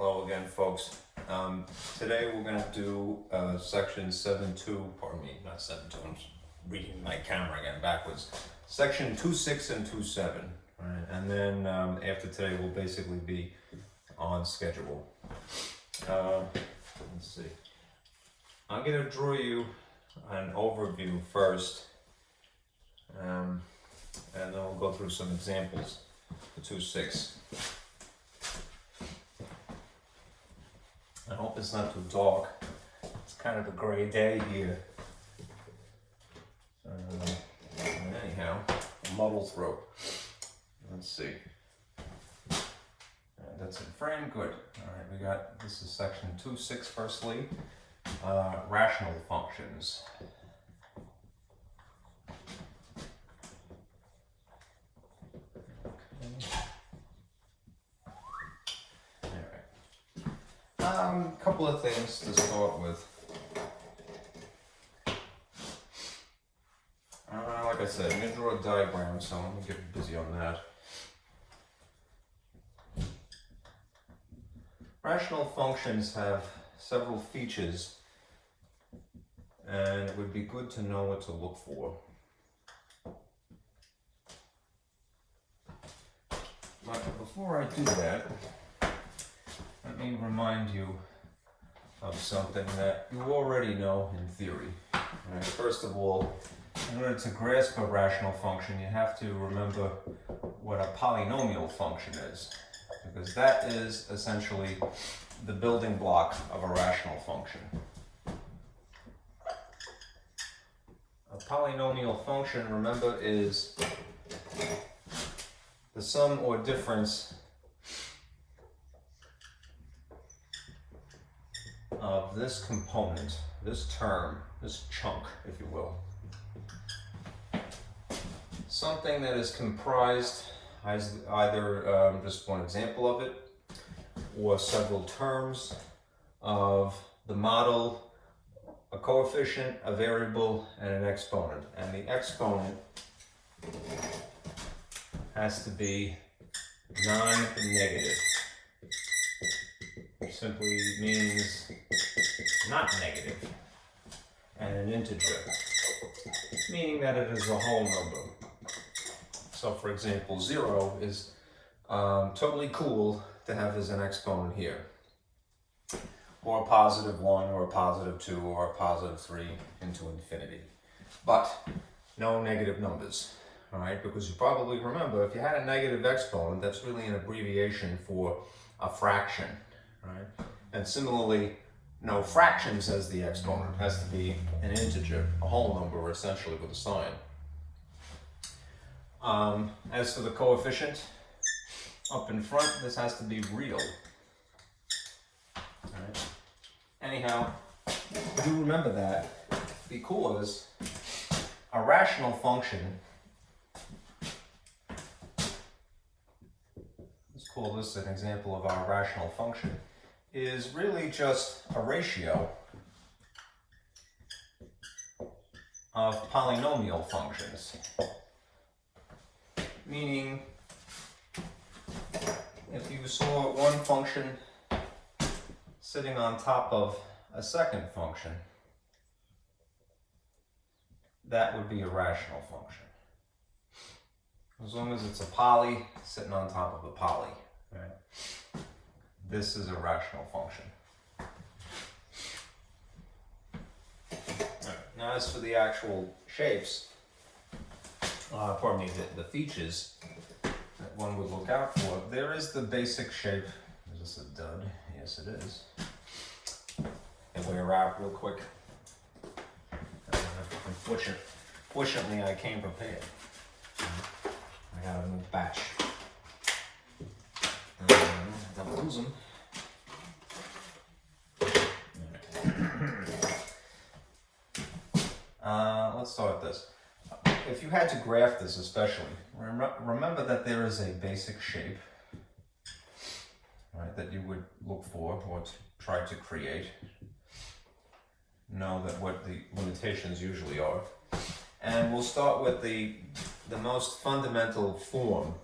Hello again, folks. Today we're going to do section 7.2, pardon me, not 7.2, I'm reading my camera again backwards. Section 2.6 and 2.7, right? And then after today we'll basically be on schedule. Let's see. I'm going to draw you an overview first, and then we'll go through some examples for 2.6. I hope it's not too dark. It's kind of a gray day here. Anyhow, muddle through. Let's see. That's in frame, good. All right, we got, this is section 2.6 firstly. Rational functions. Couple of things to start with. Like I said, I'm going to draw a diagram, so let me get busy on that. Rational functions have several features, and it would be good to know what to look for. But before I do that, let me remind you of something that you already know in theory. Right? First of all, in order to grasp a rational function, you have to remember what a polynomial function is, because that is essentially the building block of a rational function. A polynomial function, remember, is the sum or difference of this component, this term, this chunk, if you will. Something that is comprised as either just one example of it, or several terms of the model, a coefficient, a variable, and an exponent. And the exponent has to be non-negative. Which simply means not negative, and an integer, meaning that it is a whole number. So for example, 0 is totally cool to have as an exponent here, or a positive 1, or a positive 2, or a positive 3 into infinity. But no negative numbers, all right? Because you probably remember, if you had a negative exponent, that's really an abbreviation for a fraction. Right? And similarly, no fractions as the exponent. It has to be an integer, a whole number essentially with a sign. As for the coefficient, up in front, this has to be real. Right? Anyhow, do remember that because a rational function, let's call this an example of our rational function, is really just a ratio of polynomial functions. Meaning, if you saw one function sitting on top of a second function, that would be a rational function. As long as it's a poly sitting on top of a poly. Right? This is a rational function. Right. Now as for the actual shapes, pardon me, the features that one would look out for, there is the basic shape. Is this a dud? Yes, it is. And we're out real quick. Fortunately, I came prepared. I got a new batch. Don't lose them. Let's start this. If you had to graph this especially, remember that there is a basic shape, right, that you would look for or try to create. Know that what the limitations usually are. And we'll start with the most fundamental form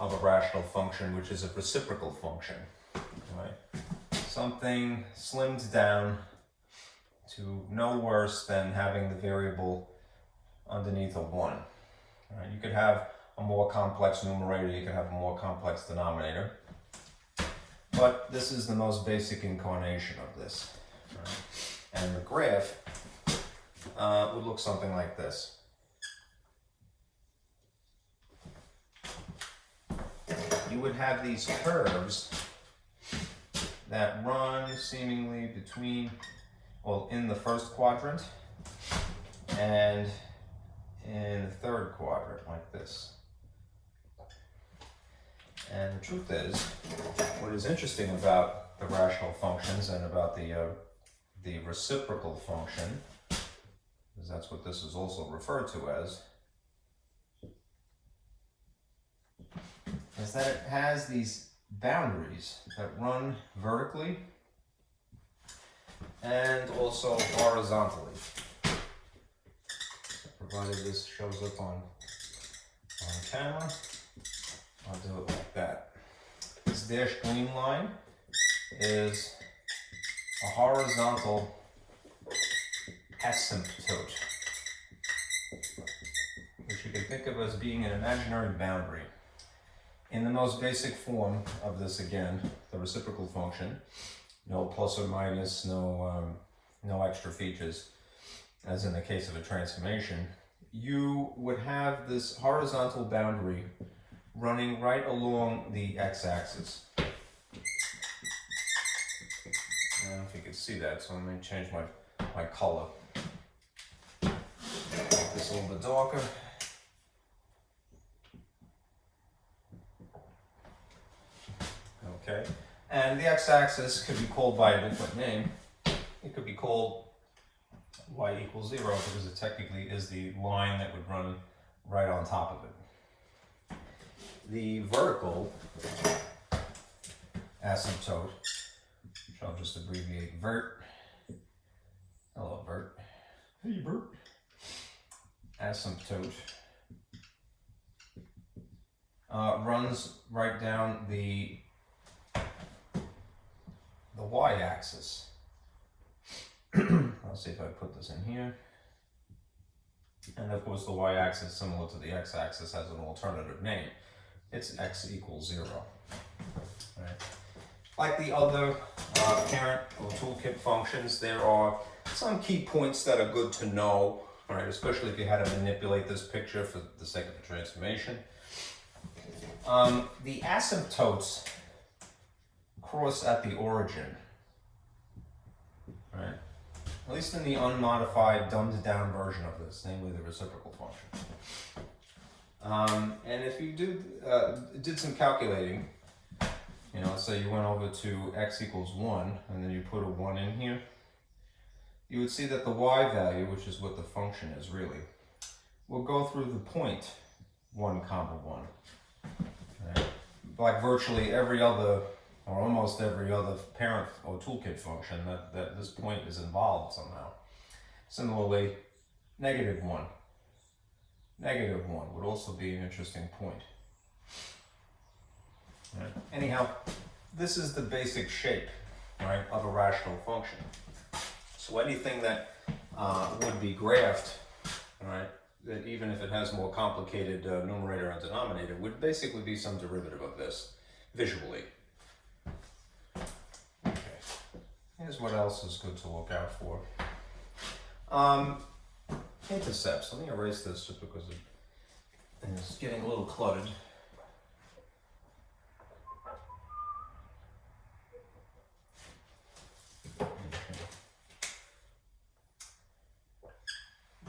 of a rational function, which is a reciprocal function, right? something slimmed down to no worse than having the variable underneath a 1. All right, you could have a more complex numerator, you could have a more complex denominator, but this is the most basic incarnation of this. Right? And the graph would look something like this. You would have these curves that run seemingly between, well, in the first quadrant and in the third quadrant, like this. And the truth is, what is interesting about the rational functions and about the reciprocal function, because that's what this is also referred to as, is that it has these boundaries that run vertically and also horizontally. Provided this shows up on camera, I'll do it like that. This dashed green line is a horizontal asymptote, which you can think of as being an imaginary boundary. In the most basic form of this, again, the reciprocal function, no plus or minus, no extra features, as in the case of a transformation, you would have this horizontal boundary running right along the x-axis. I don't know if you can see that, so I'm going to change my color. Make this a little bit darker. Okay, and the x-axis could be called by a different name. It could be called y equals 0 because it technically is the line that would run right on top of it. The vertical asymptote, which I'll just abbreviate vert. Hello, Vert. Hey, Vert. Asymptote runs right down the y-axis. I'll see if I put this in here. And of course the y-axis, similar to the x-axis, has an alternative name. It's x equals 0. Right. Like the other parent or toolkit functions, there are some key points that are good to know, right? Especially if you had to manipulate this picture for the sake of the transformation. The asymptotes cross at the origin, right? At least in the unmodified, dumbed down version of this, namely the reciprocal function. And if you did some calculating, you know, let's say you went over to x equals 1, and then you put a 1 in here, you would see that the y value, which is what the function is really, will go through the point 1 comma 1. Right? Like virtually every other, or almost every other parent or toolkit function, that this point is involved somehow. Similarly, negative 1. Negative 1 would also be an interesting point. Right. Anyhow, this is the basic shape, right, of a rational function. So anything that would be graphed, right, that even if it has more complicated numerator and denominator, would basically be some derivative of this, visually. Okay. Here's what else is good to look out for. Intercepts. Let me erase this just because it's getting a little cluttered.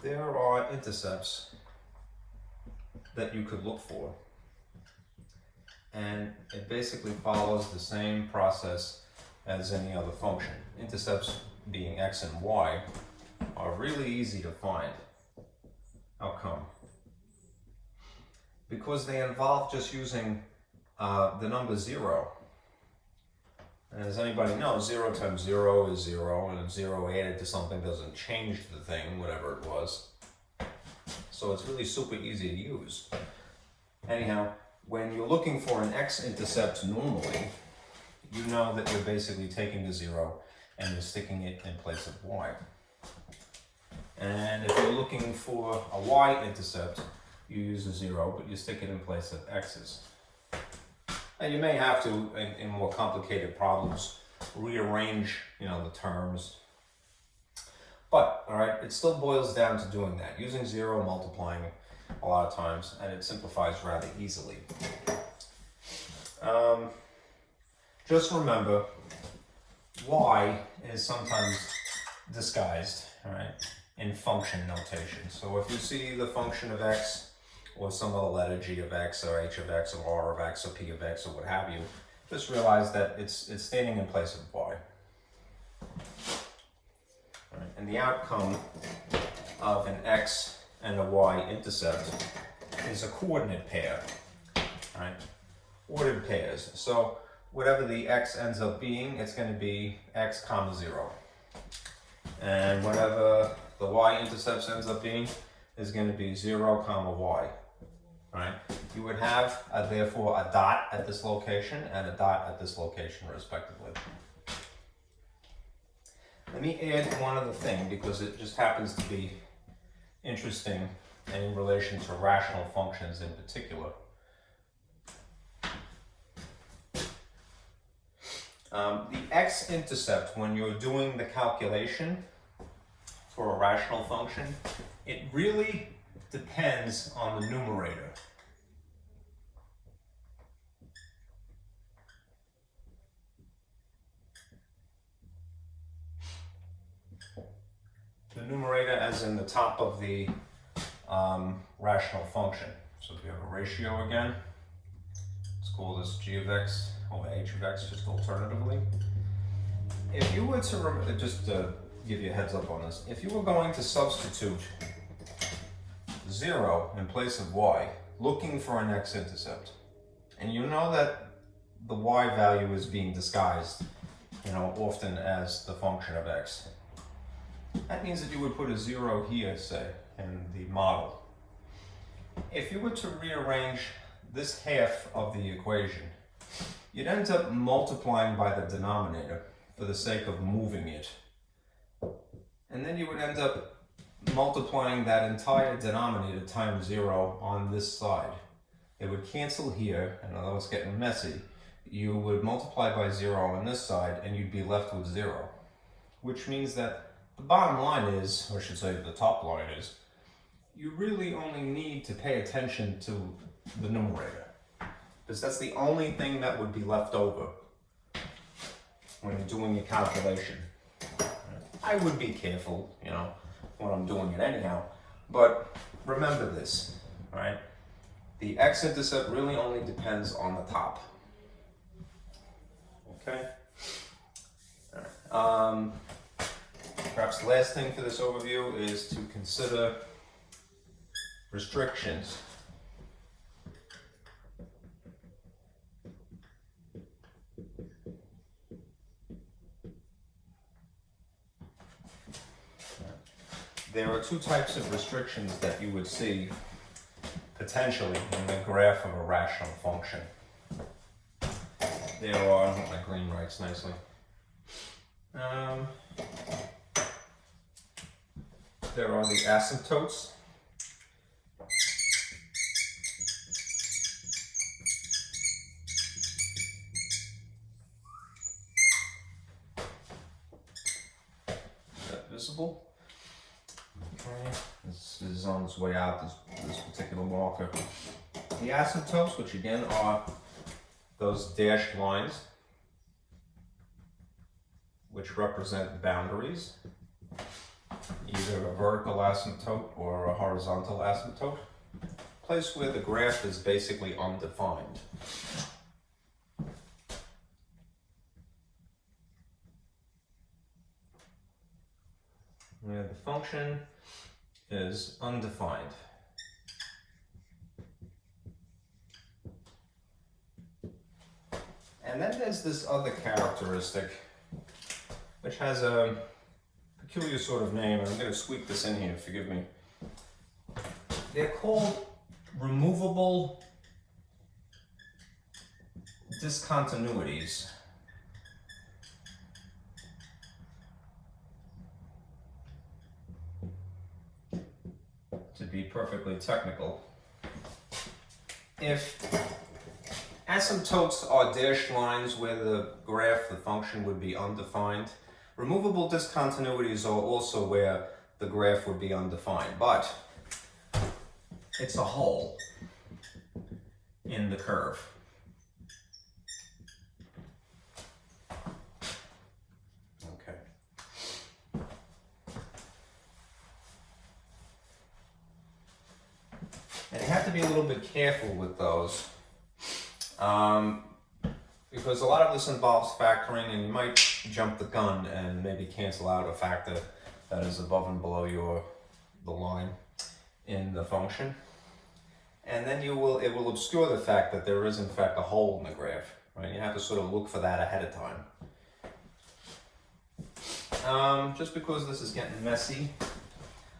There are intercepts that you could look for, and it basically follows the same process as any other function. Intercepts, being x and y, are really easy to find. How come? Because they involve just using the number 0. And as anybody knows, 0 times 0 is 0, and 0 added to something doesn't change the thing, whatever it was. So it's really super easy to use. Anyhow, when you're looking for an x-intercept normally, you know that you're basically taking the 0 and you're sticking it in place of y. And if you're looking for a y-intercept, you use a 0, but you stick it in place of x's. And you may have to, in more complicated problems, rearrange, the terms. But, all right, it still boils down to doing that, using 0, multiplying a lot of times, and it simplifies rather easily. Just remember, y is sometimes disguised, all right, in function notation. So if you see the function of x, or some other letter g of x, or h of x, or r of x, or p of x, or what have you, just realize that it's standing in place of y. Right. And the outcome of an x and a y-intercept is a coordinate pair, right? Ordered pairs. So whatever the x ends up being, it's going to be x comma 0. And whatever the y-intercepts ends up being is going to be 0 comma y. Right? You would have, therefore, a dot at this location and a dot at this location, respectively. Let me add one other thing, because it just happens to be interesting and in relation to rational functions in particular. The X-intercept, when you're doing the calculation for a rational function, it really depends on the numerator. The numerator as in the top of the rational function. So if you have a ratio again, let's call this g of x or h of x just alternatively. If you were to, just to give you a heads up on this, if you were going to substitute 0 in place of y, looking for an x-intercept, and you know that the y value is being disguised, often as the function of x, that means that you would put a 0 here, say, in the model. If you were to rearrange this half of the equation, you'd end up multiplying by the denominator for the sake of moving it. And then you would end up multiplying that entire denominator times 0 on this side. It would cancel here, and although it's getting messy, you would multiply by 0 on this side and you'd be left with 0. Which means that the bottom line is, or I should say the top line is, you really only need to pay attention to the numerator. Because that's the only thing that would be left over when you're doing your calculation. I would be careful, when I'm doing it anyhow, but remember this, right? The x-intercept really only depends on the top. Okay? All right. Perhaps the last thing for this overview is to consider restrictions. There are two types of restrictions that you would see potentially in the graph of a rational function. There are, I hope my green writes nicely. There are the asymptotes. Is that visible? Okay, this is on its way out, this particular marker. The asymptotes, which again are those dashed lines, which represent boundaries, either a vertical asymptote or a horizontal asymptote, a place where the graph is basically undefined. Where the function is undefined. And then there's this other characteristic, which has a peculiar sort of name, and I'm going to squeak this in here, forgive me. They're called removable discontinuities. perfectly technical. If asymptotes are dashed lines where the graph, the function, would be undefined, removable discontinuities are also where the graph would be undefined, but it's a hole in the curve. Okay. And you have to be a little bit careful with those, because a lot of this involves factoring, and you might jump the gun and maybe cancel out a factor that is above and below the line in the function. And then it will obscure the fact that there is in fact a hole in the graph, right? You have to sort of look for that ahead of time. Just because this is getting messy,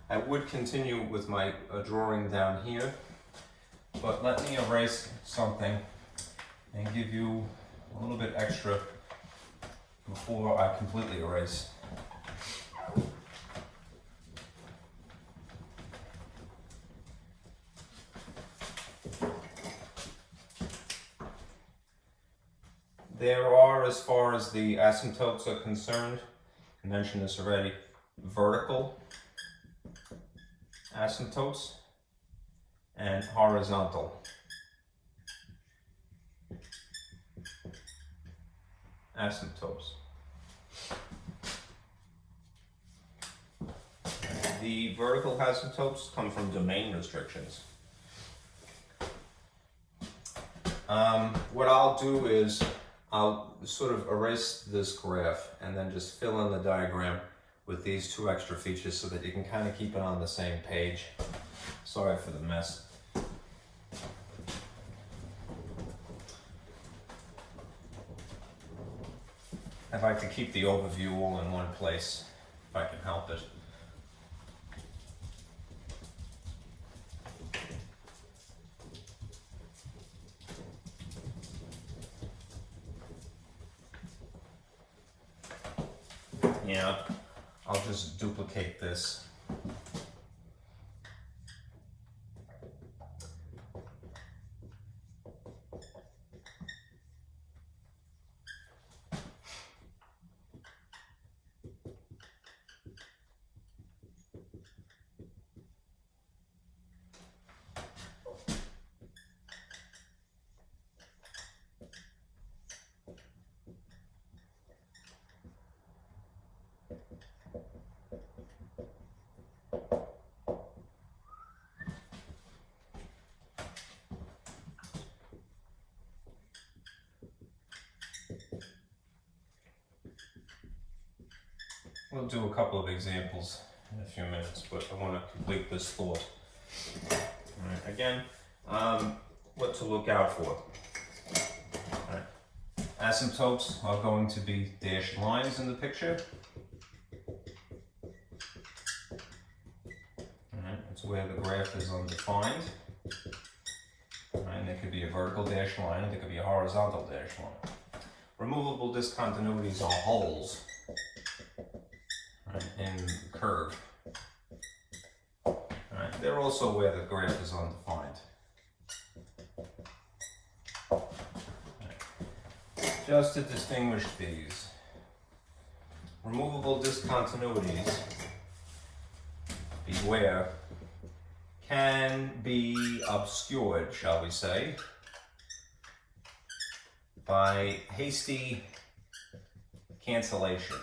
I would continue with my drawing down here, but let me erase something and give you a little bit extra before I completely erase. There are, as far as the asymptotes are concerned, I mentioned this already, vertical asymptotes and horizontal asymptotes. The vertical asymptotes come from domain restrictions. What I'll do is I'll sort of erase this graph and then just fill in the diagram with these two extra features so that you can kind of keep it on the same page. Sorry for the mess. I'd like to keep the overview all in one place if I can help it. Yeah, I'll just duplicate this. We'll do a couple of examples in a few minutes, but I want to complete this thought. All right, again, what to look out for. All right. Asymptotes are going to be dashed lines in the picture. All right, that's where the graph is undefined. All right, and there could be a vertical dashed line, and there could be a horizontal dashed line. Removable discontinuities are holes in the curve. Right. They're also where the graph is undefined. Right. Just to distinguish these, removable discontinuities, beware, can be obscured, shall we say, by hasty cancellation.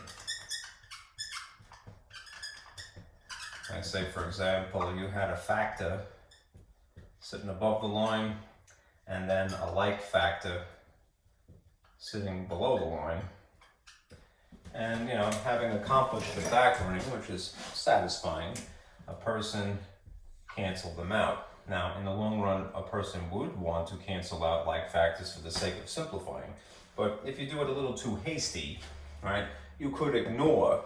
I say, for example, you had a factor sitting above the line and then a like factor sitting below the line. And, you know, having accomplished the factoring, which is satisfying, a person canceled them out. Now, in the long run, a person would want to cancel out like factors for the sake of simplifying. But if you do it a little too hasty, right, you could ignore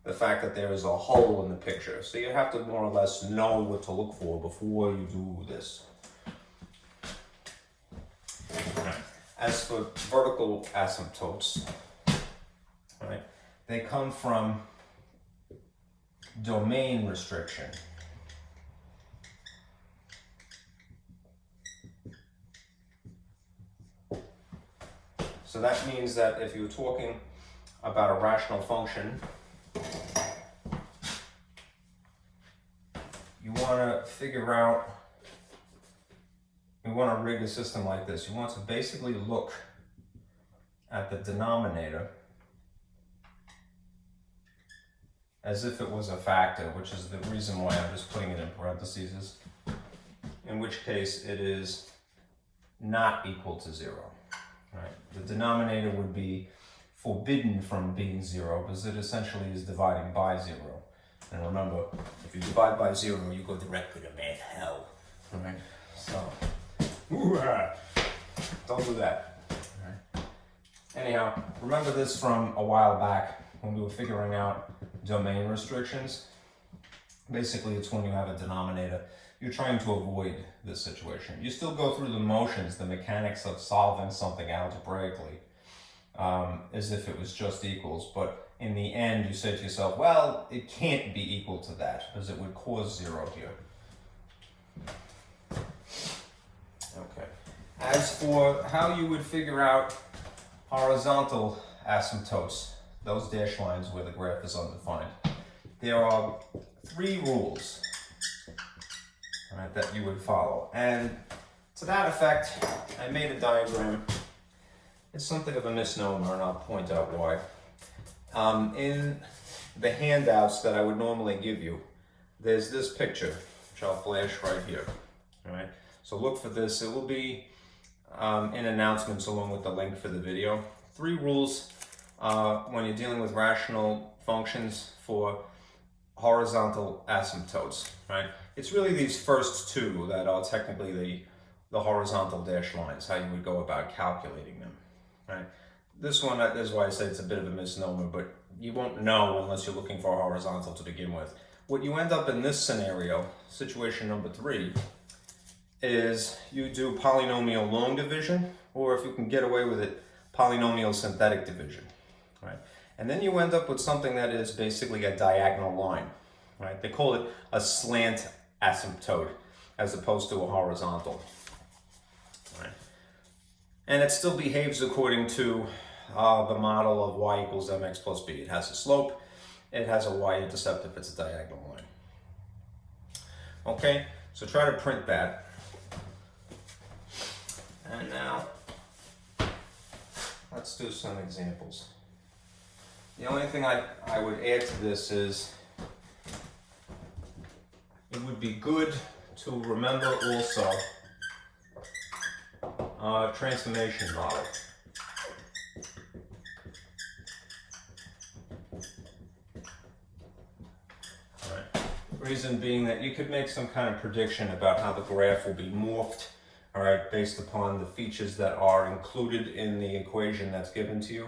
the fact that there is a hole in the picture. So you have to more or less know what to look for before you do this. Right. As for vertical asymptotes, right, they come from domain restriction. So that means that if you're talking about a rational function, you want to figure out, you want to rig a system like this. You want to basically look at the denominator as if it was a factor, which is the reason why I'm just putting it in parentheses, in which case it is not equal to 0. Right? The denominator would be forbidden from being 0 because it essentially is dividing by 0. And remember, if you divide by 0, you go directly to math hell. Right? So, don't do that. Right? Anyhow, remember this from a while back when we were figuring out domain restrictions. Basically, it's when you have a denominator, you're trying to avoid this situation. You still go through the motions, the mechanics of solving something algebraically, as if it was just equals, but in the end you say to yourself, well, it can't be equal to that because it would cause 0 here. Okay. As for how you would figure out horizontal asymptotes, those dashed lines where the graph is undefined, there are 3 rules, right, that you would follow. And to that effect, I made a diagram. It's something of a misnomer, and I'll point out why. In the handouts that I would normally give you, there's this picture, which I'll flash right here. All right. So look for this. It will be in announcements along with the link for the video. 3 rules when you're dealing with rational functions for horizontal asymptotes, right? It's really these first 2 that are technically the horizontal dashed lines, how you would go about calculating them, right? This one is why I say it's a bit of a misnomer, but you won't know unless you're looking for a horizontal to begin with. What you end up in this scenario, situation number 3, is you do polynomial long division, or if you can get away with it, polynomial synthetic division, right? And then you end up with something that is basically a diagonal line, right? They call it a slant asymptote as opposed to a horizontal, right? And it still behaves according to the model of y equals mx plus b. It has a slope, it has a y-intercept if it's a diagonal line. Okay, so try to print that. And now, let's do some examples. The only thing I would add to this is it would be good to remember also transformation model. All right. Reason being that you could make some kind of prediction about how the graph will be morphed, all right, based upon the features that are included in the equation that's given to you.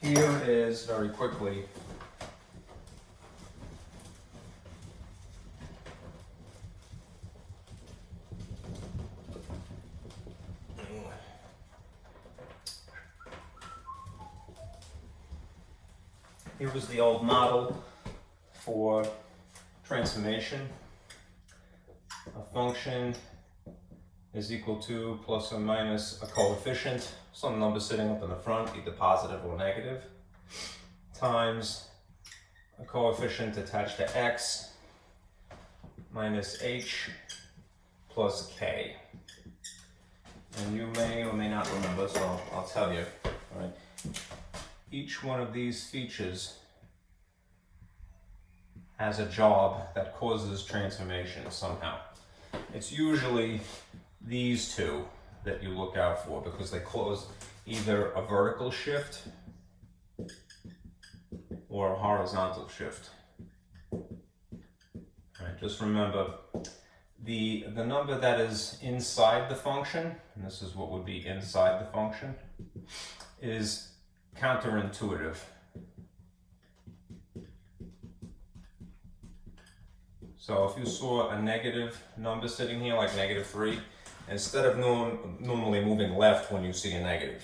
Here is, very quickly, here was the old model for transformation. A function is equal to plus or minus a coefficient, some number sitting up in the front, either positive or negative, times a coefficient attached to x minus h plus k. And you may or may not remember, so I'll tell you. All right. Each one of these features has a job that causes transformation somehow. It's usually these 2 that you look out for because they cause either a vertical shift or a horizontal shift. All right, just remember the number that is inside the function, and this is what would be inside the function, is counterintuitive. So if you saw a negative number sitting here, like -3, instead of normally moving left when you see a negative,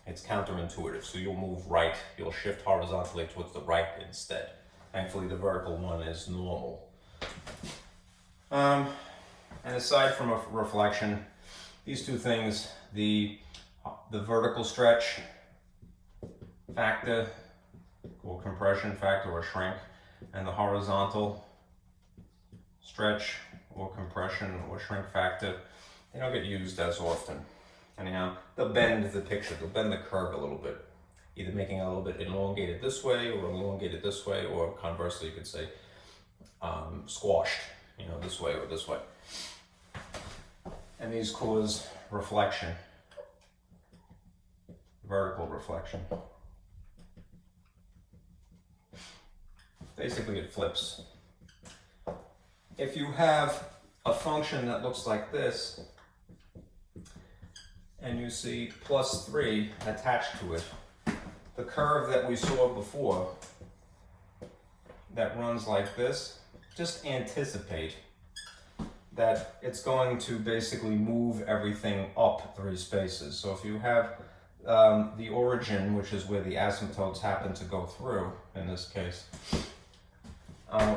it's counterintuitive. So you'll move right, you'll shift horizontally towards the right instead. Thankfully, the vertical one is normal. And aside from a reflection, these 2 things, the the vertical stretch factor or compression factor or shrink, and the horizontal stretch or compression or shrink factor, they don't get used as often. Anyhow, they'll bend the picture, they'll bend the curve a little bit, either making it a little bit elongated this way or elongated this way, or conversely you could say squashed, you know, this way or this way. And these cause reflection, vertical reflection. Basically it flips. If you have a function that looks like this, and you see +3 attached to it, the curve that we saw before that runs like this, just anticipate that it's going to basically move everything up 3 spaces. So if you have the origin, which is where the asymptotes happen to go through, in this case,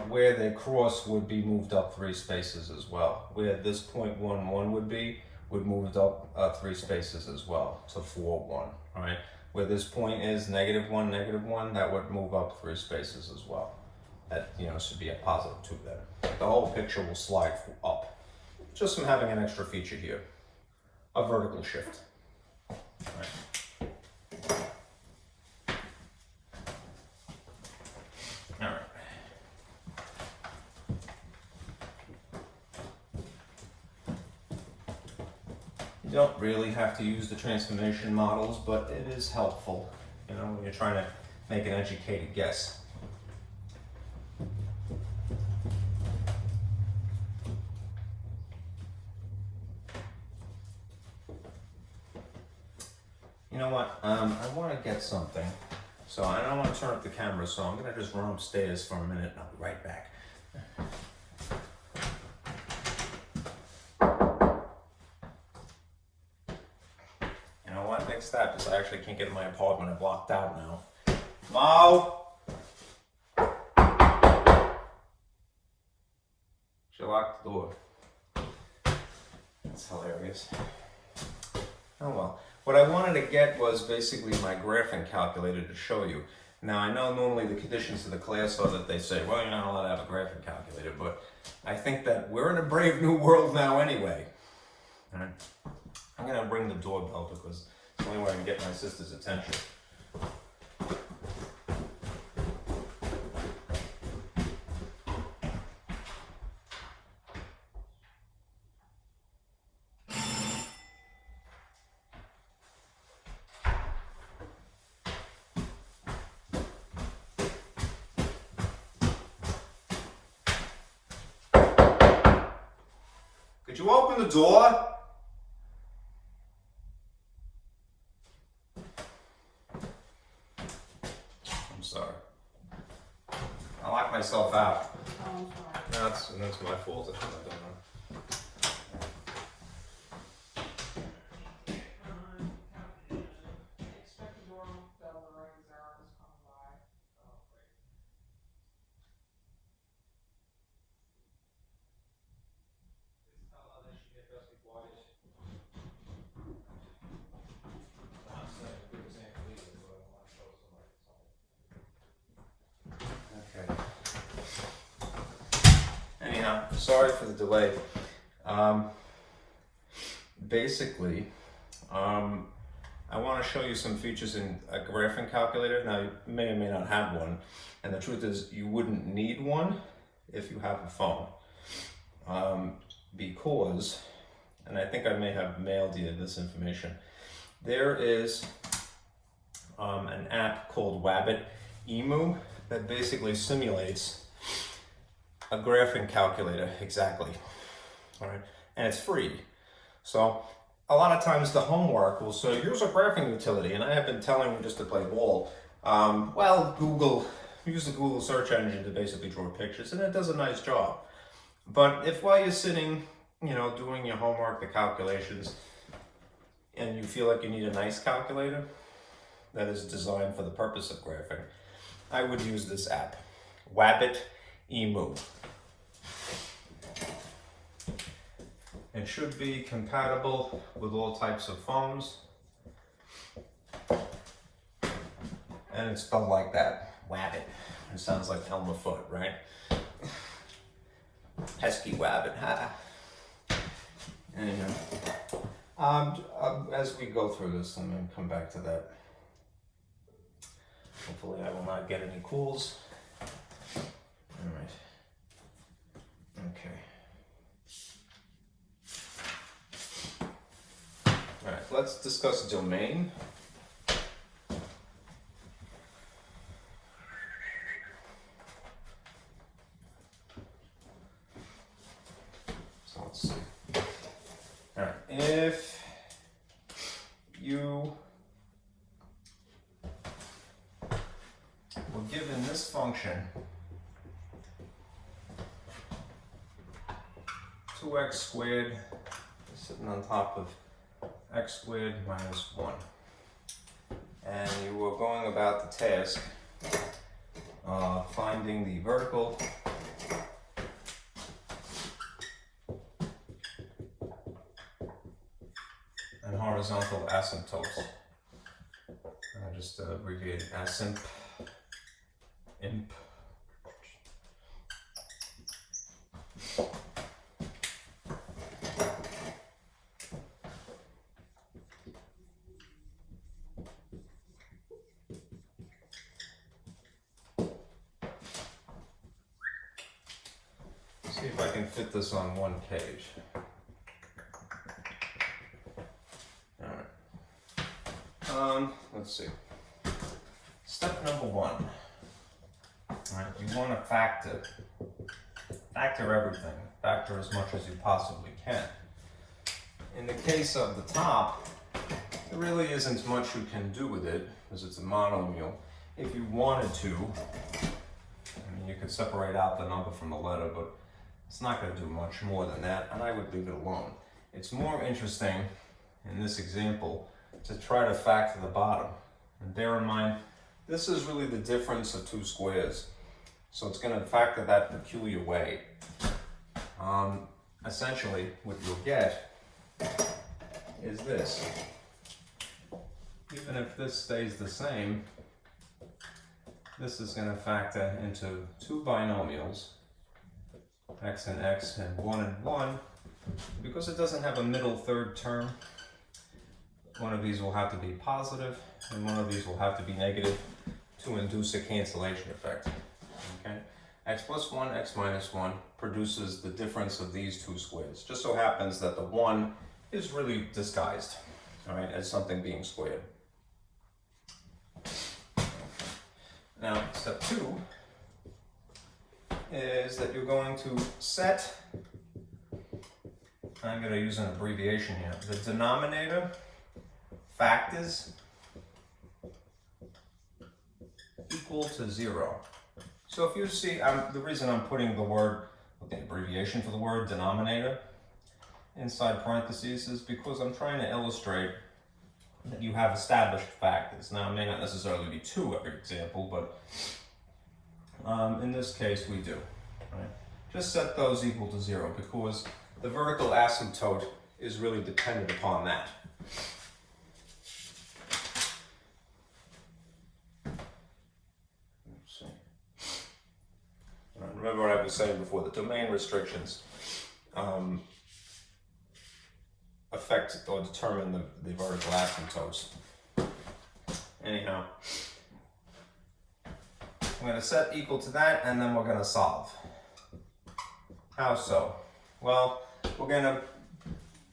where they cross would be moved up 3 spaces as well. Where this 0.11 would be, would move up 3 spaces as well to 4,1, right? Where this point is -1, -1, that would move up 3 spaces as well. That, you know, should be a +2 there. The whole picture will slide up. Just from having an extra feature here, a vertical shift. Right. All right. You don't really have to use the transformation models, but it is helpful, you know, when you're trying to make an educated guess. You know what, I want to get something, so I don't want to turn up the camera, so I'm going to just run upstairs for a minute and I'll be right back. You know what, next step is I actually can't get in my apartment, I'm blocked out now. Mo! She locked the door. That's hilarious. Oh well. What I wanted to get was basically my graphing calculator to show you. Now I know normally the conditions of the class are that they say, well, you're not allowed to have a graphing calculator, but I think that we're in a brave new world now anyway. All right. I'm gonna bring the doorbell because it's the only way I can get my sister's attention. Could you open the door? I'm sorry. I locked myself out. Oh, I'm sorry. That's my fault. I don't know. Sorry for the delay. Basically, I want to show you some features in a graphing calculator. Now, you may or may not have one, and the truth is you wouldn't need one if you have a phone. Because, and I think I may have mailed you this information, there is an app called Wabbit Emu that basically simulates a graphing calculator exactly, all right, and it's free. So a lot of times the homework will say, here's a graphing utility, and I have been telling you just to play ball. Well, use the Google search engine to basically draw pictures, and it does a nice job. But if while you're sitting, you know, doing your homework, the calculations, and you feel like you need a nice calculator that is designed for the purpose of graphing, I would use this app, Wabbit Emu. It should be compatible with all types of phones. And it's spelled like that, wabbit. It sounds like Elmer Fudd, right? Pesky wabbit, ha. Anyway, as we go through this, I'm going to come back to that. Hopefully I will not get any calls. All right. Okay. All right, let's discuss domain. So let's see. All right, if you were given this function, 2x squared sitting on top of x squared minus 1. And you were going about the task of finding the vertical and horizontal asymptotes. I just abbreviated imp. See if I can fit this on one page. Alright. Let's see. Step number 1. Alright, you want to factor everything. Factor as much as you possibly can. In the case of the top, there really isn't much you can do with it, because it's a monomial. If you wanted to, I mean, you could separate out the number from the letter, but it's not going to do much more than that, and I would leave it alone. It's more interesting in this example to try to factor the bottom. And bear in mind, this is really the difference of two squares. So it's going to factor that peculiar way. Essentially, what you'll get is this. Even if this stays the same, this is going to factor into two binomials, x and 1 and 1. Because it doesn't have a middle third term, one of these will have to be positive and one of these will have to be negative to induce a cancellation effect. Okay? X plus 1, x minus 1 produces the difference of these two squares. Just so happens that the 1 is really disguised, all right, as something being squared. Okay. Now, step 2 is that you're going to set, I'm going to use an abbreviation here, the denominator factors equal to 0. So if you see, the reason I'm putting the abbreviation for the word denominator inside parentheses is because I'm trying to illustrate that you have established factors. Now, it may not necessarily be 2 every example, but in this case we do. Right? Just set those equal to 0 because the vertical asymptote is really dependent upon that. Remember what I was saying before, the domain restrictions affect or determine the vertical asymptotes. Anyhow, I'm going to set equal to that and then we're going to solve. How so? Well, we're going to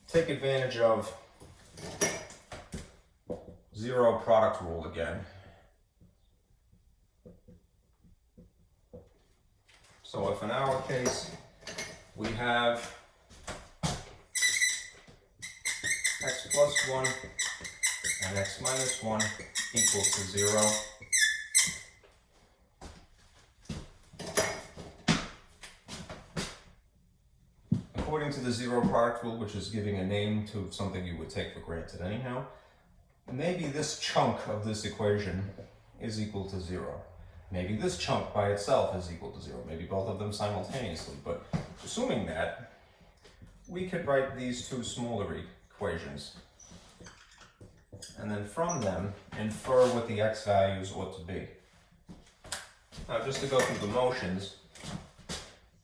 take advantage of zero product rule again. So if in our case we have x plus 1 and x minus 1 equal to 0, according to the zero product rule, which is giving a name to something you would take for granted anyhow, maybe this chunk of this equation is equal to 0. Maybe this chunk by itself is equal to 0. Maybe both of them simultaneously. But assuming that, we could write these two smaller equations and then from them, infer what the x values ought to be. Now, just to go through the motions,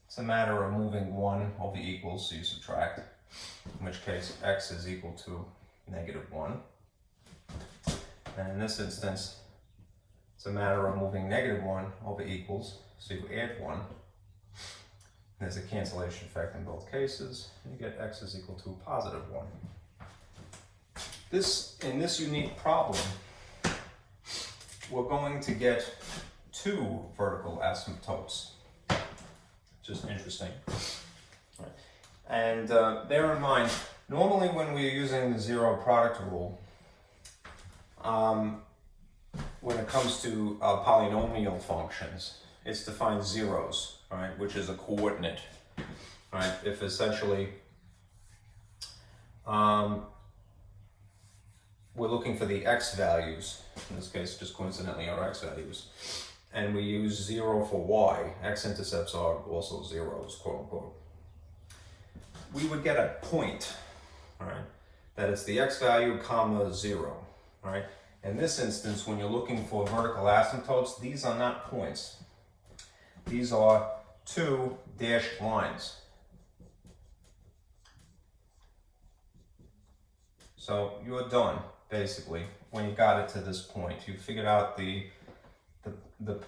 it's a matter of moving 1 over equals, so you subtract, in which case x is equal to -1. And in this instance, it's a matter of moving -1 over equals, so you add 1. There's a cancellation effect in both cases. You get x is equal to +1. In this unique problem, we're going to get 2 vertical asymptotes. Just interesting. And bear in mind, normally when we're using the zero product rule, when it comes to polynomial functions, it's to find zeros, right, which is a coordinate, right? If essentially we're looking for the x values, in this case just coincidentally our x values, and we use 0 for y, x-intercepts are also zeros, quote unquote, we would get a point, right, that it's the x value comma 0, right? In this instance, when you're looking for vertical asymptotes, these are not points. These are 2 dashed lines. So you're done, basically, when you got it to this point. You figured out the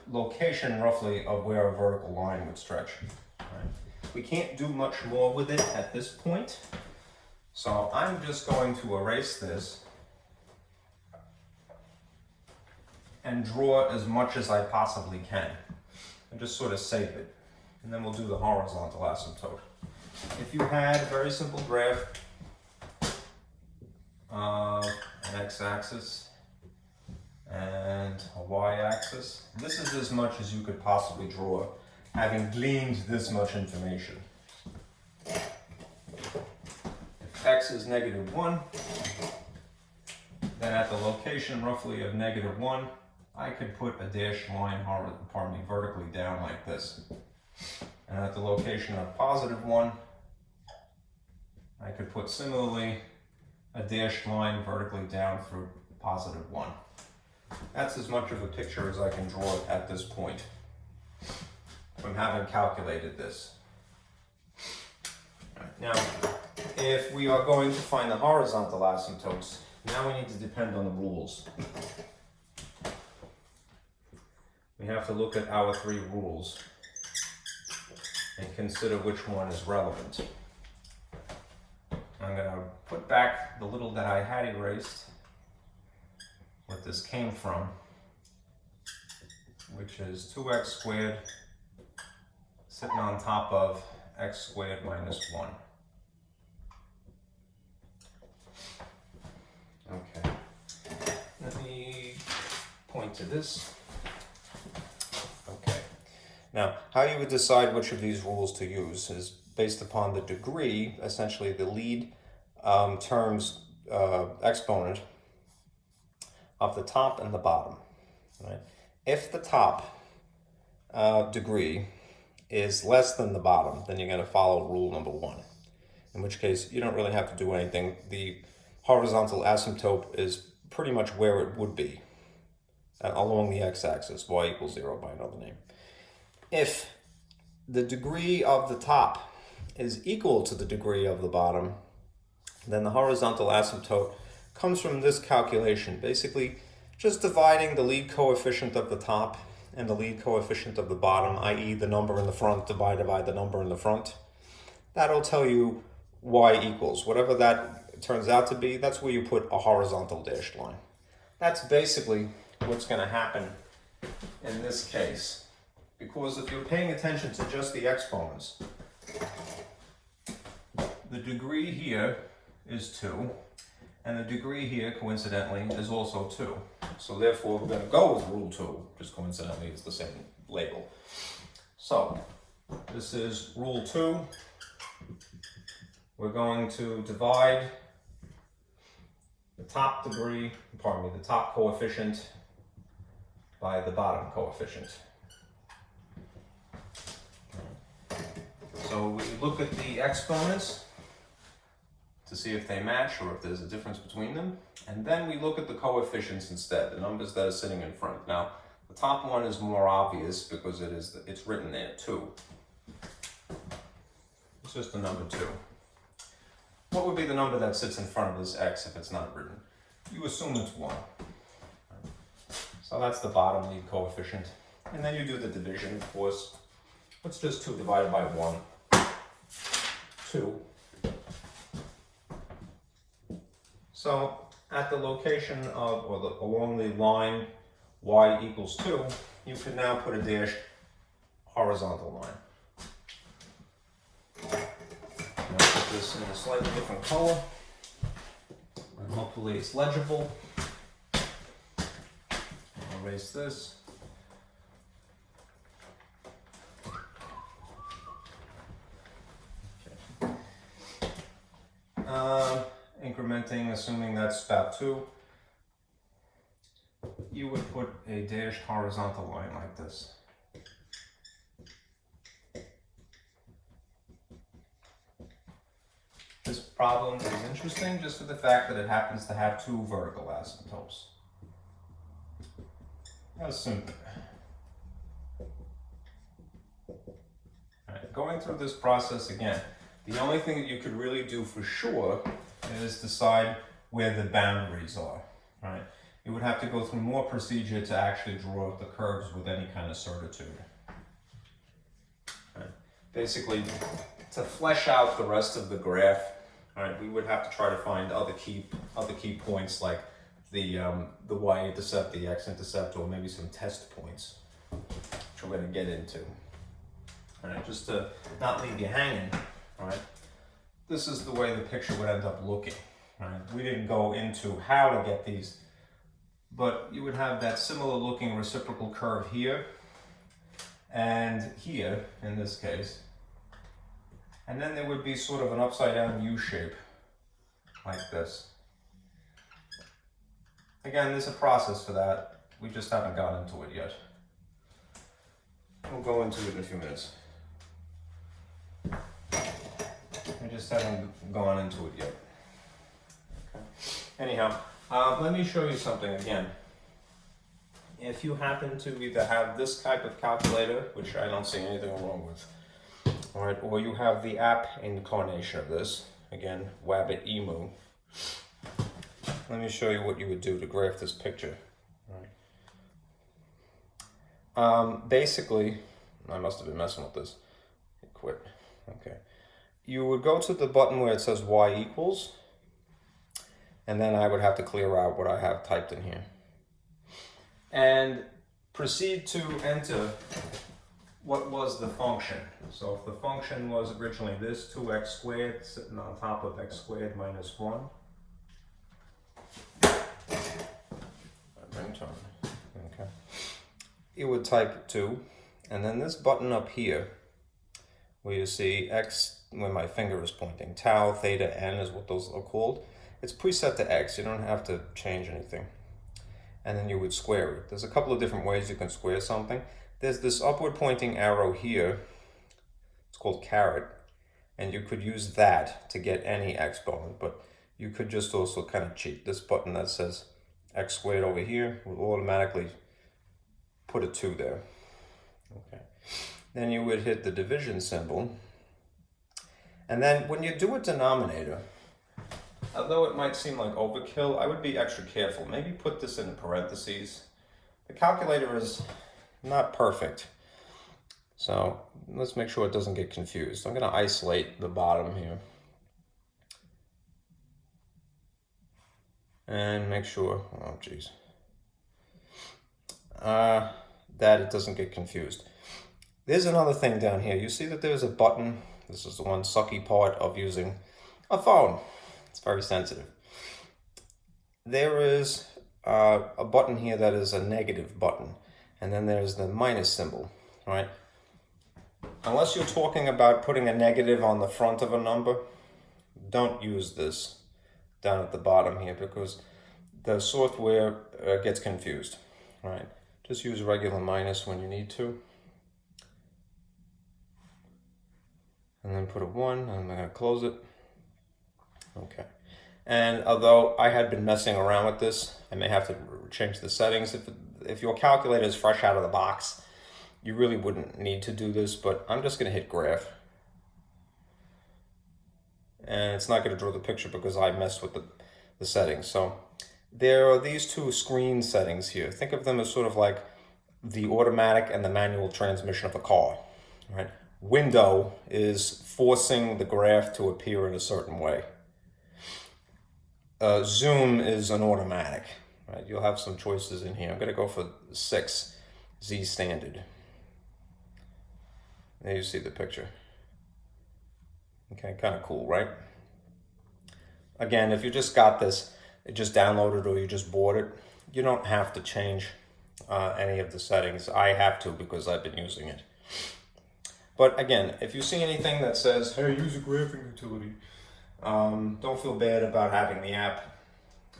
location, roughly, of where a vertical line would stretch. Right? We can't do much more with it at this point. So I'm just going to erase this and draw as much as I possibly can. And just sort of save it. And then we'll do the horizontal asymptote. If you had a very simple graph of an x-axis and a y-axis, this is as much as you could possibly draw, having gleaned this much information. If x is -1, then at the location roughly of -1, I could put a dashed line, vertically down like this. And at the location of +1, I could put similarly a dashed line vertically down through +1. That's as much of a picture as I can draw at this point from having calculated this. Right. Now, if we are going to find the horizontal asymptotes, now we need to depend on the rules. We have to look at our 3 rules and consider which one is relevant. I'm going to put back the little that I had erased, what this came from, which is 2x squared sitting on top of x squared minus 1. Okay, let me point to this. Okay, now how you would decide which of these rules to use is based upon the degree, essentially the lead term's exponent of the top and the bottom. Right? If the top degree is less than the bottom, then you're going to follow rule number 1, in which case you don't really have to do anything. The horizontal asymptote is pretty much where it would be along the x-axis, y equals 0 by another name. If the degree of the top is equal to the degree of the bottom, then the horizontal asymptote comes from this calculation, basically just dividing the lead coefficient of the top and the lead coefficient of the bottom, i.e. the number in the front divided by the number in the front. That'll tell you y equals. Whatever that turns out to be, that's where you put a horizontal dashed line. That's basically what's going to happen in this case. Because if you're paying attention to just the exponents, the degree here is 2, and the degree here, coincidentally, is also 2. So therefore, we're going to go with rule 2, just coincidentally, it's the same label. So, this is rule 2. We're going to divide the top degree, the top coefficient by the bottom coefficient. So we look at the exponents. to see if they match or if there's a difference between them. And then we look at the coefficients instead, the numbers that are sitting in front. Now, the top one is more obvious because it's written there, 2. It's just the number 2. What would be the number that sits in front of this x if it's not written? You assume it's 1. So that's the bottom lead coefficient. And then you do the division, of course. What's just 2 divided by 1? 2. So at the location of, or along the line y equals 2, you can now put a dashed horizontal line. I'll put this in a slightly different color, and hopefully it's legible. I'll erase this. Incrementing, assuming that's about 2, you would put a dashed horizontal line like this. This problem is interesting just for the fact that it happens to have 2 vertical asymptotes. That's simple. Alright, going through this process again, the only thing that you could really do for sure is decide where the boundaries are, right? You would have to go through more procedure to actually draw the curves with any kind of certitude. Right. Basically, to flesh out the rest of the graph, right, we would have to try to find other key points like the Y-intercept, the X-intercept, or maybe some test points, which we're going to get into. All right, just to not leave you hanging, all right? This is the way the picture would end up looking. Right? We didn't go into how to get these, but you would have that similar looking reciprocal curve here and here in this case. And then there would be sort of an upside down U shape like this. Again, there's a process for that. We just haven't gotten into it yet. We'll go into it in a few minutes. I just haven't gone into it yet. Okay. Anyhow, let me show you something again. If you happen to either have this type of calculator, which I don't see anything wrong with, all right, or you have the app incarnation of this, again, Wabbit Emu. Let me show you what you would do to graph this picture. All right. Basically, I must have been messing with this. Quit. Okay. You would go to the button where it says y equals, and then I would have to clear out what I have typed in here. And proceed to enter what was the function. So if the function was originally this, 2x squared sitting on top of x squared minus 1. Okay. You would type 2, and then this button up here, where you see x, where my finger is pointing, tau, theta, n is what those are called. It's preset to x, you don't have to change anything. And then you would square it. There's a couple of different ways you can square something. There's this upward pointing arrow here, it's called caret, and you could use that to get any exponent, but you could just also kind of cheat. This button that says x squared over here will automatically put a 2 there. Okay. Then you would hit the division symbol. And then when you do a denominator, although it might seem like overkill, I would be extra careful. Maybe put this in parentheses. The calculator is not perfect. So let's make sure it doesn't get confused. I'm going to isolate the bottom here. And make sure, oh geez, that it doesn't get confused. There's another thing down here. You see that there's a button. This is the one sucky part of using a phone. It's very sensitive. There is a button here that is a negative button. And then there's the minus symbol, right? Unless you're talking about putting a negative on the front of a number, don't use this down at the bottom here because the software gets confused, right? Just use regular minus when you need to. And then put a 1, and I'm going to close it. Okay. And although I had been messing around with this, I may have to change the settings. If your calculator is fresh out of the box, you really wouldn't need to do this, but I'm just going to hit graph. And it's not going to draw the picture because I messed with the settings. So there are these two screen settings here. Think of them as sort of like the automatic and the manual transmission of a car, right? Window is forcing the graph to appear in a certain way. Zoom is an automatic, right? You'll have some choices in here. I'm going to go for 6, Z standard. There you see the picture. Okay, kind of cool, right? Again, if you just got this, just downloaded or you just bought it, you don't have to change any of the settings. I have to because I've been using it. But again, if you see anything that says, hey, use a graphing utility, don't feel bad about having the app,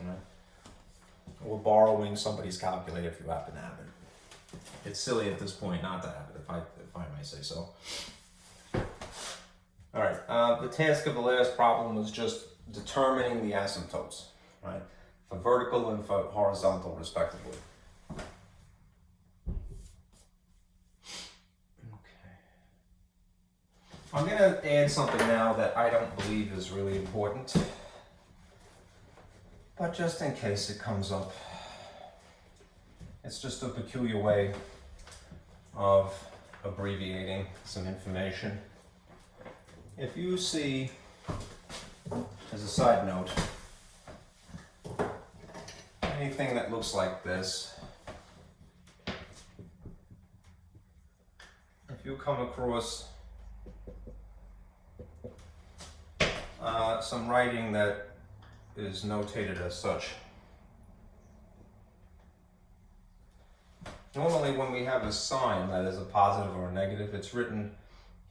you know, or borrowing somebody's calculator if you happen to have it. It's silly at this point not to have it, if I may say so. All right, the task of the last problem was just determining the asymptotes, right, for vertical and for horizontal, respectively. I'm going to add something now that I don't believe is really important, but just in case it comes up. It's just a peculiar way of abbreviating some information. If you see, as a side note, anything that looks like this, if you come across some writing that is notated as such. Normally when we have a sign that is a positive or a negative, it's written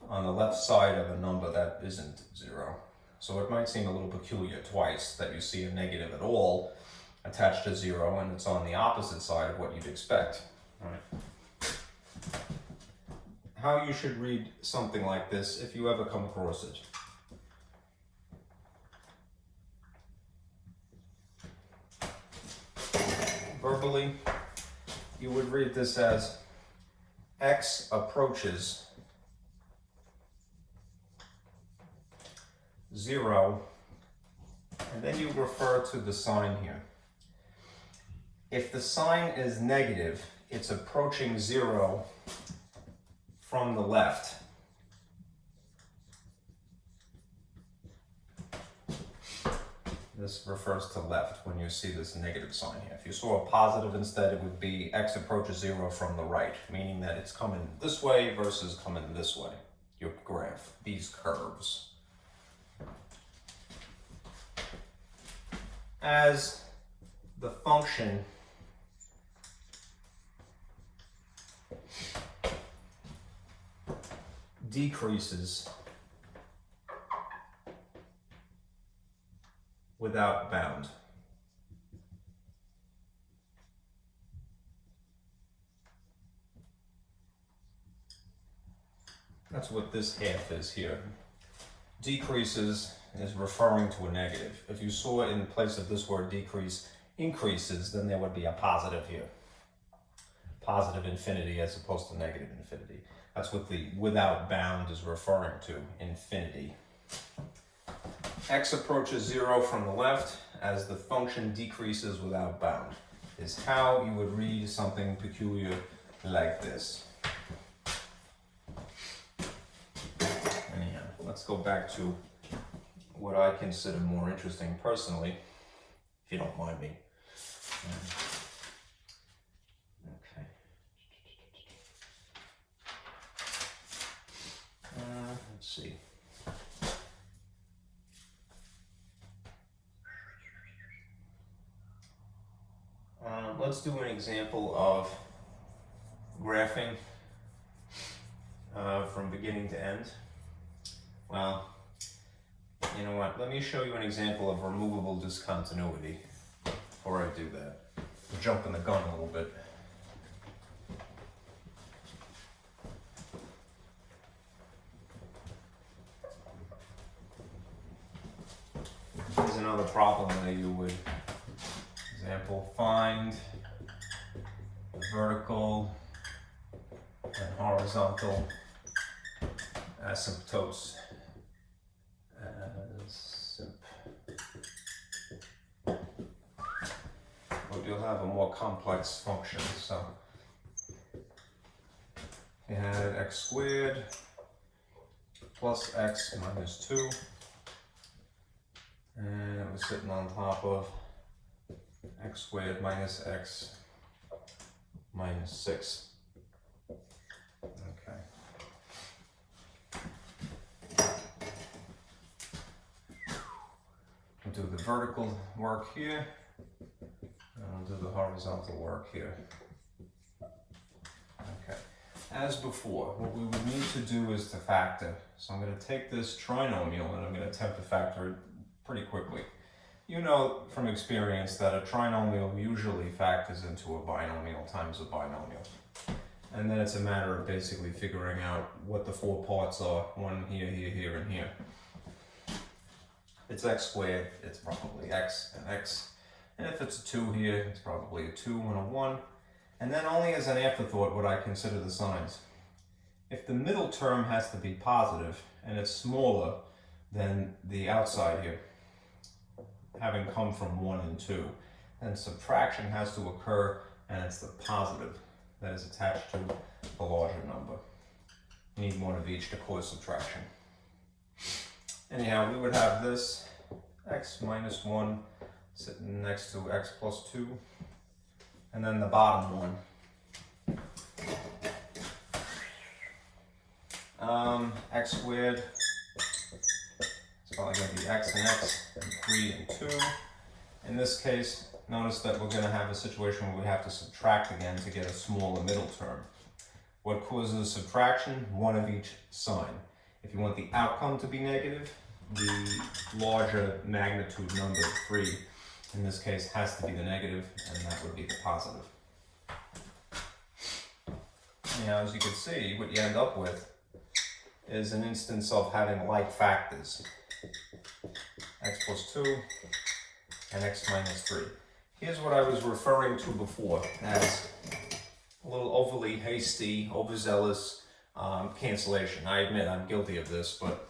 on the left side of a number that isn't 0. So it might seem a little peculiar twice that you see a negative at all attached to 0 and it's on the opposite side of what you'd expect. All right. How you should read something like this if you ever come across it. Verbally, you would read this as x approaches 0, and then you refer to the sign here. If the sign is negative, it's approaching 0 from the left. This refers to left when you see this negative sign here. If you saw a positive instead, it would be x approaches 0 from the right, meaning that it's coming this way versus coming this way, your graph, these curves. As the function decreases without bound. That's what this half is here. Decreases is referring to a negative. If you saw in place of this word decrease, increases, then there would be a positive here. Positive infinity as opposed to negative infinity. That's what the without bound is referring to, infinity. X approaches 0 from the left as the function decreases without bound is how you would read something peculiar like this. Anyhow, let's go back to what I consider more interesting personally, if you don't mind me. Okay. Let's see. Let's do an example of graphing from beginning to end. Well, you know what? Let me show you an example of removable discontinuity before I do that. I'm jumping the gun a little bit. find vertical and horizontal asymptotes. But you'll have a more complex function. So you had x squared plus x minus 2, and it was sitting on top of x squared minus x minus 6. Okay. We'll do the vertical work here, and I'll do the horizontal work here. Okay. As before, what we would need to do is to factor. So I'm going to take this trinomial and I'm going to attempt to factor it pretty quickly. You know from experience that a trinomial usually factors into a binomial times a binomial. And then it's a matter of basically figuring out what the 4 parts are, one here, here, here, and here. If it's x squared, it's probably x and x. And if it's a 2 here, it's probably a 2 and a 1. And then only as an afterthought would I consider the signs. If the middle term has to be positive and it's smaller than the outside here, having come from 1 and 2, then subtraction has to occur and it's the positive that is attached to the larger number. You need one of each to cause subtraction. Anyhow, we would have this x minus 1 sitting next to x plus 2, and then the bottom one. X squared, it's probably going to be x and x, and 3 and 2. In this case, notice that we're going to have a situation where we have to subtract again to get a smaller middle term. What causes subtraction? One of each sign. If you want the outcome to be negative, the larger magnitude number, 3, in this case, has to be the negative, and that would be the positive. Now, as you can see, what you end up with is an instance of having like factors. X plus 2 and x minus 3. Here's what I was referring to before as a little overly hasty, overzealous cancellation. I admit I'm guilty of this, but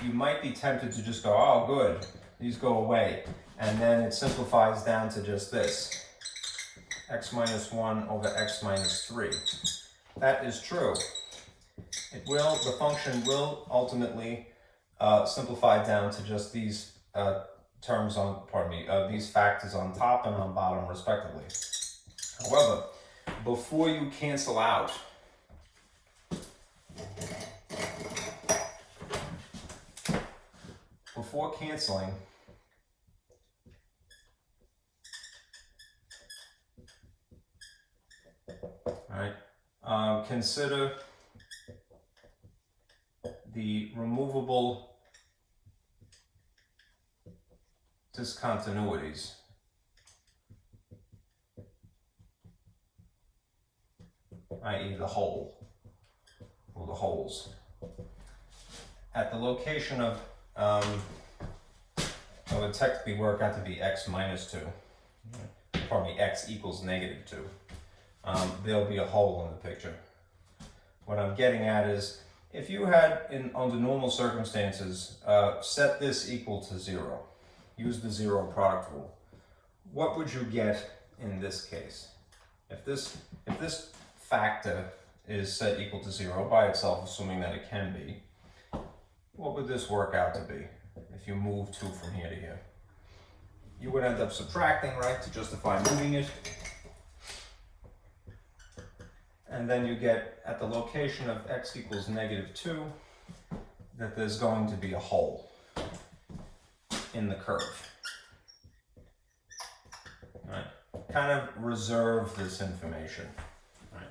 you might be tempted to just go, oh good, these go away. And then it simplifies down to just this. X minus 1 over x minus 3. That is true. The function will ultimately simplify down to just these terms on, these factors on top and on bottom respectively. However, before you cancel out, before canceling, consider the removable discontinuities. I.e. the hole, or the holes. At the location of, it would technically work out to be x minus 2. Pardon me, x equals negative 2. There'll be a hole in the picture. What I'm getting at is, if you had, under normal circumstances, set this equal to 0, use the 0 product rule, what would you get in this case? If this factor is set equal to 0 by itself, assuming that it can be, what would this work out to be if you move 2 from here to here? You would end up subtracting, right, to justify moving it. And then you get, at the location of x equals negative 2, that there's going to be a hole in the curve. All right. Kind of reserve this information. All right.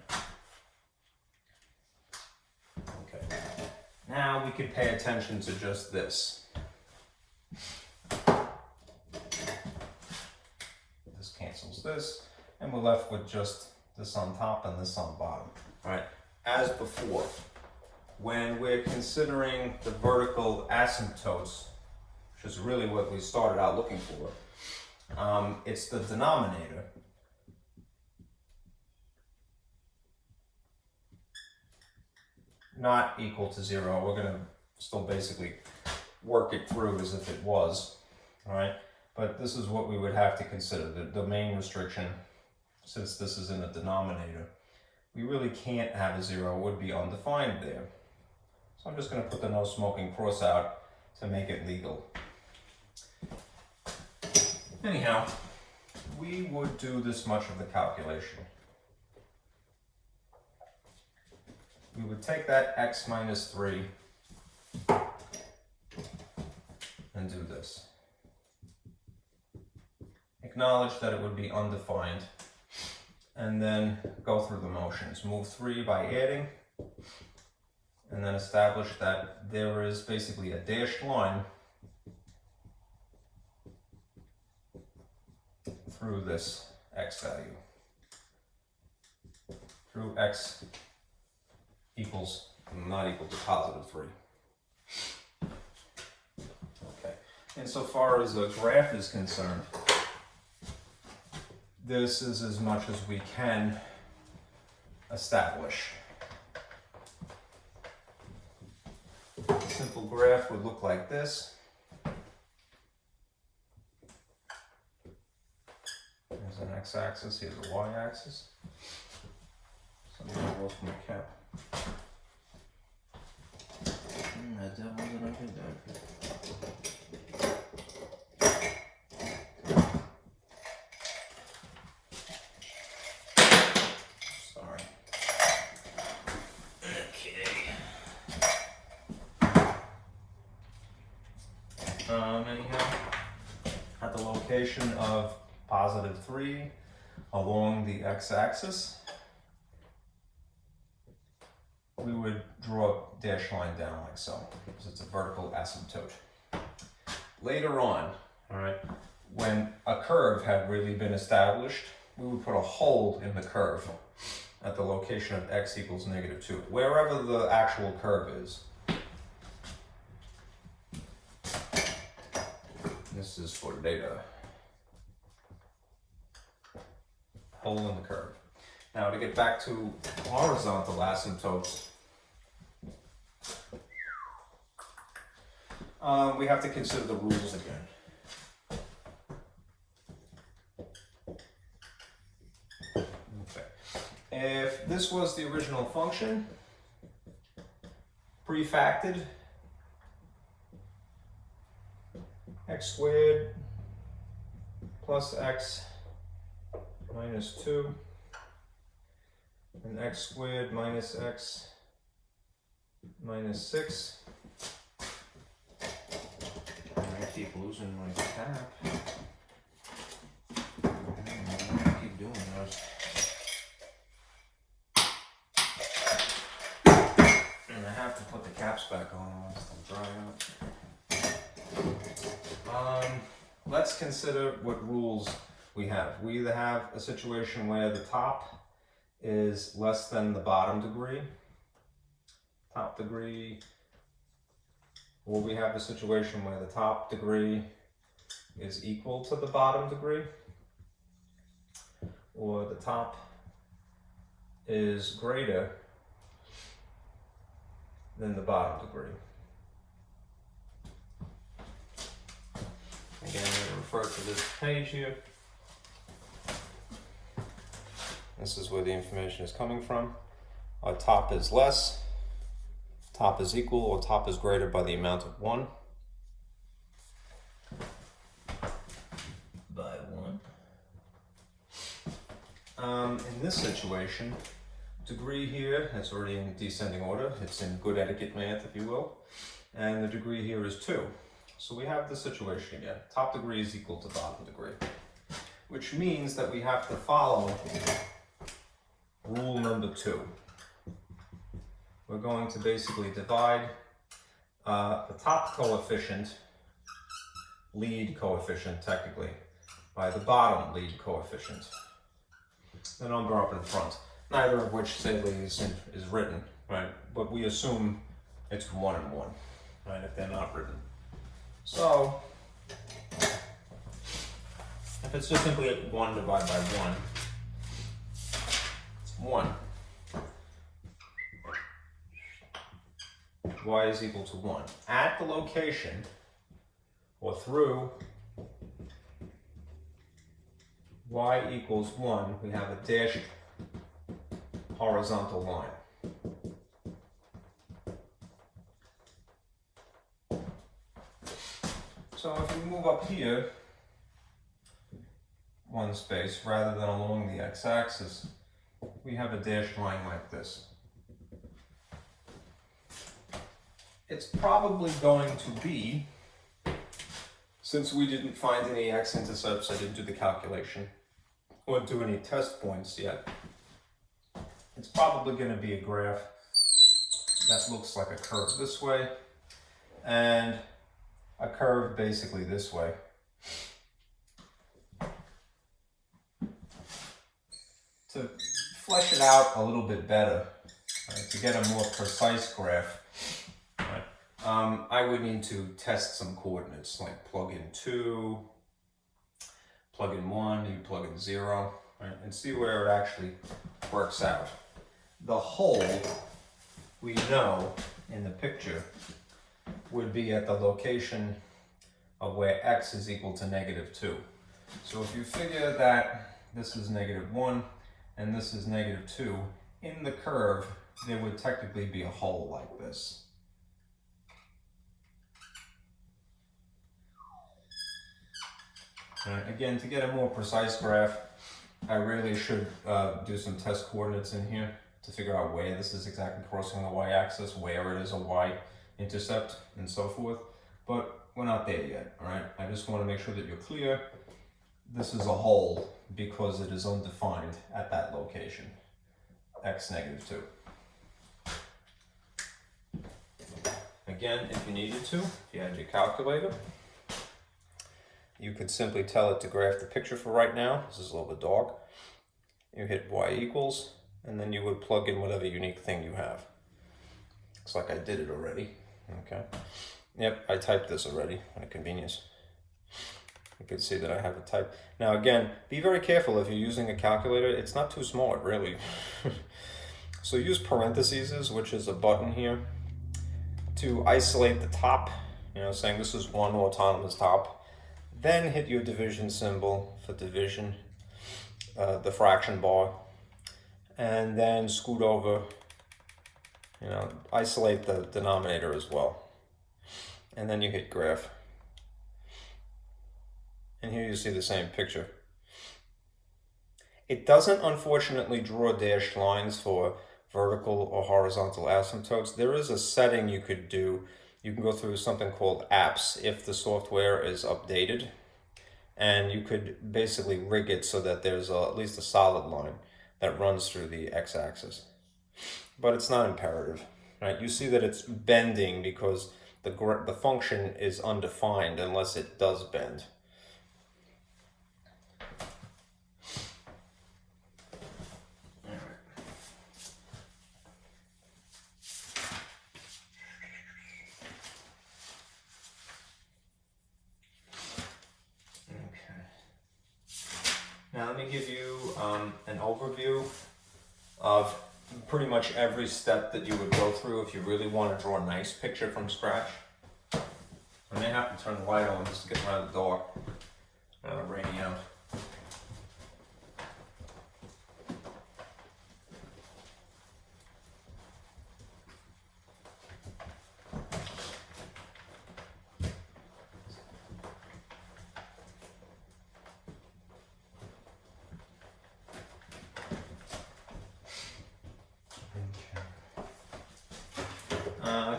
Okay. Now we could pay attention to just this. This cancels this, and we're left with just this on top and this on bottom. All right. As before, when we're considering the vertical asymptotes, which is really what we started out looking for, it's the denominator not equal to 0. We're going to still basically work it through as if it was, all right? But this is what we would have to consider, the domain restriction, since this is in a denominator. We really can't have a 0, it would be undefined there. So I'm just going to put the no smoking cross out to make it legal. Anyhow, we would do this much of the calculation. We would take that x minus 3 and do this. Acknowledge that it would be undefined, and then go through the motions. Move 3 by adding, and then establish that there is basically a dashed line through this x value, through x equals, not equal to positive 3. Okay, insofar as the graph is concerned, this is as much as we can establish. A simple graph would look like this. There's an x-axis, here's a y-axis. Somebody lost my cap. The devil did I do that? Sorry. Okay. Anyhow, at the location of positive 3 along the x-axis, we would draw a dashed line down like so, because it's a vertical asymptote. Later on, all right, when a curve had really been established, we would put a hole in the curve at the location of x equals -2, wherever the actual curve is. This is for data. Hole in the curve. Now to get back to horizontal asymptotes, we have to consider the rules again. Okay. If this was the original function, pre-factored, x squared plus x minus 2, and x squared minus x minus 6. I keep losing my cap. I keep doing this. And I have to put the caps back on once they dry out. Let's consider what rules we have. We either have a situation where the top is less than the bottom degree, top degree, or we have a situation where the top degree is equal to the bottom degree, or the top is greater than the bottom degree. Again, I'm going to refer to this page here. This is where the information is coming from. Our top is less, top is equal, or top is greater by the amount of 1. By 1. In this situation, degree here, it's already in descending order. It's in good etiquette math, if you will. And the degree here is 2. So we have the situation again. Top degree is equal to bottom degree, which means that we have to follow rule number 2. We're going to basically divide the top coefficient, lead coefficient technically, by the bottom lead coefficient. The number up in front, neither of which sadly is written, right? But we assume it's 1 and 1, right, if they're not written. So If it's just simply 1 divided by 1, it's 1. Y is equal to 1. At the location, or through y equals 1, we have a dashed horizontal line. So if we move up here one space rather than along the x-axis, we have a dashed line like this. It's probably going to be, since we didn't find any x-intercepts, I didn't do the calculation, or do any test points yet, it's probably going to be a graph that looks like a curve this way, and a curve basically this way. To flesh it out a little bit better, right, to get a more precise graph, right, I would need to test some coordinates, like plug in 2, plug in 1, you plug in 0, right, and see where it actually works out. The hole, we know in the picture, would be at the location of where x is equal to -2. So if you figure that this is -1 and this is -2, in the curve there would technically be a hole like this. Again, to get a more precise graph, I really should do some test coordinates in here to figure out where this is exactly crossing the y-axis, where it is a y-intercept, and so forth. But we're not there yet, all right? I just want to make sure that you're clear. This is a hole because it is undefined at that location, x -2. Again, if you needed to, if you had your calculator, you could simply tell it to graph the picture for right now. This is a little bit dark. You hit y equals, and then you would plug in whatever unique thing you have. Looks like I did it already. Okay. Yep, I typed this already, my convenience. You can see that I have it typed. Now again, be very careful if you're using a calculator. It's not too smart, really. So use parentheses, which is a button here, to isolate the top, saying this is one autonomous top. Then hit your division symbol for division, the fraction bar, and then scoot over, isolate the denominator as well. And then you hit graph. And here you see the same picture. It doesn't unfortunately draw dashed lines for vertical or horizontal asymptotes. There is a setting you could do. You can go through something called apps if the software is updated. And you could basically rig it so that there's at least a solid line that runs through the x-axis. But it's not imperative, right? You see that it's bending because the function is undefined unless it does bend. Now let me give you an overview of pretty much every step that you would go through if you really want to draw a nice picture from scratch. I may have to turn the light on just to get around the dark. Rainy out.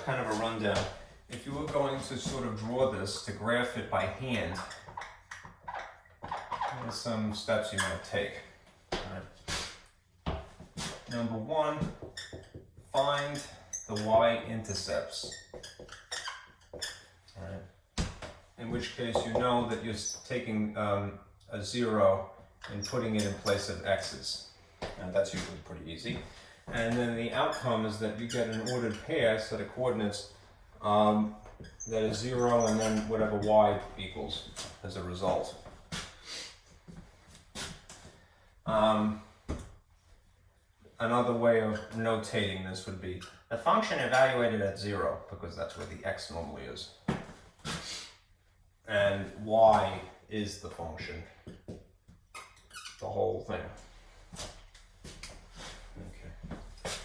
Kind of a rundown. If you were going to sort of draw this, to graph it by hand, there's some steps you might take. All right. Number 1, find the y-intercepts. All right. In which case you know that you're taking a 0 and putting it in place of x's. And that's usually pretty easy. And then the outcome is that you get an ordered pair set of coordinates that is 0 and then whatever y equals as a result. Another way of notating this would be the function evaluated at 0, because that's where the x normally is. And y is the function. The whole thing.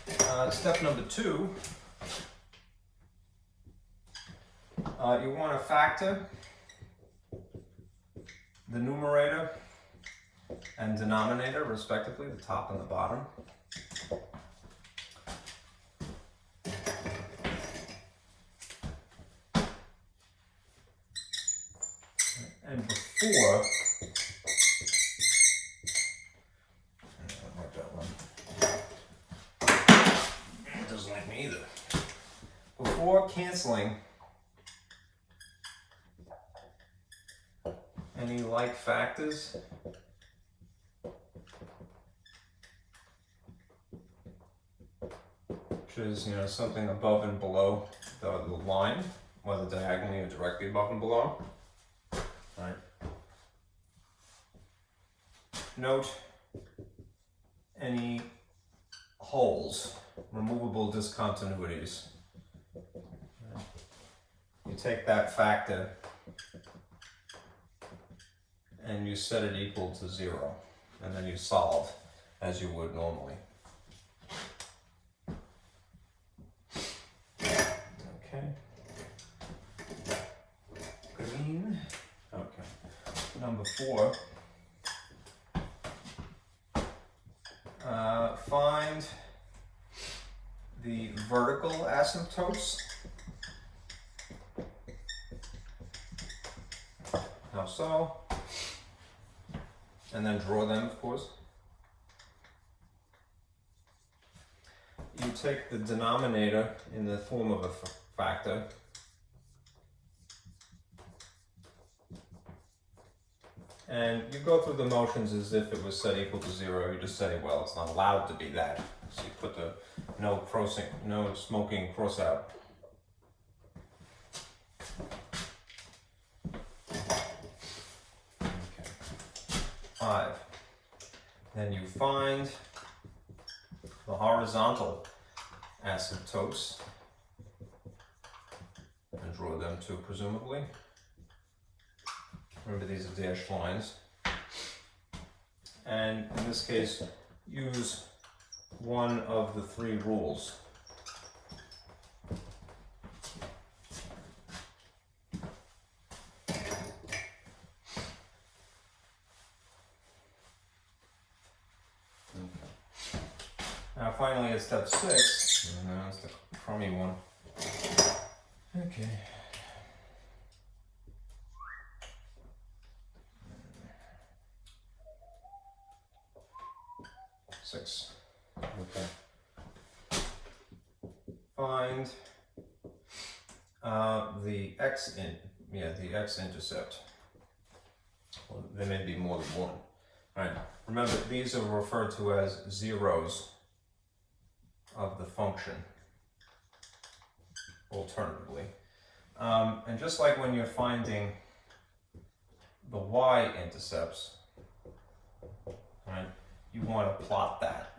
Okay. Step number 2. You want to factor the numerator and denominator, respectively, the top and the bottom. And before, it doesn't like me either. Before canceling any like factors, which is, something above and below the line, whether diagonally or directly above and below. Right. Note any holes, removable discontinuities. Right. You take that factor and you set it equal to 0, and then you solve as you would normally. Okay. Green. Okay. Number 4. Find the vertical asymptotes. How so? And then draw them, of course. You take the denominator in the form of a factor, and you go through the motions as if it was set equal to 0. You just say, well, it's not allowed to be that. So you put the no smoking cross out. Okay. 5. Then you find the horizontal asymptotes and draw them too, presumably. Remember, these are dashed lines. And in this case, use one of the 3 rules. Now finally at step 6, and that's the crummy one. Okay. Okay. Find the X-Intercept. Well, there may be more than one. All right. Remember, these are referred to as zeros of the function, alternatively. And just like when you're finding the Y-intercepts, right, you want to plot that.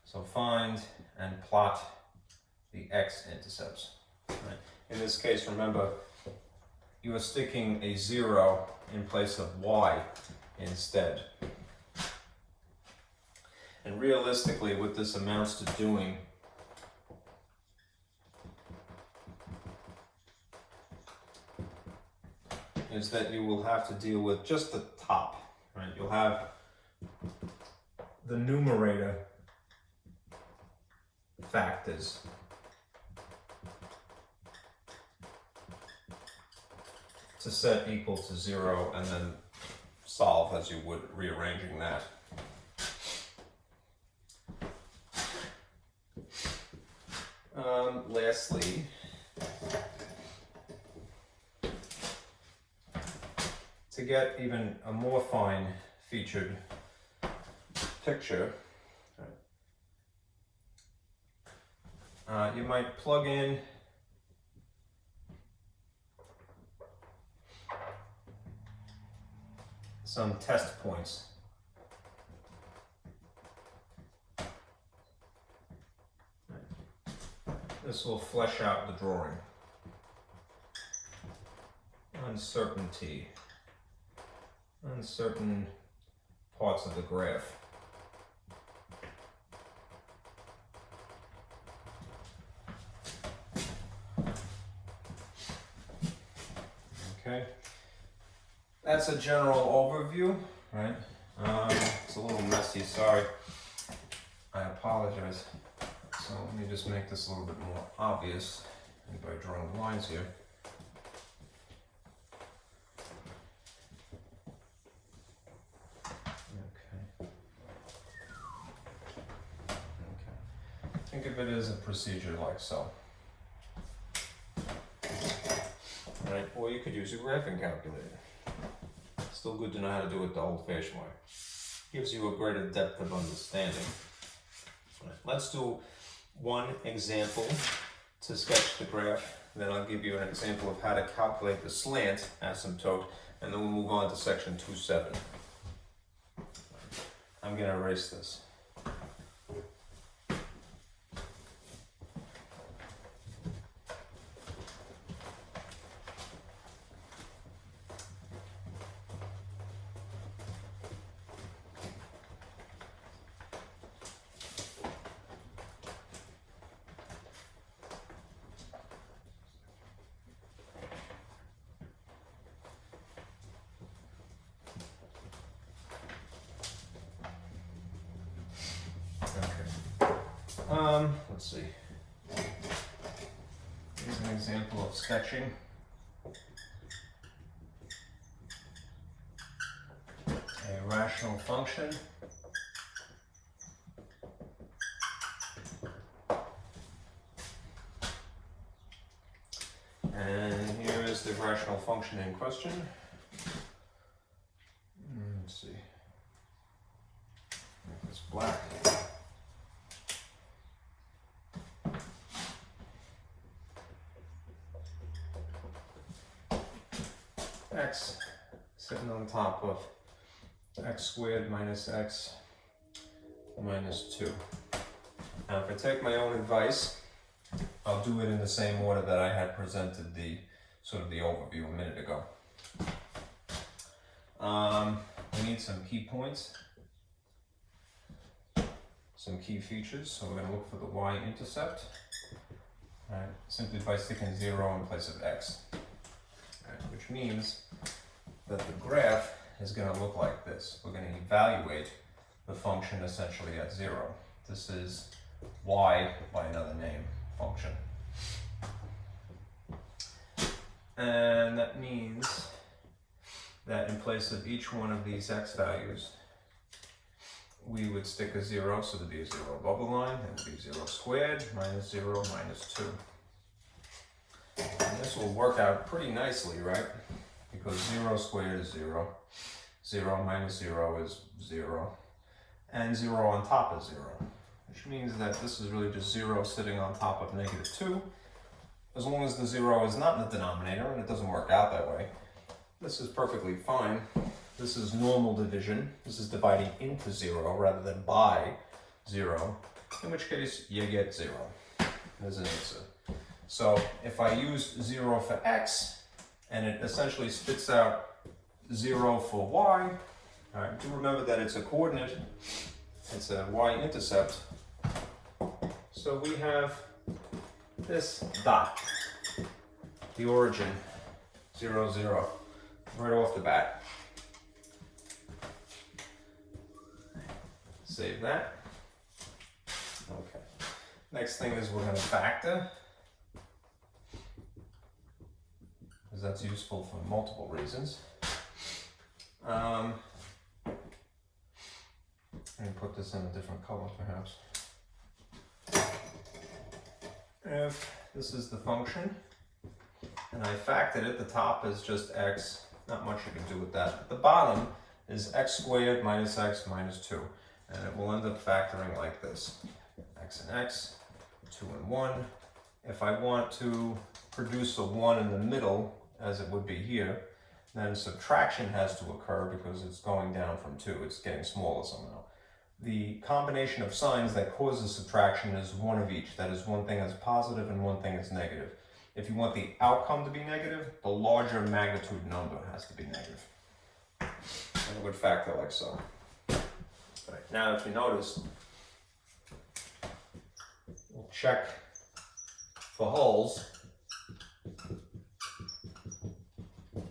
So find and plot the X-intercepts. Right? In this case, remember, you are sticking a 0 in place of Y instead. And realistically, what this amounts to doing is that you will have to deal with just the top. Right? You'll have the numerator factors to set equal to 0 and then solve as you would rearranging that. Lastly, to get even a more fine featured picture, you might plug in some test points this will flesh out the drawing. Uncertainty. Uncertain parts of the graph. Okay, that's a general overview, right? It's a little messy, sorry. I apologize. So let me just make this a little bit more obvious by drawing lines here. Think of it as a procedure like so. Right? Or you could use a graphing calculator. Still good to know how to do it the old-fashioned way. Gives you a greater depth of understanding. Right. Let's do one example to sketch the graph. Then I'll give you an example of how to calculate the slant asymptote, and then we'll move on to section 2.7. I'm going to erase this. Let's see. Here's an example of sketching. A rational function. And here is the rational function in question. Let's see. Make this black. X sitting on top of x squared minus x minus 2. Now if I take my own advice, I'll do it in the same order that I had presented the sort of the overview a minute ago. We need some key points, some key features. So we're going to look for the Y-intercept, right, simply by sticking 0 in place of x. Which means that the graph is going to look like this. We're going to evaluate the function essentially at 0. This is y by another name function. And that means that in place of each one of these x values, we would stick a 0, so there'd be a 0 bubble line, and it would be 0 squared minus 0 minus 2. And this will work out pretty nicely, right? Because 0 squared is 0, 0 minus 0 is 0, and 0 on top is 0. Which means that this is really just 0 sitting on top of negative 2. As long as the 0 is not in the denominator, and it doesn't work out that way, this is perfectly fine. This is normal division. This is dividing into 0 rather than by 0, in which case you get 0 as an answer. So if I use 0 for x, and it essentially spits out 0 for y, all right, do remember that it's a coordinate, it's a y-intercept. So we have this dot, the origin, 0, 0, right off the bat. Save that. Okay. Next thing is we're going to factor, because that's useful for multiple reasons. And put this in a different color perhaps. If this is the function, and I factored it, the top is just x, not much you can do with that. The bottom is x squared minus x minus 2, and it will end up factoring like this. X and x, 2 and 1. If I want to produce a 1 in the middle, as it would be here, then subtraction has to occur because it's going down from 2, it's getting smaller somehow. the combination of signs that causes subtraction is one of each. That is, one thing is positive and one thing is negative. If you want the outcome to be negative, the larger magnitude number has to be negative. And a good factor like so. All right, now if you notice, we'll check for holes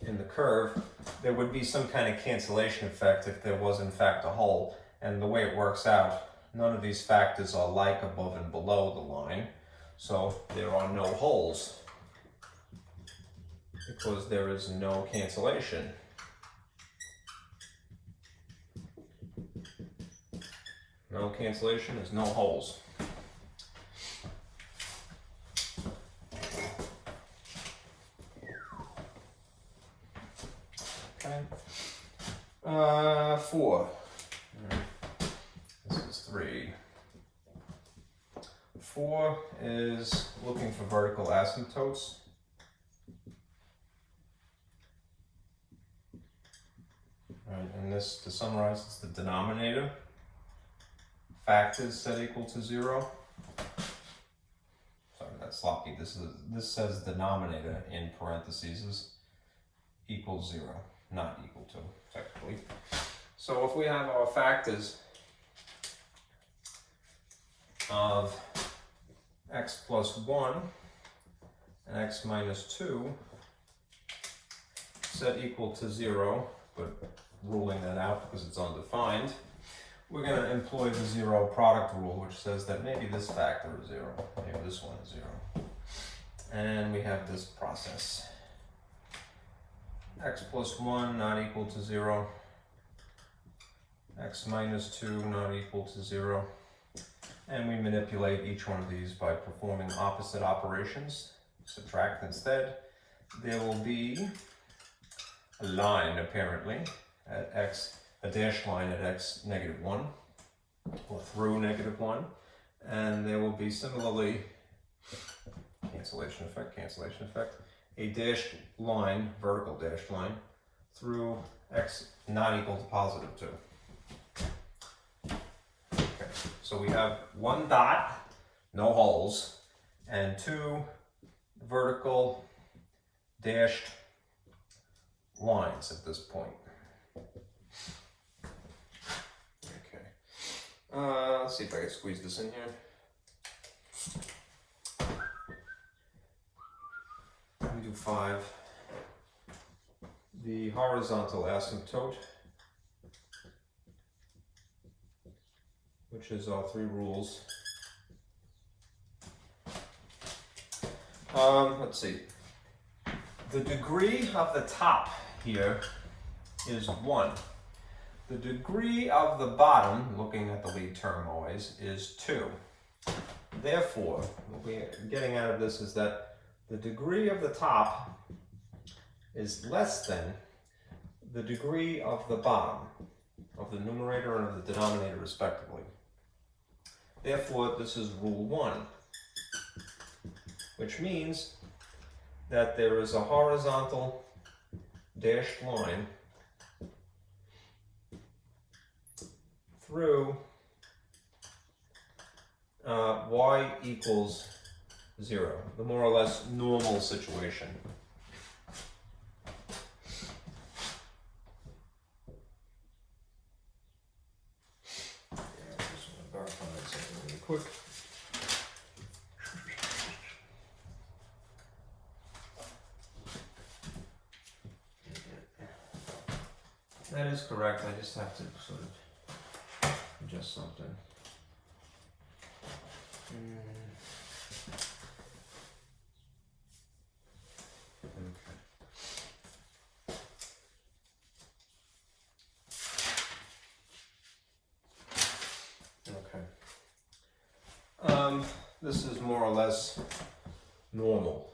in the curve. There would be some kind of cancellation effect if there was in fact a hole. And the way it works out, none of these factors are like above and below the line, so there are no holes because there is no cancellation. No cancellation is no holes. Okay. 4. This is 3. 4 is looking for vertical asymptotes. Right, and this, to summarize, is the denominator. Factors set equal to 0. Sorry, that's sloppy. This says denominator in parentheses equals 0, not equal to, technically. So if we have our factors of x plus 1 and x minus 2 set equal to 0, but ruling that out because it's undefined, we're going to employ the zero product rule, which says that maybe this factor is 0, maybe this one is 0. And we have this process. X plus 1 not equal to 0. X minus 2 not equal to 0. And we manipulate each one of these by performing opposite operations. Subtract instead. There will be a line, apparently, at x, a dashed line at x negative 1, or through negative 1. And there will be similarly, cancellation effect, a dashed line, vertical dashed line, through x not equal to positive 2. Okay, so we have 1 dot, no holes, and 2 vertical dashed lines at this point. Okay, let's see if I can squeeze this in here. Let me do 5. The horizontal asymptote, which is our 3 rules. Let's see. The degree of the top here is 1. The degree of the bottom, looking at the lead term always, is 2. Therefore, what we're getting out of this is that the degree of the top is less than the degree of the bottom, of the numerator and of the denominator respectively. Therefore, this is rule 1, which means that there is a horizontal dashed line through y equals 0, the more or less normal situation. I just want to verify something really quick. That is correct. I just have to sort of adjust something. Okay. This is more or less normal.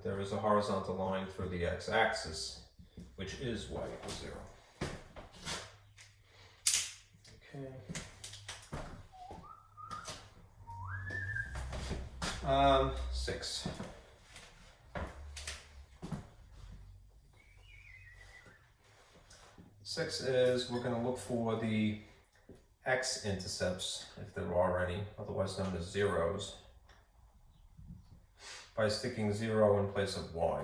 There is a horizontal line through the x-axis, which is y equals 0. Okay. 6. 6 is we're going to look for the X-intercepts, if there are any, otherwise known as zeros, by sticking 0 in place of y.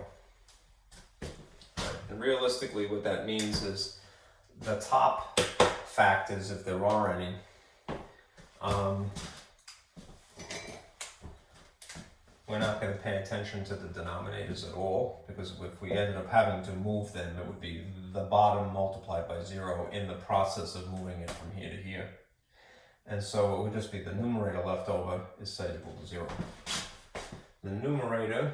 And realistically, what that means is the top factors, if there are any, we're not going to pay attention to the denominators at all, because if we ended up having to move them, it would be the bottom multiplied by 0 in the process of moving it from here to here. And so it would just be the numerator left over is set equal to 0. The numerator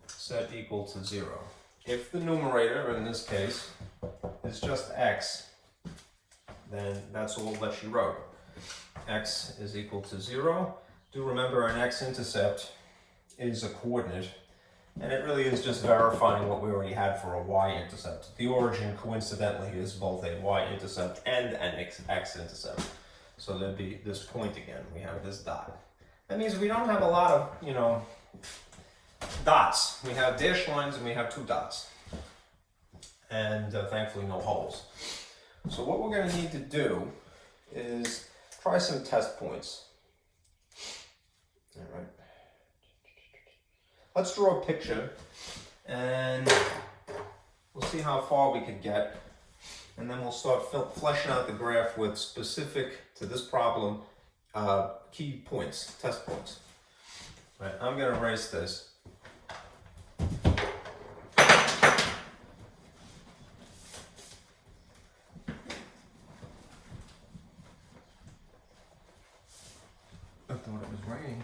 set equal to 0. If the numerator, in this case, is just x, then that's all that she wrote. X is equal to 0. Do remember an x-intercept is a coordinate, and it really is just verifying what we already had for a y-intercept. The origin, coincidentally, is both a y-intercept and an x-intercept. So there'd be this point again. We have this dot. That means we don't have a lot of, dots. We have dashed lines and we have 2 dots. And thankfully no holes. So what we're going to need to do is try some test points. All right. Let's draw a picture and we'll see how far we could get. And then we'll start fleshing out the graph with specific to this problem key points, test points. All right, I'm going to erase this. I thought it was raining.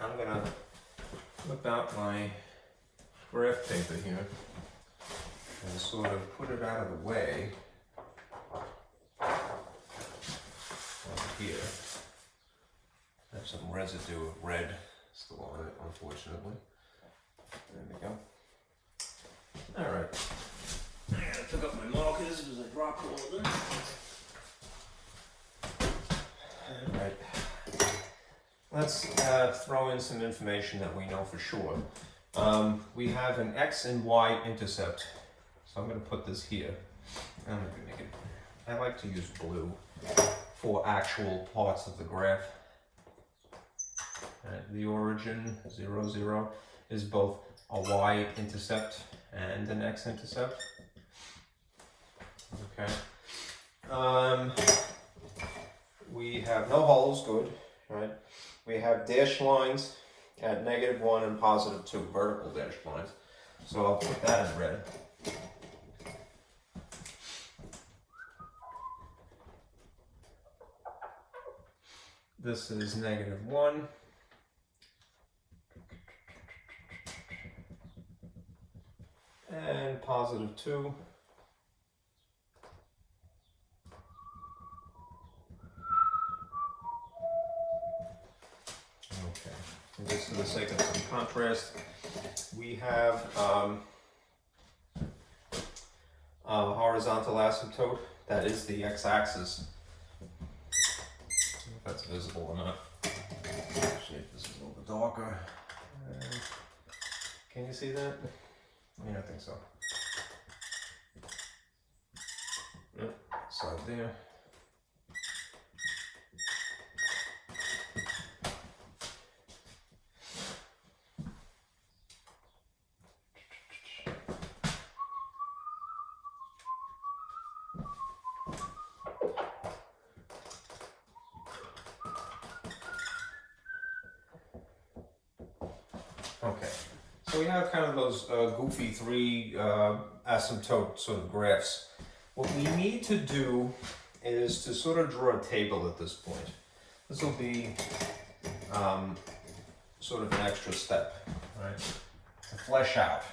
I'm gonna whip out my graph paper here and sort of put it out of the way over here. I have some residue of red still on it, unfortunately. There we go. All right. I gotta pick up my markers because I dropped all of them. All right. Let's throw in some information that we know for sure. We have an x and y intercept. So I'm going to put this here. I'm going to make it. I like to use blue for actual parts of the graph. The origin 0, 0 is both a y-intercept and an x-intercept. Okay. We have no holes, good, right? We have dashed lines at -1 and +2, vertical dashed lines. So I'll put that in red. This is -1. And +2. Okay, and just for the sake of some contrast, we have a horizontal asymptote. That is the x-axis. I don't know if that's visible or not. Actually, this is a little bit darker. Can you see that? Yeah, I think so. Yep, side there. Okay, so we have kind of those goofy 3 asymptote sort of graphs. What we need to do is to sort of draw a table at this point. This will be sort of an extra step, right? To flesh out,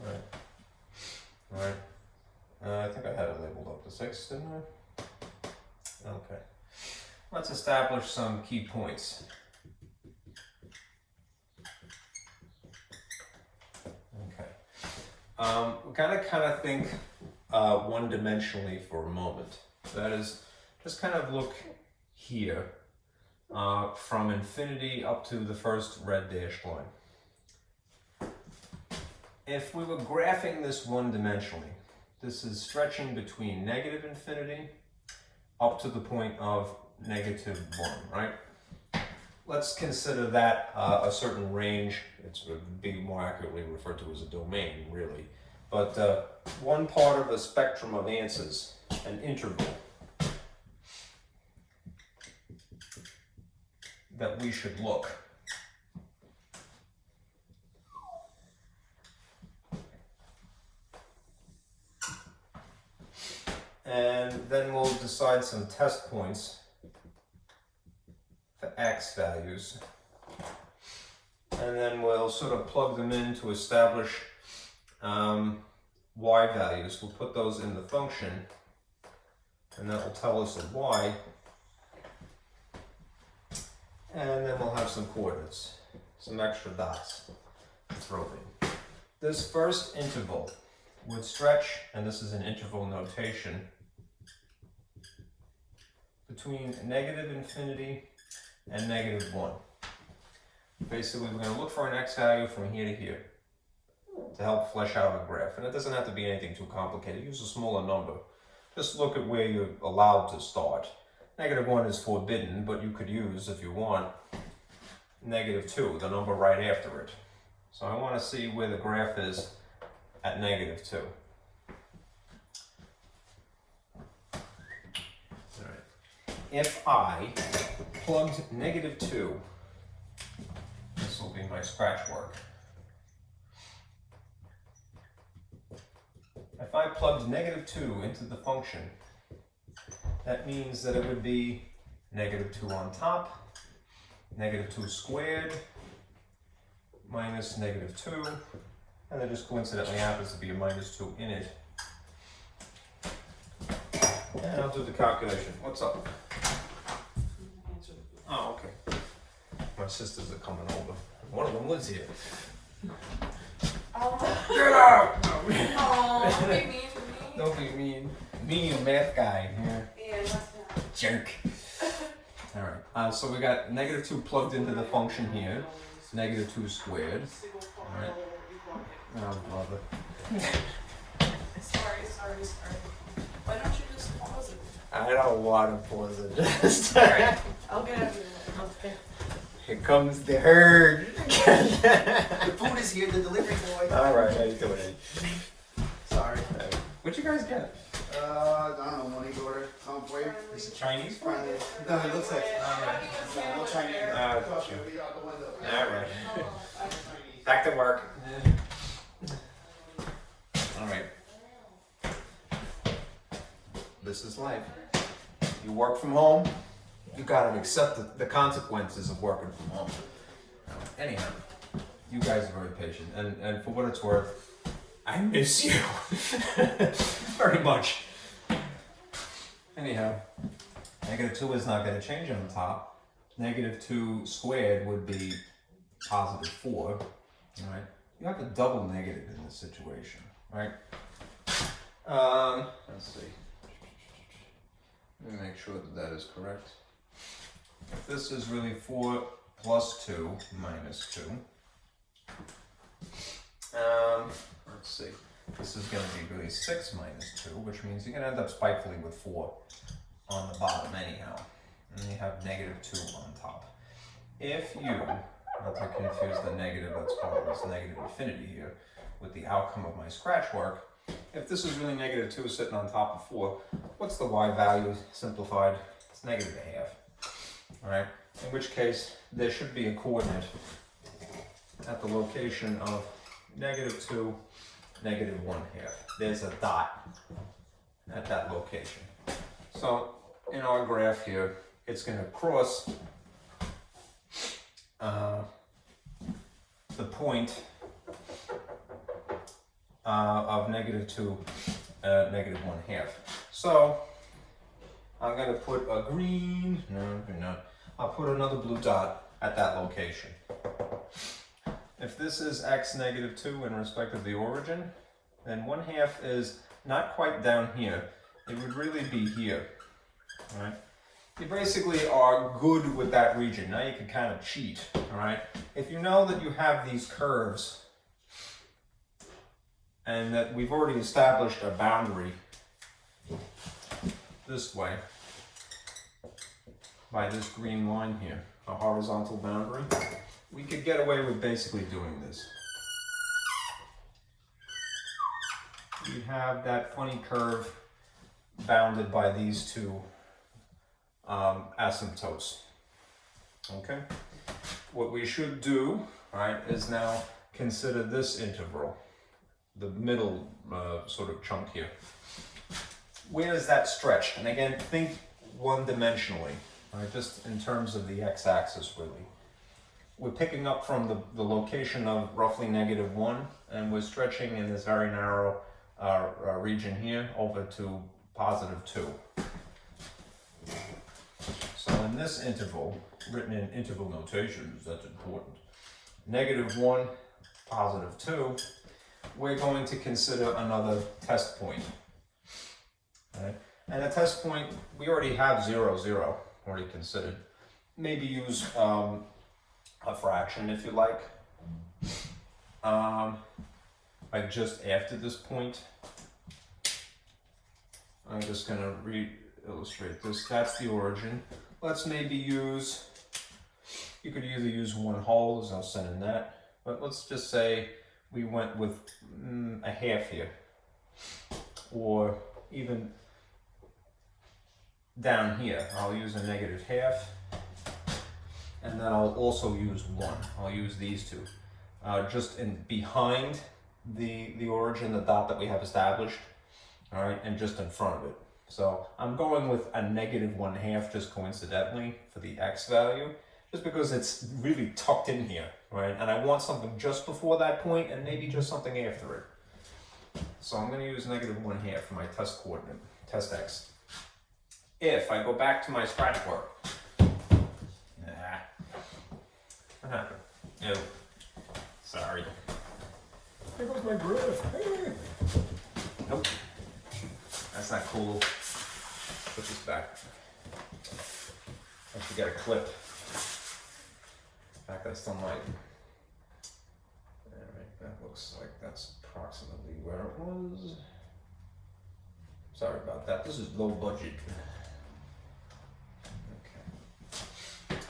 right? Right. I think I had it labeled up to 6, didn't I? Okay. Let's establish some key points. we gotta kind of think one-dimensionally for a moment. That is, just kind of look here from infinity up to the first red dashed line. If we were graphing this one-dimensionally, this is stretching between negative infinity up to the point of -1, right? Let's consider that a certain range. It would be more accurately referred to as a domain, really. But one part of a spectrum of answers, an interval, that we should look. And then we'll decide some test points for x values. And then we'll sort of plug them in to establish y values. We'll put those in the function, and that will tell us a y. And then we'll have some coordinates, some extra dots to throw in. This first interval would stretch, and this is an interval notation, between negative infinity and -1. Basically, we're going to look for an x value from here to here to help flesh out a graph. And it doesn't have to be anything too complicated. Use a smaller number. Just look at where you're allowed to start. -1 is forbidden, but you could use, if you want, -2, the number right after it. So I want to see where the graph is at -2. All right. If I plugged -2, this will be my scratch work. If I plugged -2 into the function, that means that it would be -2 on top, -2 squared, minus -2, and there just coincidentally happens to be a -2 in it. And I'll do the calculation. What's up? Oh, okay. My sisters are coming over. One of them lives here. Get out! Oh, don't be mean to me. Don't be mean. Mean math guy here. Yeah, that's not. Jerk. Alright, so we got -2 plugged into the function here. -2 squared. Alright. Oh, brother. Sorry. Why don't you just pause it? I don't want to pause it. Alright, I'll get out of here. Okay. Here comes the herd. The food is here, the delivery boy. Alright, how you doing, Eddie? Sorry. What'd you guys get? I don't know, money order. For you. Is it Chinese? Finally. No, it looks like. No Chinese. Alright. Back to work. Alright. This is life. You work from home, you gotta accept the consequences of working from home. Anyhow, you guys are very patient, and for what it's worth, I miss you very much. Anyhow, -2 is not going to change on the top. -2 squared would be +4. All right, you have a double negative in this situation, right? Let's see. Let me make sure that that is correct. If this is really 4 + 2 - 2. Let's see. This is going to be really 6 - 2, which means you're going to end up spitefully with 4 on the bottom anyhow. And you have -2 on top. If you, not to confuse the negative that's part of this negative infinity here with the outcome of my scratch work, if this is really -2 sitting on top of 4, what's the y value simplified? It's -1/2. Alright? In which case, there should be a coordinate at the location of -2, -1/2. There's a dot at that location. So in our graph here, it's going to cross the point of -2, -1/2. So I'm going to put a green, I'll put another blue dot at that location. If this is x -2 in respect of the origin, then 1/2 is not quite down here. It would really be here, all right? You basically are good with that region. Now you can kind of cheat, all right? If you know that you have these curves and that we've already established a boundary this way by this green line here, a horizontal boundary, we could get away with basically doing this. You have that funny curve bounded by these two asymptotes. Okay? What we should do, right, is now consider this interval, the middle sort of chunk here. Where is that stretch? And again, think one-dimensionally, right, just in terms of the x-axis, really. We're picking up from the location of roughly -1, and we're stretching in this very narrow region here over to +2. So in this interval, written in interval notations, that's important, -1, +2, we're going to consider another test point. Right? And a test point, we already have 0, 0 already considered. Maybe use a fraction if you like. Like just after this point. I'm just going to illustrate this. That's the origin. Let's maybe use, you could either use 1/2, there's no sin in that, but let's just say we went with 1/2 here, or even down here, I'll use a -1/2, and then I'll also use 1. I'll use these two, just in behind the origin, the dot that we have established, all right, and just in front of it. So I'm going with a -1/2 just coincidentally for the x value, just because it's really tucked in here, right? And I want something just before that point and maybe just something after it. So I'm going to use -1/2 for my test coordinate, test x. If I go back to my scratch work, what happened? Oh, sorry. There goes my groove. Nope, that's not cool. Put this back. I should get a clip. In fact, that's still might. Alright, that looks like that's approximately where it was. Sorry about that. This is low budget. Okay.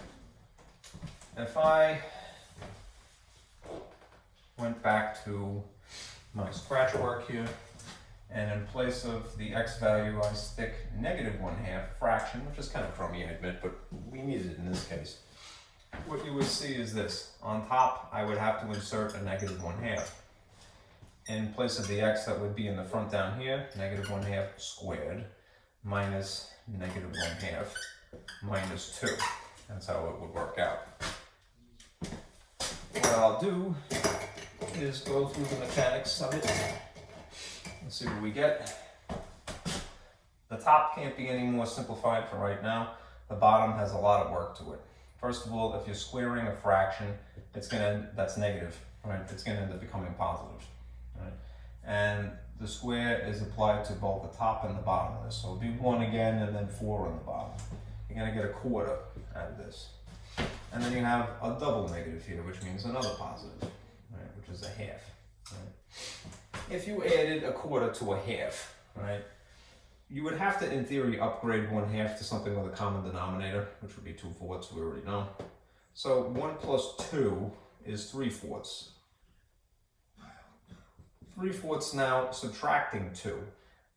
If I went back to my scratch work here, and in place of the x value, I stick -1/2 fraction, which is kind of crummy, I admit, but we need it in this case. What you would see is this. On top, I would have to insert a -1/2. In place of the x that would be in the front down here, -1/2 squared minus -1/2 minus 2. That's how it would work out. What I'll do is go through the mechanics of it. Let's see what we get. The top can't be any more simplified for right now. The bottom has a lot of work to it. First of all, if you're squaring a fraction, that's negative, right? It's gonna end up becoming positive, right? And the square is applied to both the top and the bottom of this. So it'll be 1 again and then 4 on the bottom. You're gonna get a quarter out of this. And then you have a double negative here, which means another positive, right? Which is 1/2, right? If you added a quarter to a 1/2, right, you would have to, in theory, upgrade 1/2 to something with a common denominator, which would be 2/4, we already know. So 1 plus 2 is 3/4. 3/4 now subtracting 2.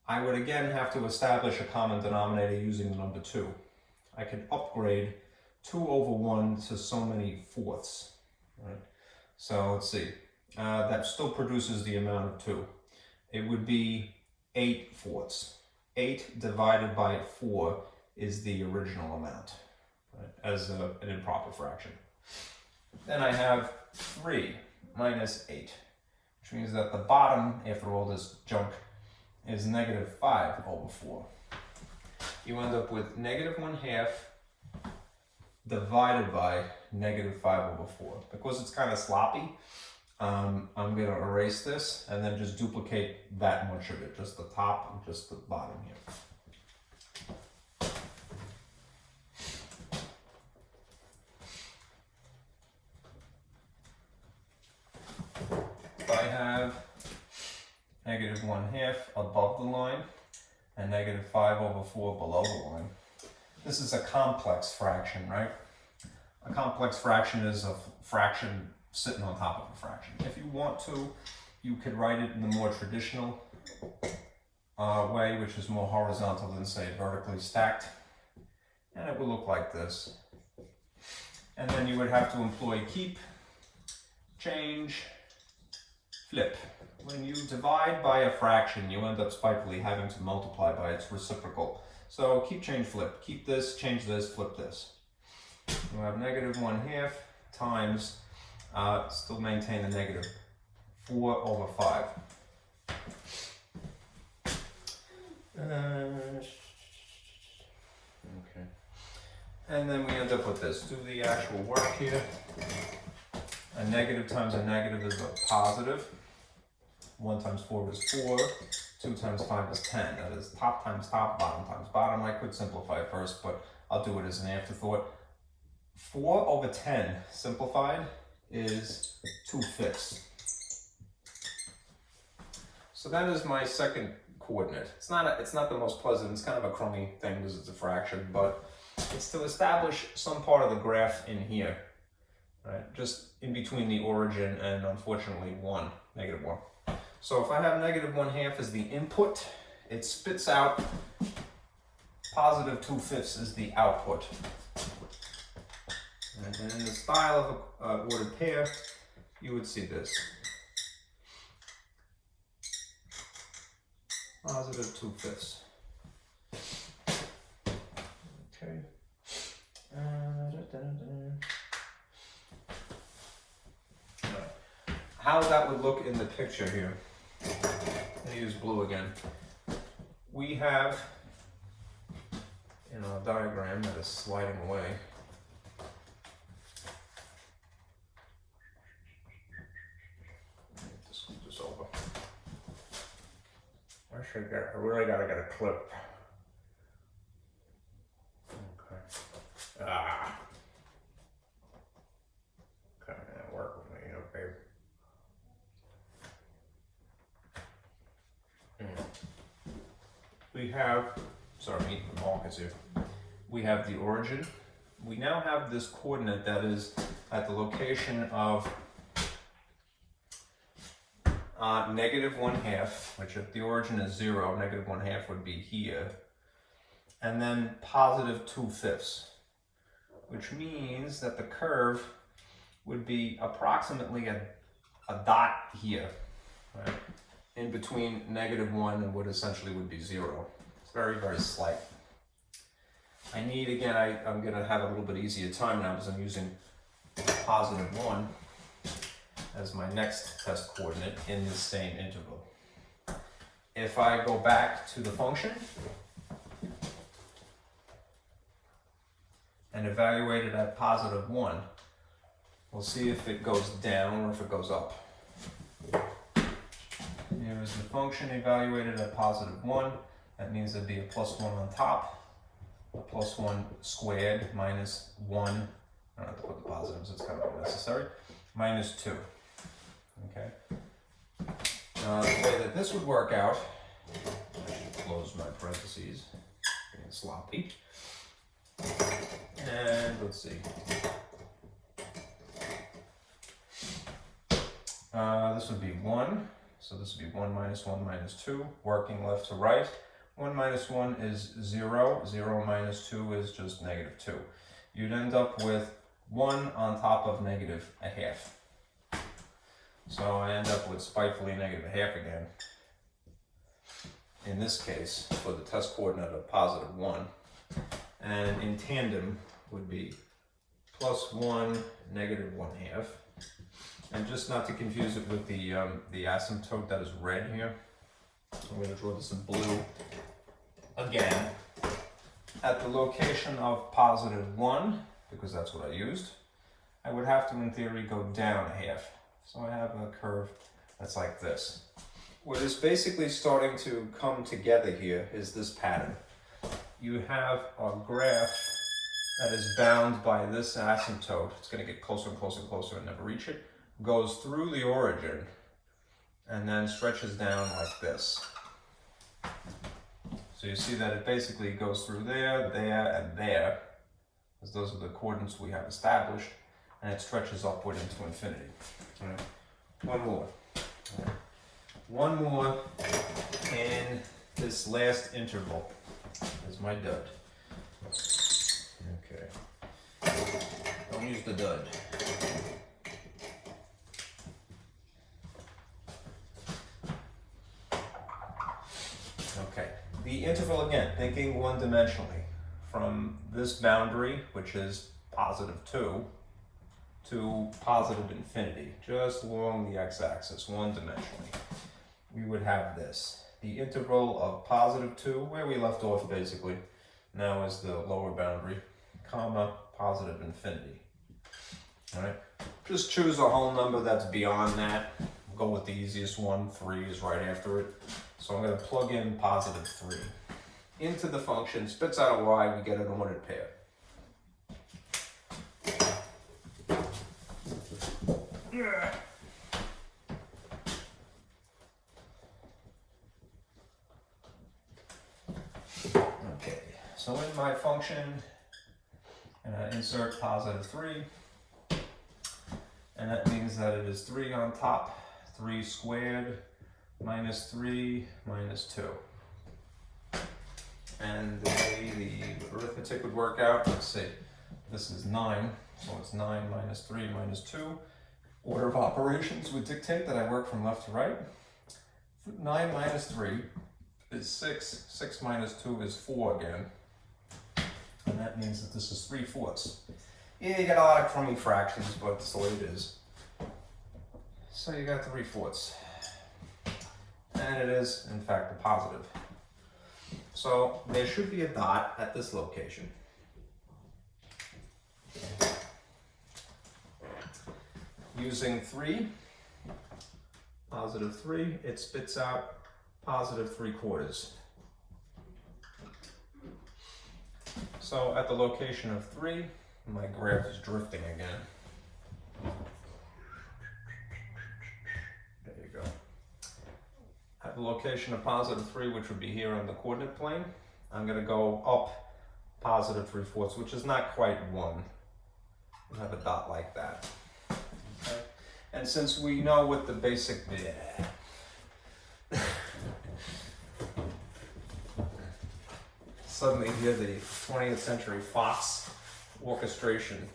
I would again have to establish a common denominator using the number 2. I can upgrade 2/1 to so many fourths, right? So let's see. That still produces the amount of 2. It would be 8/4. 8 divided by 4 is the original amount, right, as an improper fraction. Then I have 3 minus 8, which means that the bottom, after all this junk, is -5/4. You end up with -1/2 divided by -5/4. Because it's kind of sloppy, I'm going to erase this and then just duplicate that much of it, just the top and just the bottom here. I have -1/2 above the line and -5/4 below the line. This is a complex fraction, right? A complex fraction is a fraction sitting on top of a fraction. If you want to, you could write it in the more traditional way, which is more horizontal than, say, vertically stacked. And it will look like this. And then you would have to employ keep, change, flip. When you divide by a fraction, you end up spitefully having to multiply by its reciprocal. So keep, change, flip. Keep this, change this, flip this. You have -1/2 times, still maintain the -4/5. Okay. And then we end up with this. Do the actual work here. A negative times a negative is a positive. 1 times 4 is 4. 2 times 5 is 10. That is top times top, bottom times bottom. I could simplify it first, but I'll do it as an afterthought. 4/10 simplified is 2/5. So that is my second coordinate. It's not the most pleasant. It's kind of a crummy thing because it's a fraction, but it's to establish some part of the graph in here, right? Just in between the origin and, unfortunately, -1. So if I have -1/2 as the input, it spits out +2/5 is the output. And then in the style of an ordered pair, you would see this. +2/5. Okay. How that would look in the picture here. I'll use blue again. We have, a diagram that is sliding away. Just scoot this over. I really gotta get a clip. Okay. Okay, that work with me, okay. We have, sorry, Marcus here. We have the origin. We now have this coordinate that is at the location of -1/2, which if the origin is 0, -1/2 would be here. And then +2/5, which means that the curve would be approximately a dot here, right? In between -1 and what essentially would be 0. It's very, very slight. I need, again, I'm going to have a little bit easier time now because I'm using +1 as my next test coordinate in the same interval. If I go back to the function and evaluate it at +1, we'll see if it goes down or if it goes up. Here is the function evaluated at +1. That means there'd be a +1 on top, a +1 squared minus 1. I don't have to put the positives, it's kind of unnecessary. -2. Okay. The way that this would work out, I should close my parentheses, being sloppy. And let's see. This would be 1. So this would be 1 minus 1 minus 2, working left to right. 1 minus 1 is 0. 0 minus 2 is just -2. You'd end up with 1 on top of -1/2. So I end up with spitefully -1/2 again. In this case, for the test coordinate of +1. And in tandem would be +1, -1/2. And just not to confuse it with the asymptote that is red here, I'm going to draw this in blue. Again, at the location of +1, because that's what I used, I would have to, in theory, go down 1/2. So I have a curve that's like this. What is basically starting to come together here is this pattern. You have a graph that is bound by this asymptote. It's going to get closer and closer and closer and never reach it. Goes through the origin and then stretches down like this. So you see that it basically goes through there, there, and there, because those are the coordinates we have established, and it stretches upward into infinity. All right. One more. All right. One more in this last interval is my dud. Okay. Don't use the dud. Okay. The interval, again, thinking one-dimensionally, from this boundary, which is positive 2, to positive infinity, just along the x-axis, one-dimensionally. We would have this. The interval of positive 2, where we left off basically, now is the lower boundary, comma, positive infinity. All right, just choose a whole number that's beyond that. Go with the easiest one, 3 is right after it. So I'm going to plug in positive 3 into the function, spits out a y, we get an ordered pair. Okay, so in my function, insert positive 3, and that means that it is 3 on top, 3 squared, minus 3, minus 2. And the way the arithmetic would work out, let's see, this is 9, so it's 9 minus 3 minus 2. Order of operations would dictate that I work from left to right. 9 minus 3 is 6, 6 minus 2 is 4 again. And that means that this is 3/4. Yeah, you got a lot of crummy fractions, but that's the way it is. So you got 3/4. And it is, in fact, a positive. So there should be a dot at this location. Using 3, positive 3, it spits out positive 3/4. So at the location of 3, my graph is drifting again. There you go. At the location of positive 3, which would be here on the coordinate plane, I'm going to go up positive 3/4, which is not quite 1. We'll have a dot like that. Okay. And since we know what the basic... Suddenly hear the 20th century Fox orchestration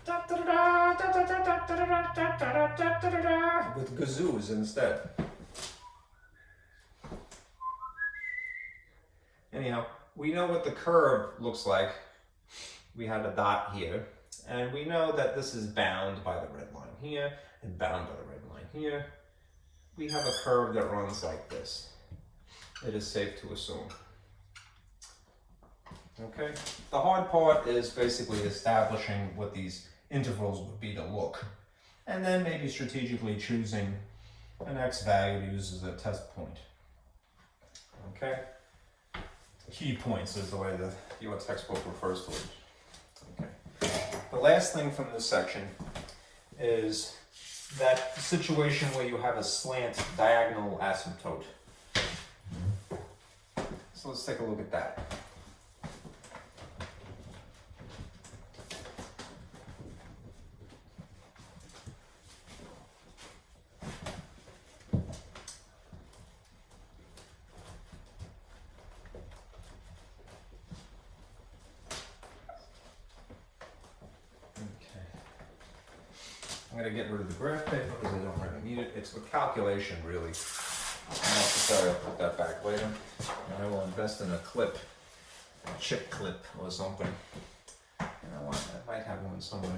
with kazoos instead. Anyhow, we know what the curve looks like. We had a dot here, and we know that this is bound by the red line here and bound by the red line here. We have a curve that runs like this. It is safe to assume. Okay, the hard part is basically establishing what these intervals would be to look, and then maybe strategically choosing an x value to use as a test point. Okay, key points is the way the your textbook refers to it. Okay, the last thing from this section is that situation where you have a slant diagonal asymptote. So let's take a look at that. I'm going to get rid of the graph paper because I don't really need it. It's a calculation, really. Sorry, I'll put that back later. And I will invest in a clip, a chip clip or something. And I might have one somewhere.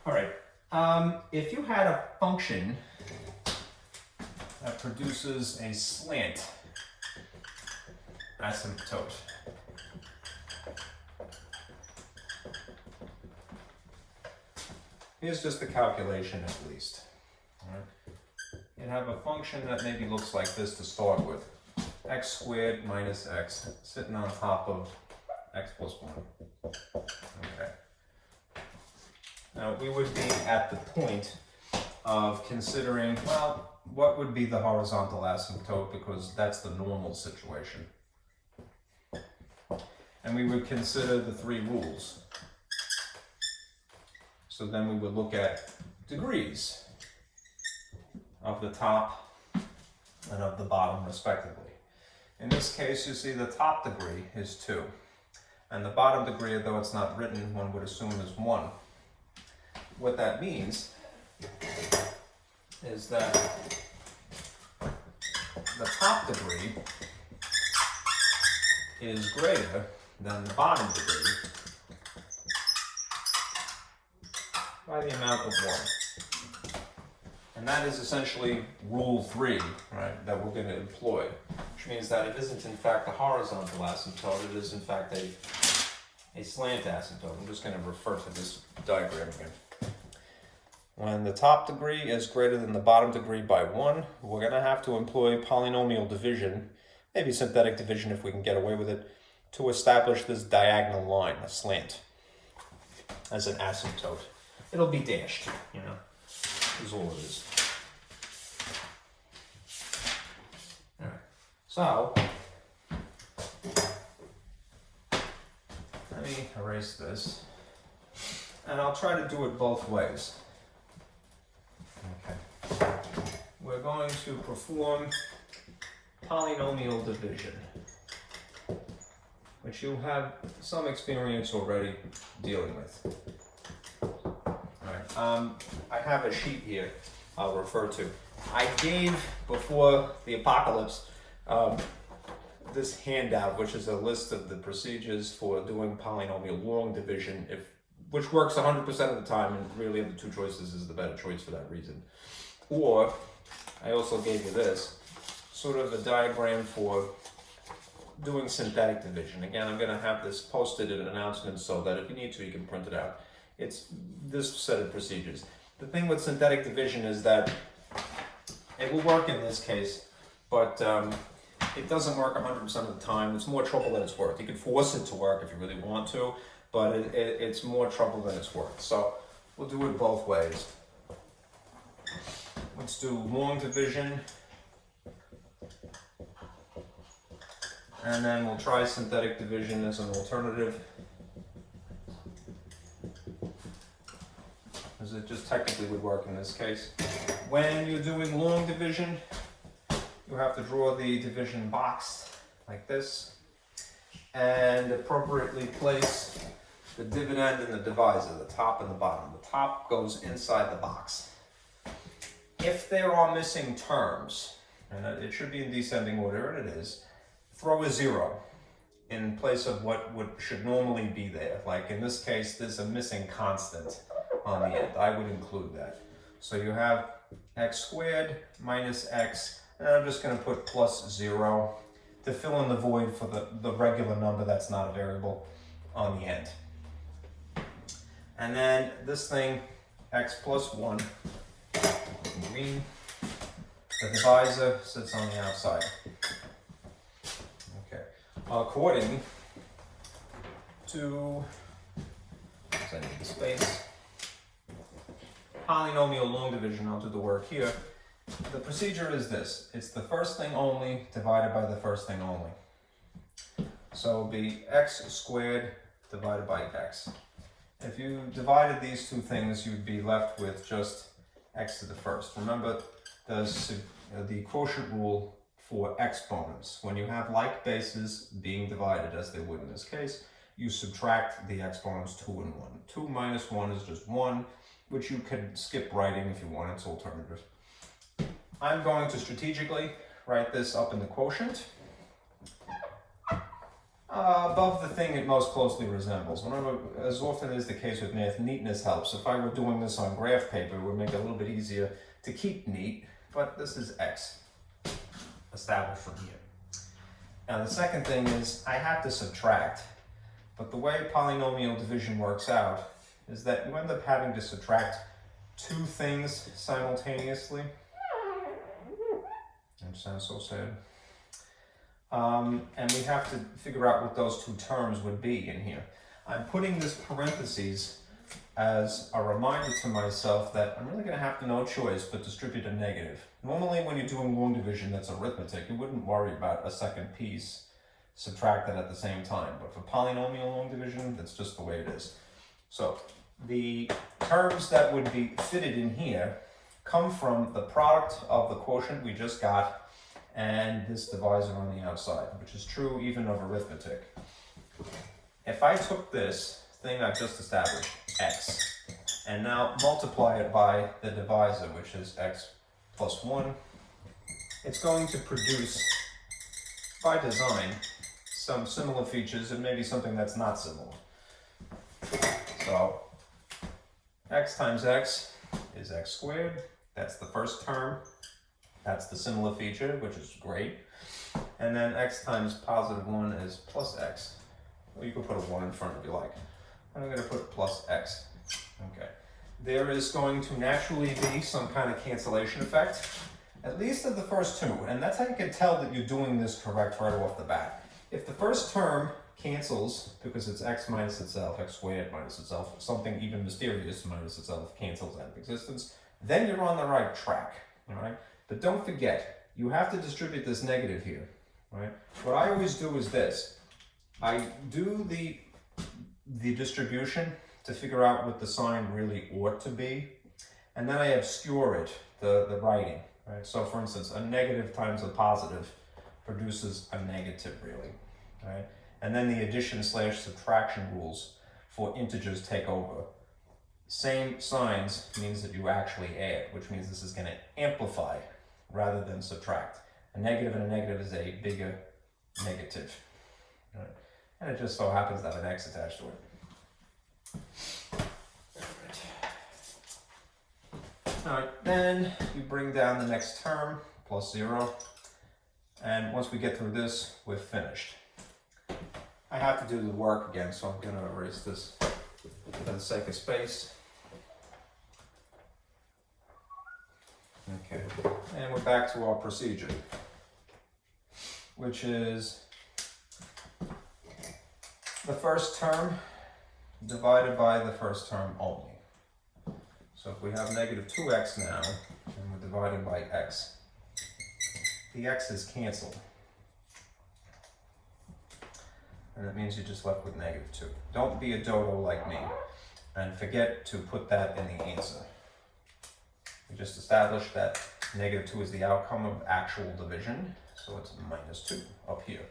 All right. If you had a function that produces a slant asymptote, here's just the calculation at least. You have a function that maybe looks like this to start with. X squared minus x sitting on top of x plus 1. Okay. Now we would be at the point of considering, well, what would be the horizontal asymptote, because that's the normal situation. And we would consider the three rules. So then we would look at degrees of the top and of the bottom respectively. In this case, you see the top degree is 2. And the bottom degree, though it's not written, one would assume is 1. What that means is that the top degree is greater than the bottom degree by the amount of 1. And that is essentially rule 3, right, that we're going to employ, which means that it isn't in fact a horizontal asymptote, it is in fact a slant asymptote. I'm just going to refer to this diagram again. When the top degree is greater than the bottom degree by 1, we're going to have to employ polynomial division, maybe synthetic division if we can get away with it, to establish this diagonal line, a slant, as an asymptote. It'll be dashed, you know, is all it is. All right. So, let me erase this, and I'll try to do it both ways. Okay. We're going to perform polynomial division, which you have some experience already dealing with. Alright, I have a sheet here I'll refer to. I gave, before the apocalypse, this handout, which is a list of the procedures for doing polynomial long division, which works 100% of the time, and really of the two choices is the better choice for that reason. Or, I also gave you this, sort of a diagram for doing synthetic division. Again, I'm going to have this posted in announcements so that if you need to, you can print it out. It's this set of procedures. The thing with synthetic division is that it will work in this case, but it doesn't work 100% of the time. It's more trouble than it's worth. You can force it to work if you really want to, but it's more trouble than it's worth. So we'll do it both ways. Let's do long division, and then we'll try synthetic division as an alternative, as it just technically would work in this case. When you're doing long division, you have to draw the division box like this, and appropriately place the dividend and the divisor, the top and the bottom. The top goes inside the box. If there are missing terms, and it should be in descending order, and it is, throw a 0 in place of what should normally be there. Like in this case, there's a missing constant on the end. I would include that. So you have x squared minus x, and I'm just going to put plus 0 to fill in the void for the regular number that's not a variable on the end. And then this thing, x plus 1, green, the divisor sits on the outside. Okay. According to, I need space, polynomial long division, I'll do the work here. The procedure is this. It's the first thing only divided by the first thing only. So it'll be x squared divided by x. If you divided these two things, you'd be left with just x to the first. Remember the quotient rule for exponents. When you have like bases being divided, as they would in this case, you subtract the exponents 2 and 1. 2 minus 1 is just 1, which you can skip writing if you want. It's alternative. I'm going to strategically write this up in the quotient above the thing it most closely resembles. Whenever, as often is the case with math, neatness helps. If I were doing this on graph paper, it would make it a little bit easier to keep neat, but this is x established from here. Now the second thing is I have to subtract, but the way polynomial division works out is that you end up having to subtract two things simultaneously. That sounds so sad. And we have to figure out what those two terms would be in here. I'm putting this parentheses as a reminder to myself that I'm really going to have no choice but distribute a negative. Normally when you're doing long division that's arithmetic, you wouldn't worry about a second piece subtracted at the same time. But for polynomial long division, that's just the way it is. So the terms that would be fitted in here come from the product of the quotient we just got and this divisor on the outside, which is true even of arithmetic. If I took this thing I've just established, x, and now multiply it by the divisor, which is x plus 1, it's going to produce, by design, some similar features and maybe something that's not similar. So x times x is x squared. That's the first term. That's the similar feature, which is great. And then x times positive 1 is plus x. Well, you could put a 1 in front if you like. I'm going to put plus x. Okay. There is going to naturally be some kind of cancellation effect, at least of the first two. And that's how you can tell that you're doing this correct right off the bat. If the first term cancels, because it's x minus itself, x squared minus itself, something even mysterious minus itself cancels out of existence, then you're on the right track, all right? But don't forget, you have to distribute this negative here, right? What I always do is this. I do the distribution to figure out what the sign really ought to be, and then I obscure it, the writing, right? So for instance, a negative times a positive produces a negative really, right? And then the addition / subtraction rules for integers take over. Same signs means that you actually add, which means this is going to amplify rather than subtract. A negative and a negative is a bigger negative, right? And it just so happens to have an x attached to it. All right, then you bring down the next term, plus 0. And once we get through this, we're finished. I have to do the work again, so I'm going to erase this for the sake of space. Okay, and we're back to our procedure, which is the first term divided by the first term only. So if we have negative 2x now, and we're dividing by x, the x is canceled. And that means you're just left with negative 2. Don't be a dodo like me and forget to put that in the answer. We just established that negative 2 is the outcome of actual division, so it's minus 2 up here.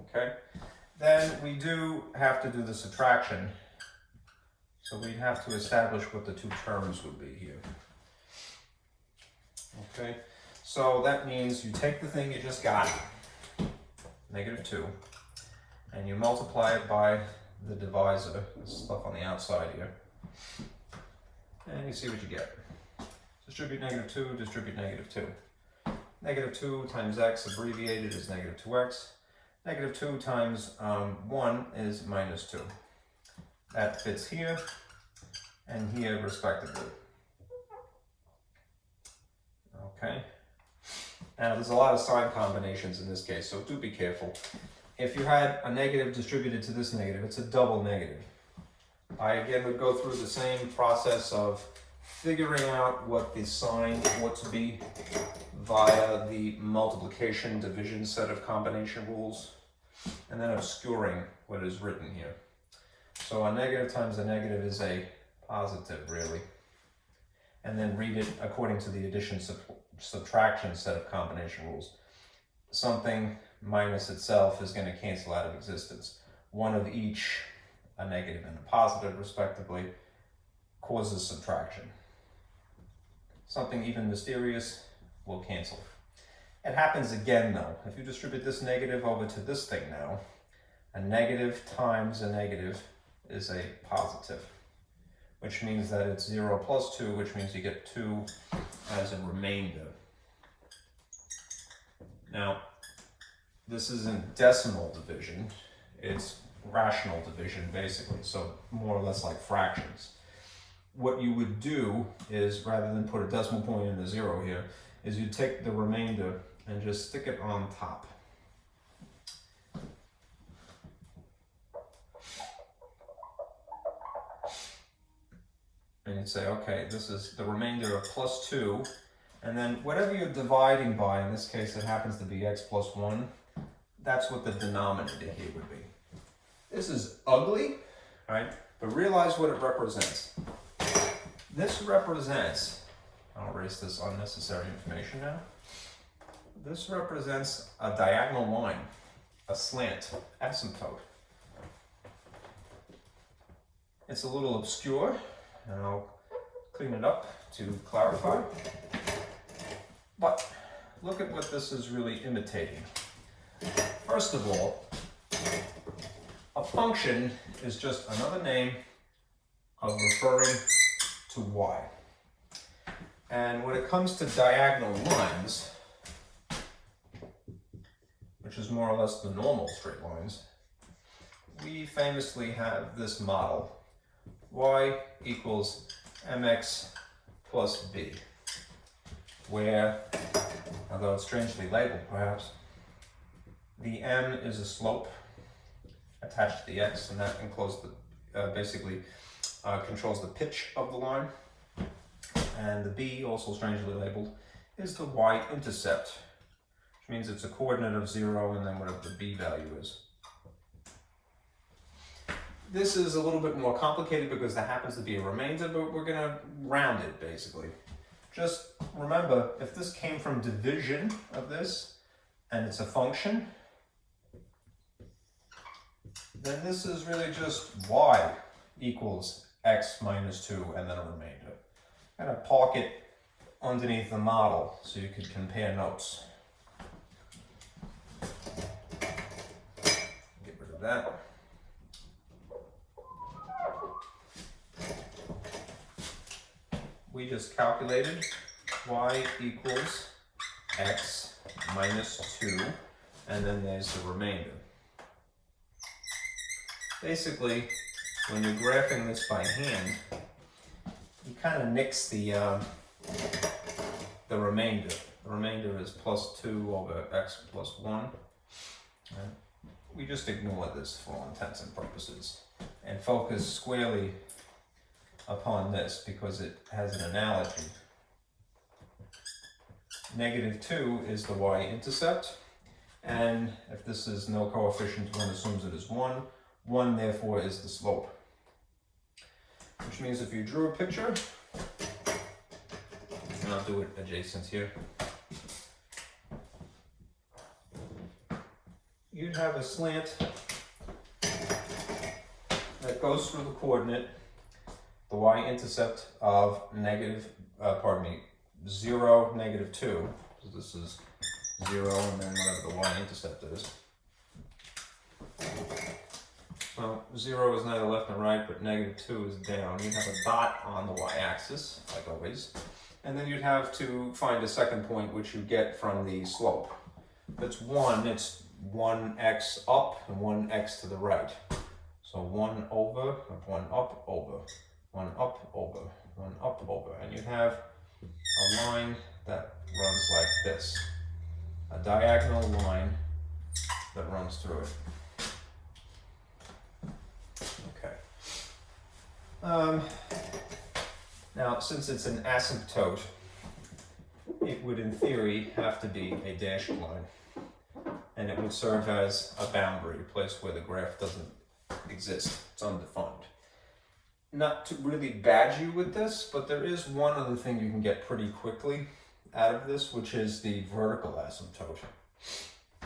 Okay, then we do have to do the subtraction, so we'd have to establish what the two terms would be here. Okay, so that means you take the thing you just got, negative 2, and you multiply it by the divisor, this stuff on the outside here, and you see what you get. Distribute negative 2, distribute negative 2. Negative 2 times x abbreviated is negative 2x. Negative 2 times 1 is minus 2. That fits here and here respectively. Okay. Now there's a lot of sign combinations in this case, so do be careful. If you had a negative distributed to this negative, it's a double negative. I again would go through the same process of figuring out what the sign ought to be via the multiplication division set of combination rules, and then obscuring what is written here. So a negative times a negative is a positive really, and then read it according to the addition subtraction set of combination rules. Something minus itself is going to cancel out of existence. One of each, a negative and a positive respectively, causes subtraction. Something even mysterious will cancel. It happens again though. If you distribute this negative over to this thing now, a negative times a negative is a positive, which means that it's 0 plus 2, which means you get 2 as a remainder. Now, this isn't decimal division, it's rational division basically, so more or less like fractions. what you would do is, rather than put a decimal point in the 0 here, is you take the remainder and just stick it on top. And you'd say, okay, this is the remainder of plus 2, and then whatever you're dividing by, in this case it happens to be x plus 1, that's what the denominator here would be. This is ugly, right? But realize what it represents. This represents, I'll erase this unnecessary information now. This represents a diagonal line, a slant asymptote. It's a little obscure, and I'll clean it up to clarify. But look at what this is really imitating. First of all, a function is just another name of referring to y. And when it comes to diagonal lines, which is more or less the normal straight lines, we famously have this model. Y equals mx plus b, where, although it's strangely labeled perhaps, the m is a slope attached to the x, and that encloses the, basically controls the pitch of the line. And the b, also strangely labeled, is the y-intercept, which means it's a coordinate of 0 and then whatever the b value is. This is a little bit more complicated because there happens to be a remainder, but we're going to round it basically. Just remember, if this came from division of this, and it's a function, then this is really just y equals x minus 2 and then a remainder. I'm going to park it underneath the model so you can compare notes. Get rid of that. We just calculated y equals x minus 2, and then there's the remainder. Basically, when you're graphing this by hand, you kind of nix the remainder. The remainder is plus 2 over x plus 1. Right? We just ignore this for all intents and purposes and focus squarely upon this because it has an analogy. Negative 2 is the y-intercept, and if this is no coefficient, one assumes it is 1. 1 therefore is the slope. Which means if you drew a picture, and I'll do it adjacent here, you'd have a slant that goes through the coordinate, the y-intercept of negative, 0, negative 2, so this is 0 and then whatever the y-intercept is. Well, 0 is neither left nor right, but negative 2 is down. You'd have a dot on the y-axis, like always, and then you'd have to find a second point, which you get from the slope. If it's 1, it's 1x up and 1x to the right. So 1 over, 1 up, over, 1 up, over, 1 up, over, and you have a line that runs like this, a diagonal line that runs through it. Okay. Now, since it's an asymptote, it would in theory have to be a dashed line, and it would serve as a boundary, a place where the graph doesn't exist, it's undefined. Not to really badge you with this, but there is one other thing you can get pretty quickly out of this, which is the vertical asymptote.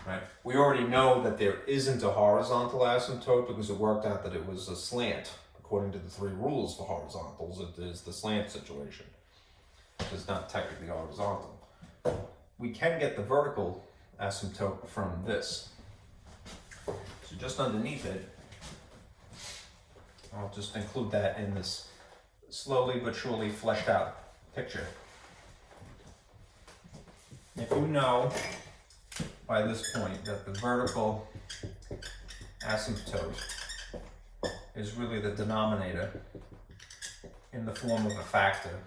Right? We already know that there isn't a horizontal asymptote because it worked out that it was a slant. According to the 3 rules for horizontals, it is the slant situation. It's not technically horizontal. We can get the vertical asymptote from this. So just underneath it, I'll just include that in this slowly but surely fleshed out picture. If you know by this point that the vertical asymptote is really the denominator in the form of a factor,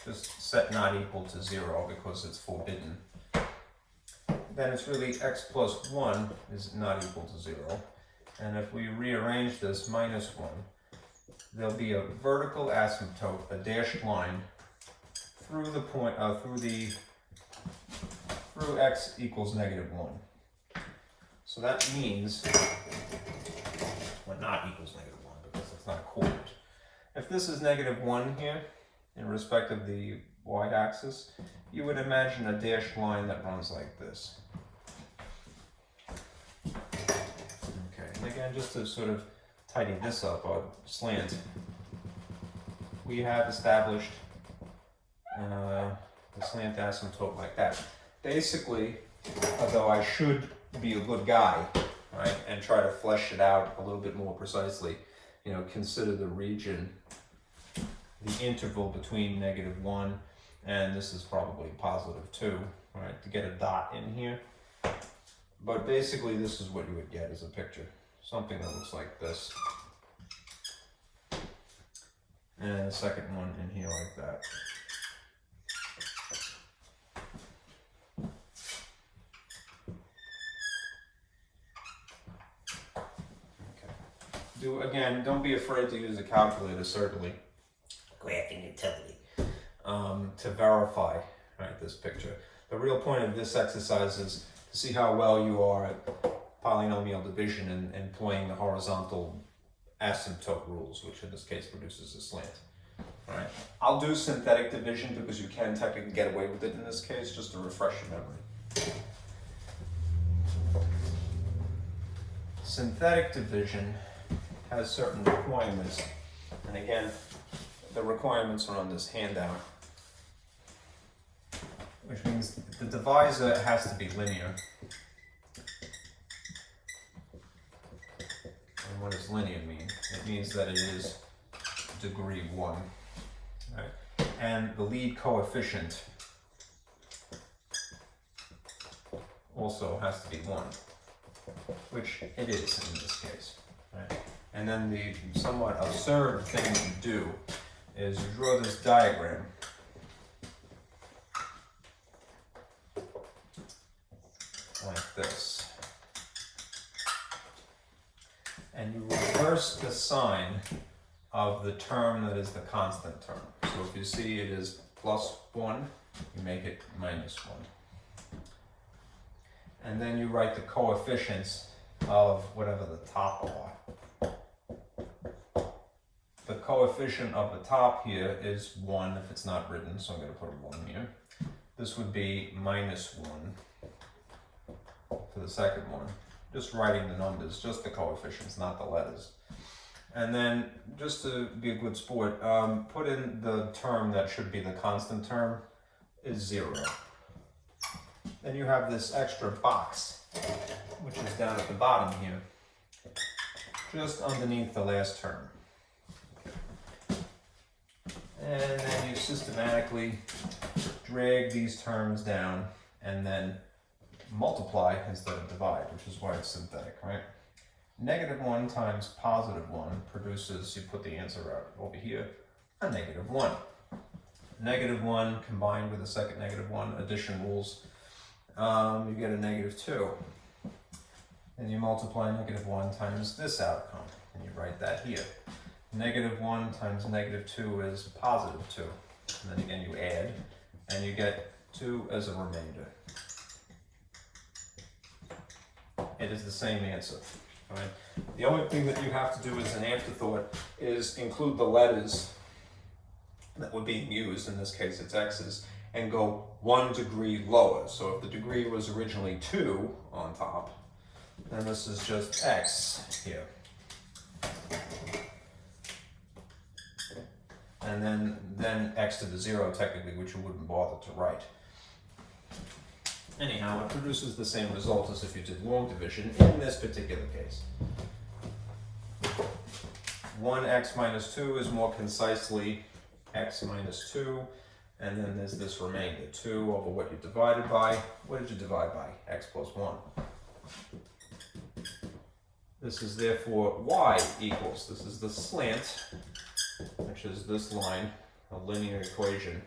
just set not equal to 0 because it's forbidden, then it's really x plus 1 is not equal to 0. And if we rearrange this minus 1, there'll be a vertical asymptote, a dashed line, through the point, through x equals negative 1. So that means, well, not equals negative 1 because it's not a coordinate. If this is negative 1 here, in respect of the y-axis, you would imagine a dashed line that runs like this. Okay, and again, just to sort of tidy this up, our slant, we have established the slant asymptote like that. Basically, although I should be a good guy, right, and try to flesh it out a little bit more precisely, you know, consider the region, the interval between negative 1 and this is probably positive 2, right, to get a dot in here. But basically this is what you would get as a picture, something that looks like this. And the second one in here like that. Again, don't be afraid to use a calculator, certainly, graphing utility, to verify, right, this picture. The real point of this exercise is to see how well you are at polynomial division and employing the horizontal asymptote rules, which in this case produces a slant. Right? I'll do synthetic division because you can technically get away with it in this case, just to refresh your memory. Synthetic division has certain requirements, and again, the requirements are on this handout, which means the divisor has to be linear. And what does linear mean? It means that it is degree 1, right? And the lead coefficient also has to be 1, which it is in this case, right? And then the somewhat absurd thing to do is you draw this diagram like this. And you reverse the sign of the term that is the constant term. So if you see it is plus 1, you make it minus 1. And then you write the coefficients of whatever the top are. The coefficient of the top here is 1 if it's not written, so I'm going to put a 1 here. This would be minus 1 for the second one. Just writing the numbers, just the coefficients, not the letters. And then, just to be a good sport, put in the term that should be the constant term is 0. Then you have this extra box, which is down at the bottom here, just underneath the last term. And then you systematically drag these terms down and then multiply instead of divide, which is why it's synthetic, right? Negative 1 times positive 1 produces, you put the answer out over here, a negative 1. Negative 1 combined with a second negative 1, addition rules, you get a negative 2. Then you multiply negative 1 times this outcome, and you write that here. Negative 1 times negative 2 is positive 2. And then again you add, and you get 2 as a remainder. It is the same answer. Right? The only thing that you have to do as an afterthought is include the letters that were being used, in this case it's x's, and go 1 degree lower. So if the degree was originally 2 on top, then this is just x here. And then x to the 0 technically, which you wouldn't bother to write. Anyhow, it produces the same result as if you did long division in this particular case. 1x minus 2 is more concisely x minus 2, and then there's this remainder, 2 over what you divided by. What did you divide by? X plus 1. This is therefore y equals, this is the slant which is this line, a linear equation,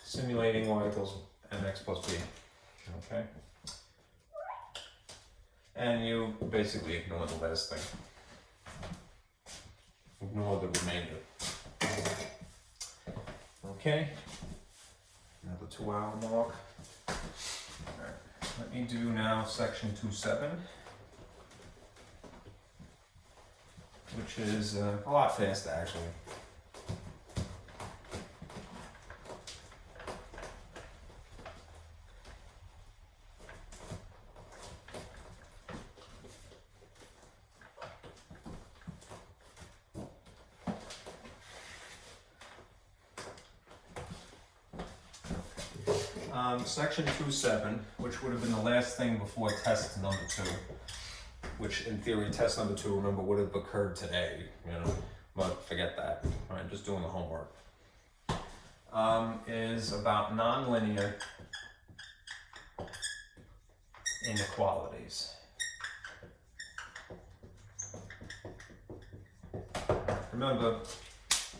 simulating y equals mx plus b, okay? And you basically ignore the last thing. Ignore the remainder. Okay, another 2-hour mark. Alright, let me do now section 2.7, which is a lot faster actually. Section 2.7, which would have been the last thing before test number 2, which in theory test number 2, remember, would have occurred today, you know, but forget that. All right, just doing the homework. Is about nonlinear inequalities. Remember,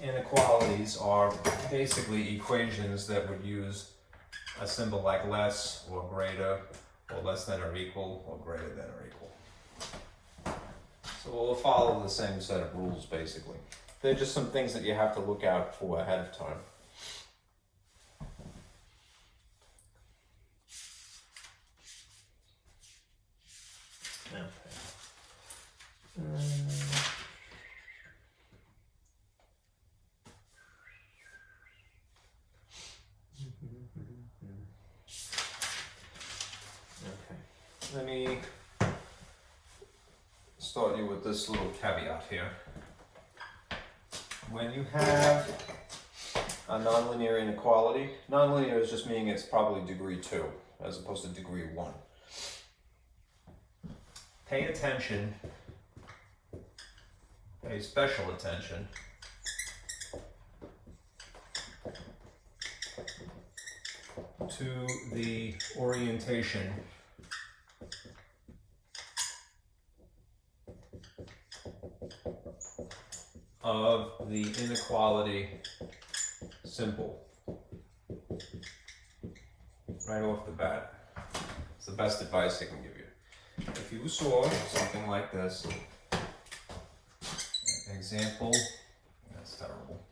inequalities are basically equations that would use a symbol like less or greater or less than or equal or greater than or equal. So we'll follow the same set of rules basically. They're just some things that you have to look out for ahead of time. Let me start you with this little caveat here. When you have a nonlinear inequality, nonlinear is just meaning it's probably degree 2 as opposed to degree 1. Pay attention, pay special attention to the orientation of the inequality symbol right off the bat. It's the best advice I can give you. If you saw something like this, example, that's terrible.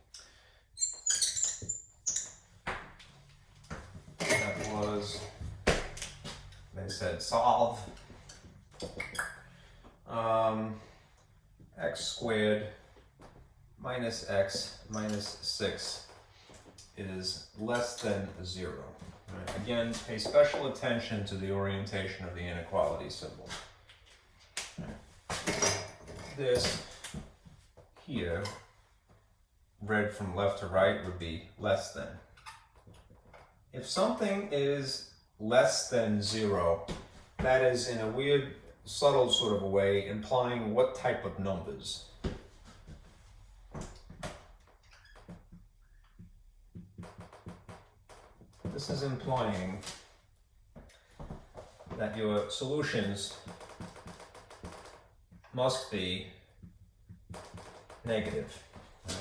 That was, they said solve x squared minus x minus 6 is less than 0. Right. Again, pay special attention to the orientation of the inequality symbol. Right. This here, read from left to right, would be less than. If something is less than 0, that is in a weird, subtle sort of a way implying what type of numbers. This is implying that your solutions must be negative, right?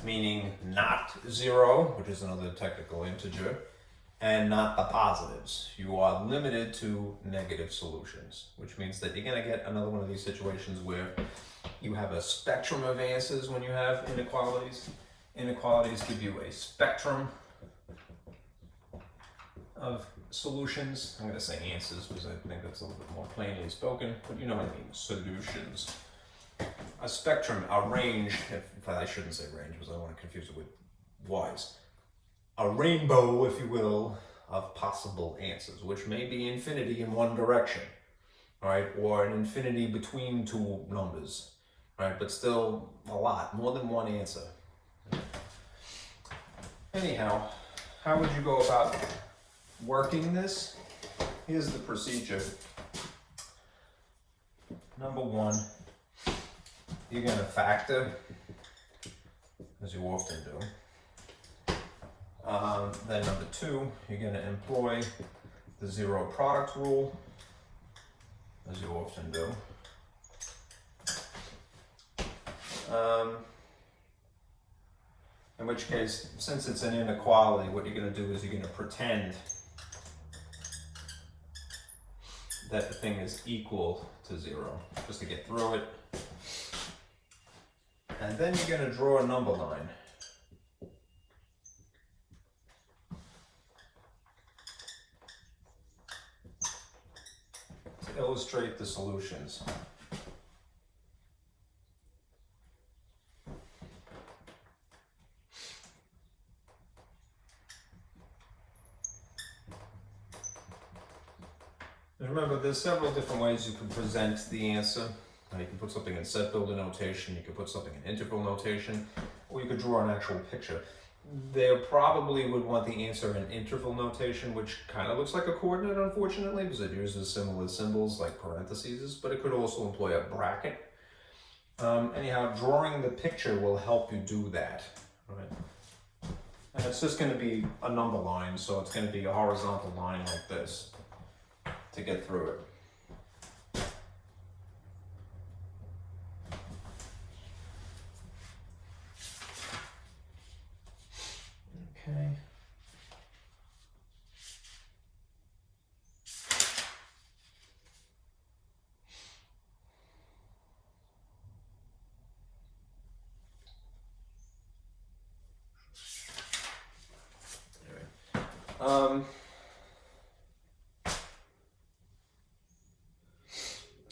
Meaning not 0, which is another technical integer, and not the positives. You are limited to negative solutions, which means that you're going to get another one of these situations where you have a spectrum of answers when you have inequalities. Inequalities give you a spectrum of solutions. I'm going to say answers because I think that's a little bit more plainly spoken, but you know what I mean, solutions. A spectrum, a range, if I shouldn't say range because I don't want to confuse it with Y's. A rainbow, if you will, of possible answers, which may be infinity in one direction, right? Or an infinity between two numbers, right? But still a lot, more than one answer. Anyhow, how would you go about working this? Here's the procedure. Number 1, you're going to factor, as you often do. Then number 2, you're going to employ the zero product rule, as you often do. In which case, since it's an inequality, what you're going to do is you're going to pretend that the thing is equal to 0, just to get through it. And then you're going to draw a number line. To illustrate the solutions. Remember, there's several different ways you can present the answer. You can put something in set builder notation, you can put something in interval notation, or you could draw an actual picture. They probably would want the answer in interval notation, which kind of looks like a coordinate, unfortunately, because it uses similar symbols like parentheses, but it could also employ a bracket. Anyhow, drawing the picture will help you do that. Right? And it's just going to be a number line, so it's going to be a horizontal line like this to get through it. Okay.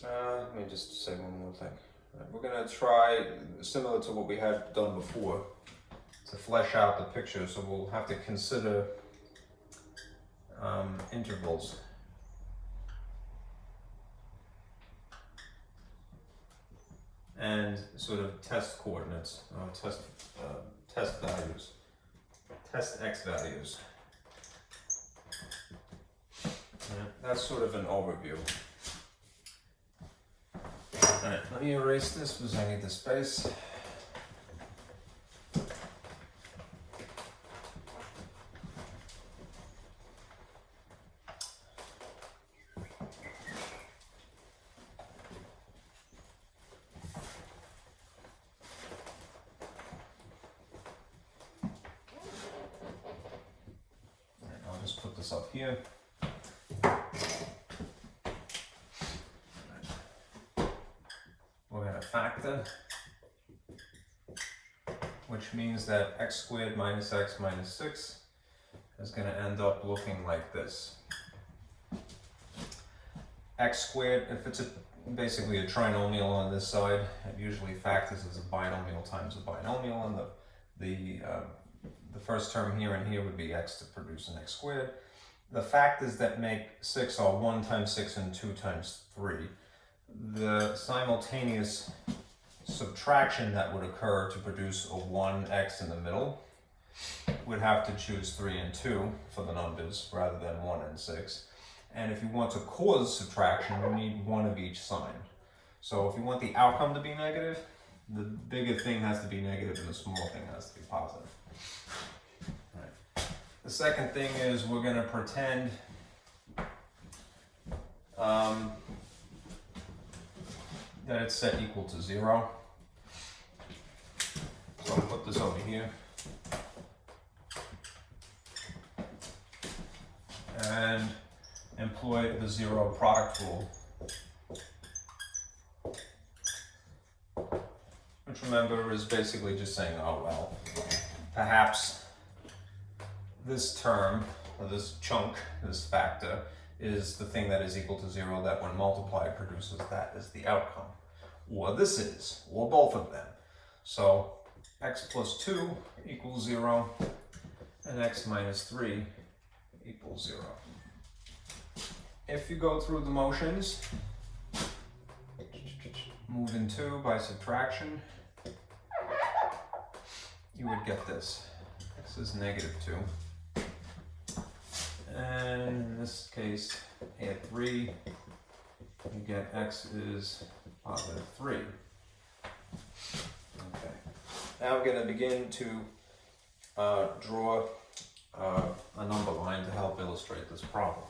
Let me just say one more thing. We're going to try, similar to what we had done before, to flesh out the picture, so we'll have to consider intervals. And sort of test coordinates, test values, test x values. That's sort of an overview. Alright, let me erase this because I need the space. I'll just put this up here. We're going to factor, which means that x squared minus x minus 6 is going to end up looking like this. X squared, if it's basically a trinomial on this side, it usually factors as a binomial times a binomial, and the first term here and here would be x to produce an x squared. The factors that make 6 are 1 times 6 and 2 times 3. The simultaneous subtraction that would occur to produce a 1x in the middle would have to choose 3 and 2 for the numbers rather than 1 and 6. And if you want to cause subtraction, you need one of each sign. So if you want the outcome to be negative, the bigger thing has to be negative and the small thing has to be positive. Right. The second thing is we're going to pretend that it's set equal to 0. So I'll put this over here. And employ the 0 product rule. Which, remember, is basically just saying, oh well, perhaps this term, or this chunk, this factor, is the thing that is equal to 0 that when multiplied produces that as the outcome. Or this is, or both of them. So x plus 2 equals 0, and x minus 3 equals 0. If you go through the motions, moving 2 by subtraction, you would get this. X is negative 2. And in this case, add 3, you get x is positive 3. Okay. Now we're going to begin to draw a number line to help illustrate this problem.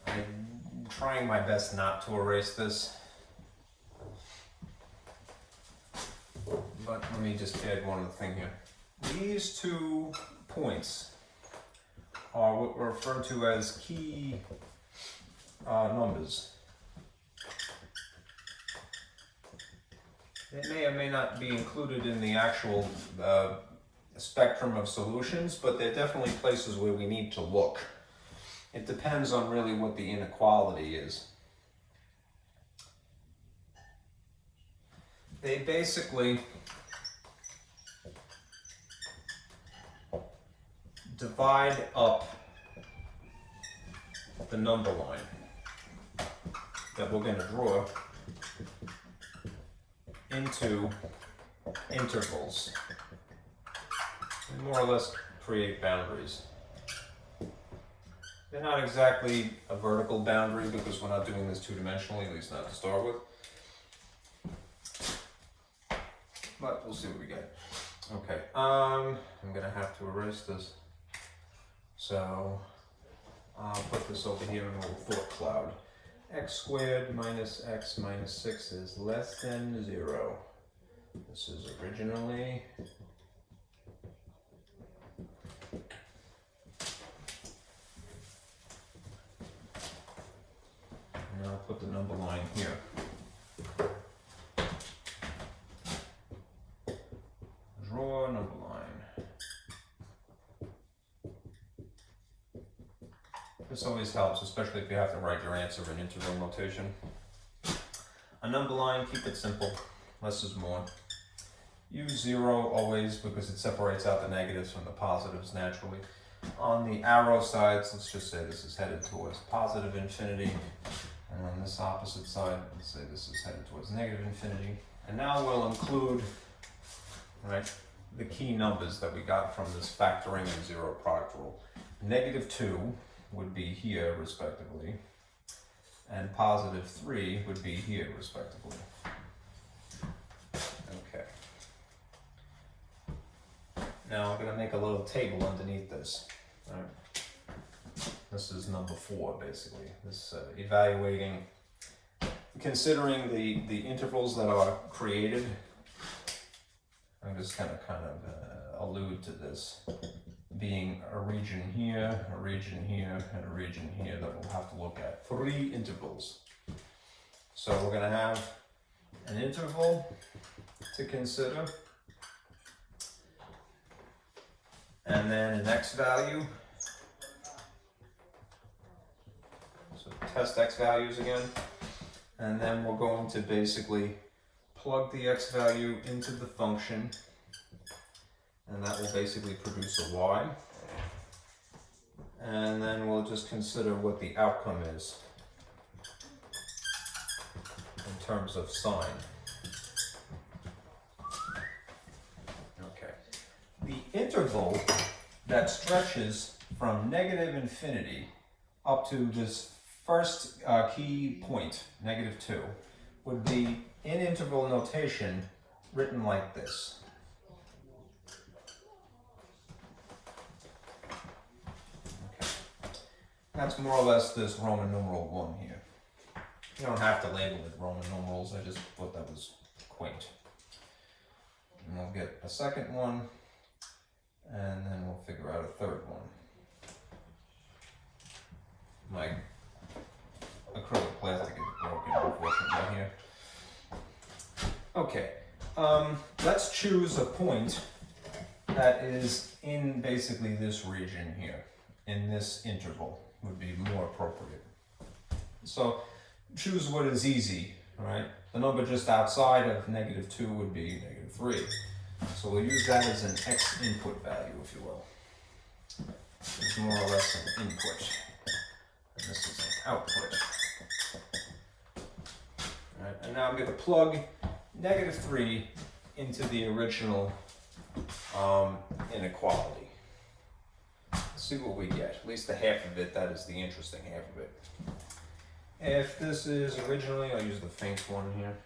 I'm trying my best not to erase this, but let me just add one other thing here. These 2 points are what we're referred to as key numbers. They may or may not be included in the actual spectrum of solutions, but they're definitely places where we need to look. It depends on really what the inequality is. They basically divide up the number line that we're going to draw into intervals and more or less create boundaries. They're not exactly a vertical boundary because we're not doing this two-dimensionally, at least not to start with. But we'll see what we get. Okay, I'm gonna have to erase this. So I'll put this over here in a little thought cloud. X squared minus x minus 6 is less than 0. This is originally and I'll put the number line here. Draw a number line. This always helps, especially if you have to write your answer in integral notation. A number line, keep it simple. Less is more. Use 0 always because it separates out the negatives from the positives naturally. On the arrow sides, let's just say this is headed towards positive infinity. And on this opposite side, let's say this is headed towards negative infinity. And now we'll include, right, the key numbers that we got from this factoring and 0 product rule. -2 would be here respectively, and +3 would be here respectively. Okay. Now I'm going to make a little table underneath this. All right. This is number 4 basically. This evaluating, considering the intervals that are created. I'm just going to kind of allude to this being a region here, a region here, and a region here that we'll have to look at. 3 intervals. So we're going to have an interval to consider, and then an x value. So test x values again, and then we're going to basically plug the x value into the function, and that will basically produce a y. And then we'll just consider what the outcome is in terms of sign. Okay. The interval that stretches from -infinity up to this first key point, -2, would be in interval notation written like this. Okay. That's more or less this Roman numeral 1 here. You don't have to label it Roman numerals, I just thought that was quaint. And we'll get a second one, and then we'll figure out a third one. My acrylic plastic is broken, unfortunately, here. Okay, let's choose a point that is in basically this region here, in this interval would be more appropriate. So choose what is easy, right? The number just outside of -2 would be -3. So we'll use that as an x input value, if you will. It's more or less an input, and this is an output. All right, and now I'm going to plug -3 into the original inequality. Let's see what we get. At least the half of it, that is the interesting half of it. If this is originally, I'll use the faint one here.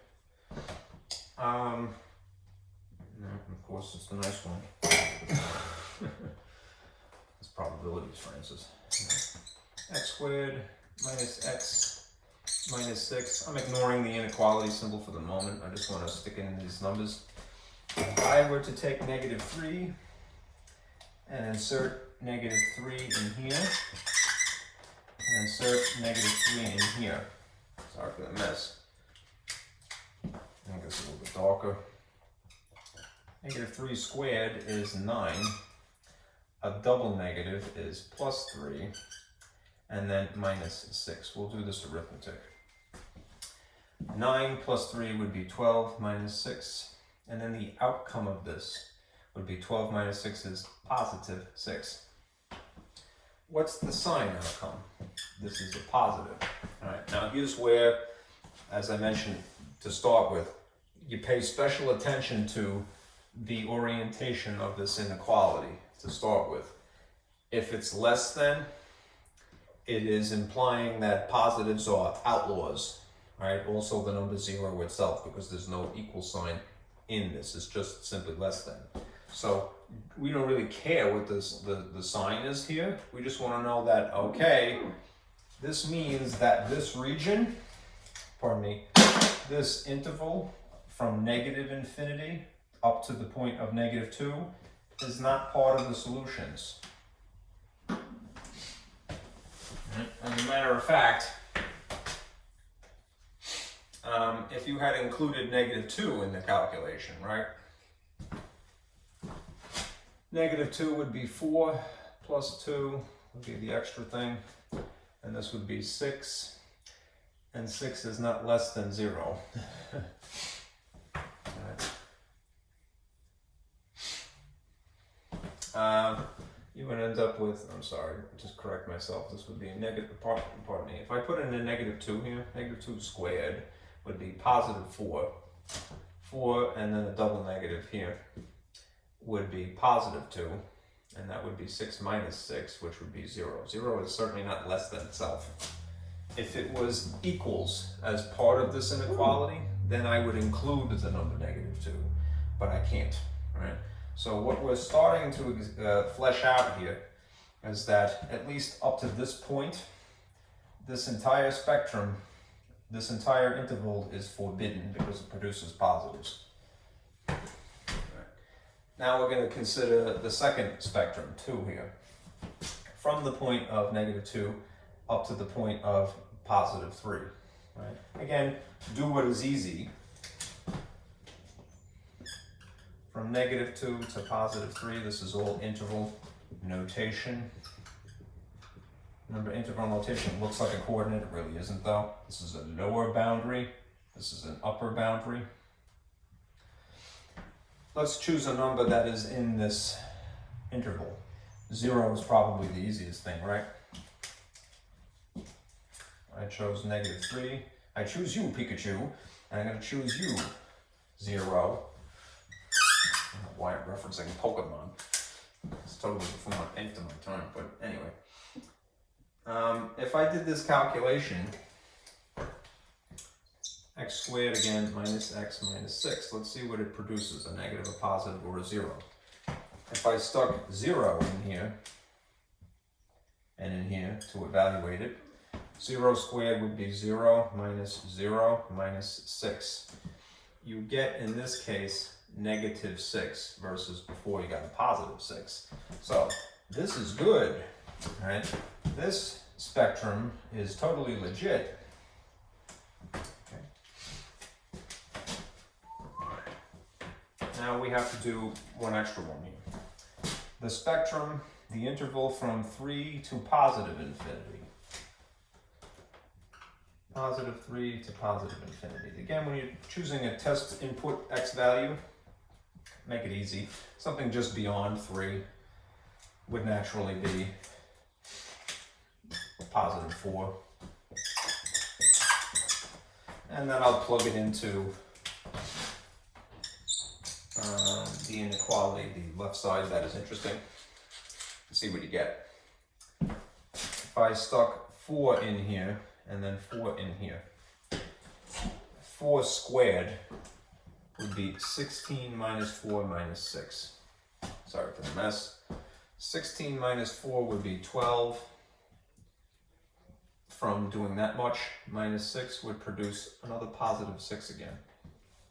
Of course, it's the nice one. It's probabilities, Francis. X squared minus x minus 6. I'm ignoring the inequality symbol for the moment. I just want to stick in these numbers. If I were to take -3 and insert -3 in here, and insert -3 in here. Sorry for the mess. Make this a little bit darker. -3 squared is 9. A double negative is +3. And then -6. We'll do this arithmetic. 9 plus 3 would be 12 minus 6. And then the outcome of this would be 12 minus 6 is positive 6. What's the sign outcome? This is a positive. All right. Now here's where, as I mentioned to start with, you pay special attention to the orientation of this inequality to start with. If it's less than, it is implying that positives are outlaws. Right? Also the number 0 itself, because there's no equal sign in this. It's just simply less than. So we don't really care what the sign is here. We just want to know that, okay, this means that this region, pardon me, this interval from -infinity up to the point of -2 is not part of the solutions. As a matter of fact, if you had included -2 in the calculation, right? -2 would be 4 plus 2 would be the extra thing, and this would be 6, and 6 is not less than 0. You would end up with, I'm sorry, just correct myself, this would be a negative, pardon me, if I put in a -2 here, -2 squared would be positive 4. 4 and then a double negative here would be positive 2, and that would be 6 minus 6, which would be 0. 0 is certainly not less than itself. If it was equals as part of this inequality, then I would include the number -2, but I can't, right? So what we're starting to flesh out here is that at least up to this point, this entire spectrum, this entire interval is forbidden because it produces positives. Right. Now we're going to consider the second spectrum, 2 here. From the point of -2 up to the point of positive 3. Right? Again, do what is easy. From -2 to positive 3, this is all interval notation. Remember, interval notation looks like a coordinate, it really isn't though. This is a lower boundary, this is an upper boundary. Let's choose a number that is in this interval. 0 is probably the easiest thing, right? I chose -3. I choose you, Pikachu, and I'm going to choose you, 0. I don't know why I'm referencing Pokemon. It's totally before my end of my time, but anyway. If I did this calculation, x squared again minus x minus 6, let's see what it produces, a negative, a positive, or a 0. If I stuck 0 in here, and in here to evaluate it, 0 squared would be 0 minus 6. You get, in this case, -6 versus before you got a positive 6. So this is good, right? This spectrum is totally legit. Okay. Now we have to do one extra one here. The spectrum, the interval from 3 to positive infinity. Positive 3 to positive infinity. Again, when you're choosing a test input x value, make it easy. Something just beyond 3 would naturally be positive 4. And then I'll plug it into the inequality, the left side that is interesting, to see what you get. If I stuck 4 in here, and then 4 in here, 4 squared would be 16 minus 4 minus 6. Sorry for the mess. 16 minus 4 would be 12. From doing that much, minus 6 would produce another positive 6 again.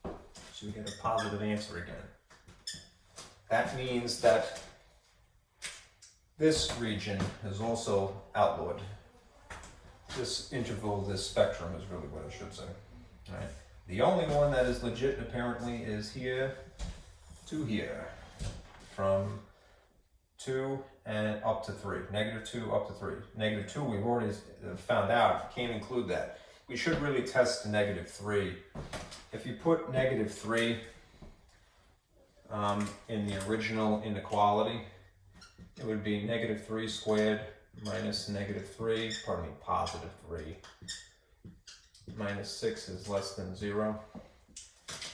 So we get a positive answer again. that means that this region is also outlawed. This interval, this spectrum is really what I should say. All right. The only one that is legit apparently is here to here, from 2 and up to 3, -2 up to 3. -2 we've already found out, can't include that. We should really test -3. If you put -3 in the original inequality, it would be -3 squared minus -3, pardon me, +3, minus 6 is less than 0.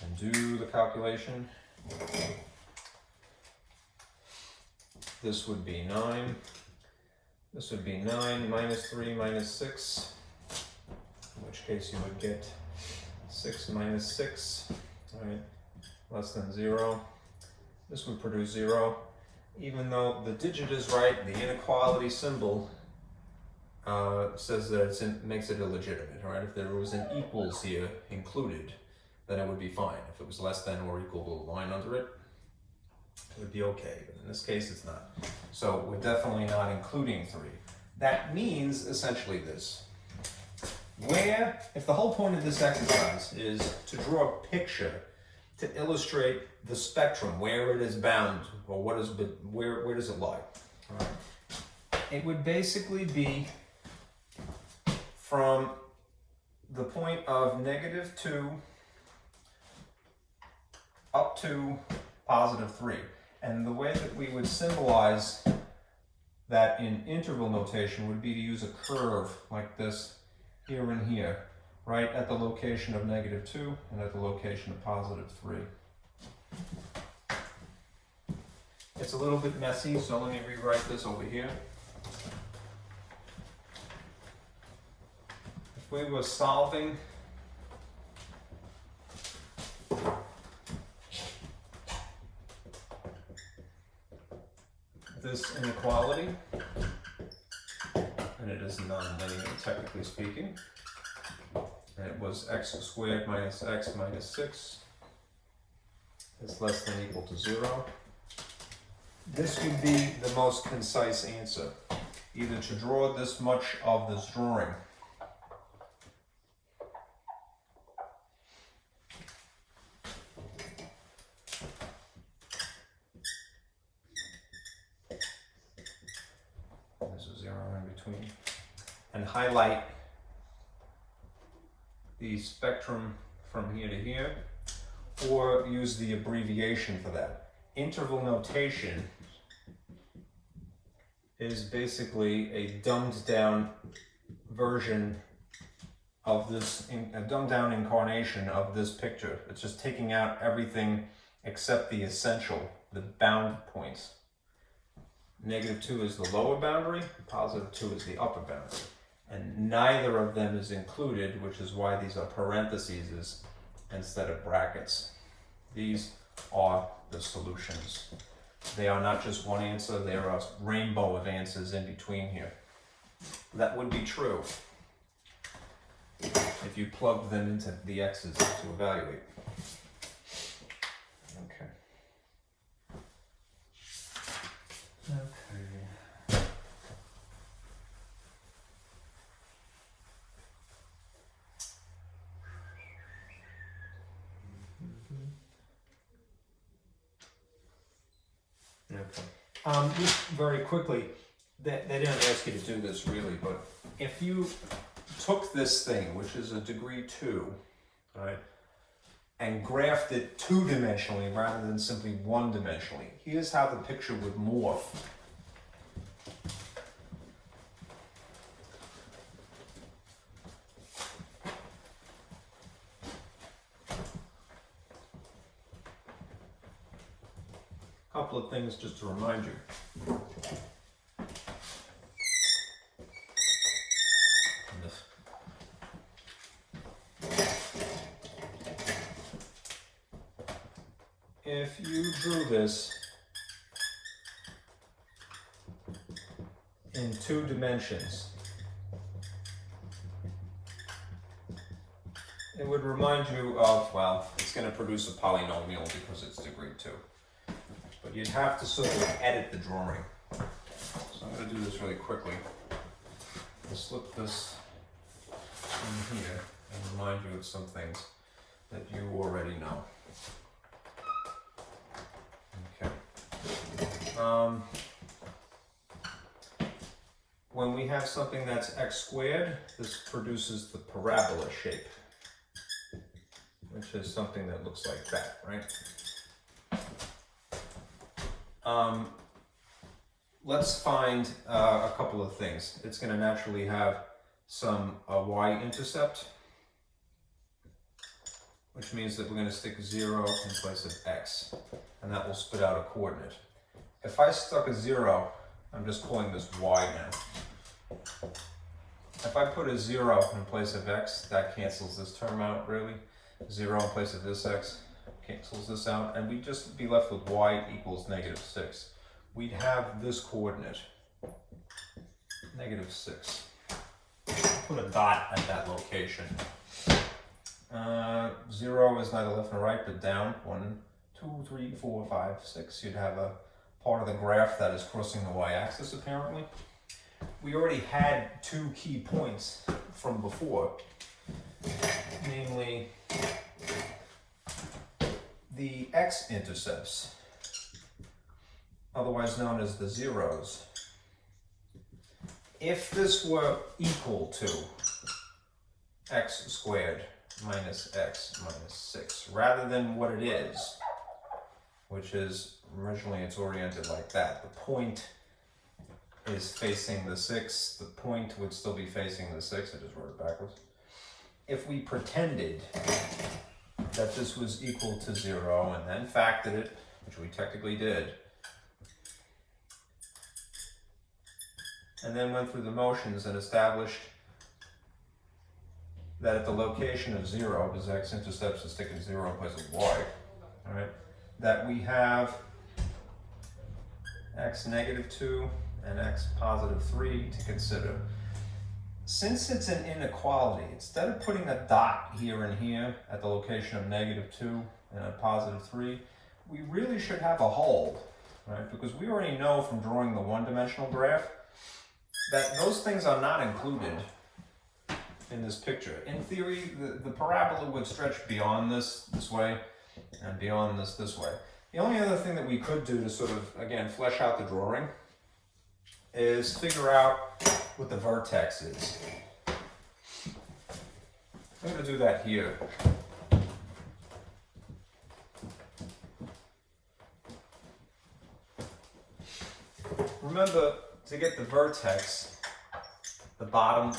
And do the calculation. This would be 9. This would be 9 minus 3 minus 6, in which case you would get 6 minus 6, right, less than 0. This would produce 0. Even though the digit is right, the inequality symbol says that it makes it illegitimate, all right? If there was an equals here included, then it would be fine. If it was less than or equal to a line under it, it would be okay, but in this case it's not. So we're definitely not including 3. That means essentially this. Where, if the whole point of this exercise is to draw a picture to illustrate the spectrum, where it is bound, or where does it lie? All right. It would basically be from the point of -2 up to +3. And the way that we would symbolize that in interval notation would be to use a curve like this here and here, right at the location of -2 and at the location of +3. It's a little bit messy, so let me rewrite this over here. If we were solving this inequality, and it is non-linear technically speaking, and it was x squared minus x minus 6 is less than or equal to 0. This would be the most concise answer, either to draw this much of this drawing and highlight the spectrum from here to here, or use the abbreviation for that. Interval notation is basically a dumbed down version of this, a dumbed down incarnation of this picture. It's just taking out everything except the essential, the bound points. -2 is the lower boundary, +2 is the upper boundary. And neither of them is included, which is why these are parentheses instead of brackets. These are the solutions. They are not just one answer, there are a rainbow of answers in between here. That would be true if you plugged them into the x's to evaluate. Okay. Just very quickly, they didn't ask you to do this really, but if you took this thing, which is a degree 2, right, and graphed it 2-dimensionally rather than simply 1-dimensionally, here's how the picture would morph. Couple of things just to remind you. If you drew this in 2 dimensions, it would remind you of, well, it's going to produce a polynomial because it's degree 2. But you'd have to sort of edit the drawing. So I'm going to do this really quickly. I'll slip this in here and remind you of some things that you already know. Okay. When we have something that's x squared, this produces the parabola shape, which is something that looks like that, right? Let's find a couple of things. It's going to naturally have some Y-intercept, which means that we're going to stick 0 in place of x, and that will spit out a coordinate. If I stuck a 0, I'm just calling this y now. If I put a 0 in place of x, that cancels this term out, really. 0 in place of this x cancels this out, and we'd just be left with y equals -6. We'd have this coordinate, -6. Put a dot at that location. 0 is neither left nor right, but down. 1, 2, 3, 4, 5, 6. You'd have a part of the graph that is crossing the y-axis, apparently. We already had 2 key points from before, namely the X-intercepts, otherwise known as the zeros. If this were equal to x squared minus x minus 6, rather than what it is, which is, originally it's oriented like that. The point is facing the 6, the point would still be facing the 6, I just wrote it backwards. If we pretended that this was equal to 0 and then factored it, which we technically did, and then went through the motions and established that at the location of 0, because X-intercepts is sticking 0 in place of y, all right, that we have x -2 and x +3 to consider. Since it's an inequality, instead of putting a dot here and here at the location of -2 and a +3, we really should have a hole, right? Because we already know from drawing the one-dimensional graph that those things are not included in this picture. In theory, the parabola would stretch beyond this way and beyond this way. The only other thing that we could do to sort of, again, flesh out the drawing is figure out what the vertex is. I'm going to do that here. Remember, to get the vertex, the bottom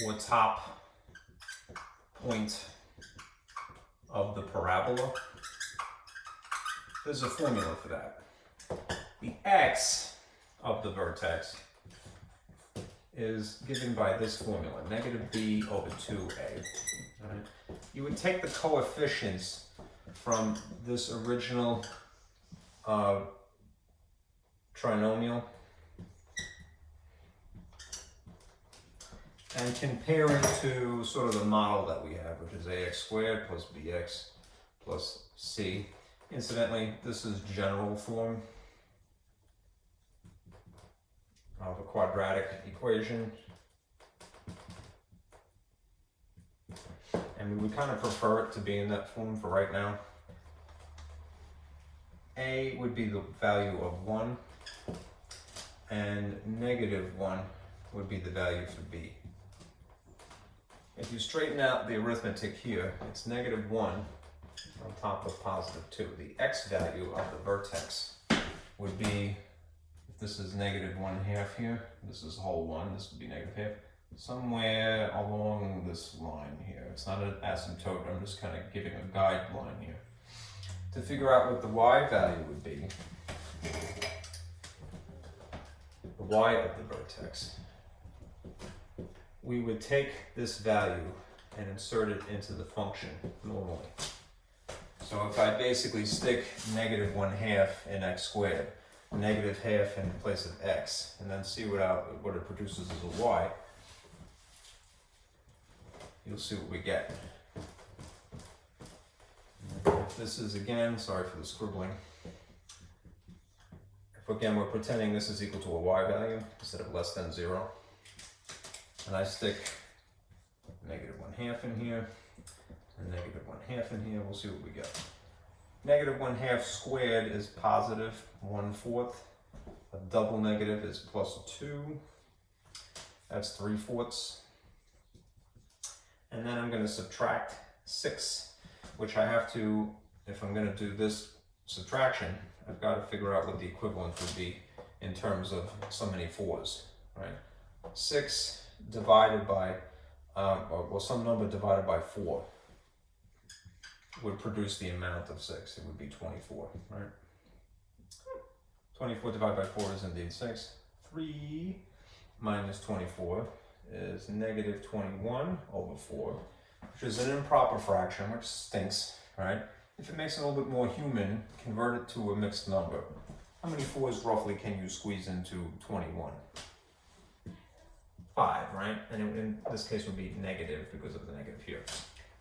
or top point of the parabola, there's a formula for that. The x of the vertex is given by this formula, -b/2a. Right? You would take the coefficients from this original trinomial and compare it to sort of the model that we have, which is ax squared plus bx plus c. Incidentally, this is general form of a quadratic equation, and we would kind of prefer it to be in that form for right now. A would be the value of 1, and -1 would be the value for b. If you straighten out the arithmetic here, it's -1 on top of +2. The x value of the vertex would be, if this is -1/2 here, this is whole 1, this would be -1/2, somewhere along this line here. It's not an asymptote, I'm just kind of giving a guideline here. To figure out what the y value would be, the y of the vertex, we would take this value and insert it into the function normally. So if I basically stick -1/2 in x squared, -1/2 in place of x, and then see what it produces as a y, you'll see what we get. If this is, again, sorry for the scribbling, again, we're pretending this is equal to a y value instead of less than 0. And I stick -1/2 in here, and -1/2 in here. We'll see what we get. -1/2 squared is positive 1/4. A double negative is +2. That's 3/4. And then I'm going to subtract 6, which I have to, if I'm going to do this subtraction, I've got to figure out what the equivalent would be in terms of so many 4s, right? 6 divided by, some number divided by 4 would produce the amount of 6. It would be 24, right? 24 divided by 4 is indeed 6. 3 minus 24 is -21/4, which is an improper fraction, which stinks, right? If it makes it a little bit more human, convert it to a mixed number. How many 4s roughly can you squeeze into 21? 5, right? And in this case would be negative because of the negative here.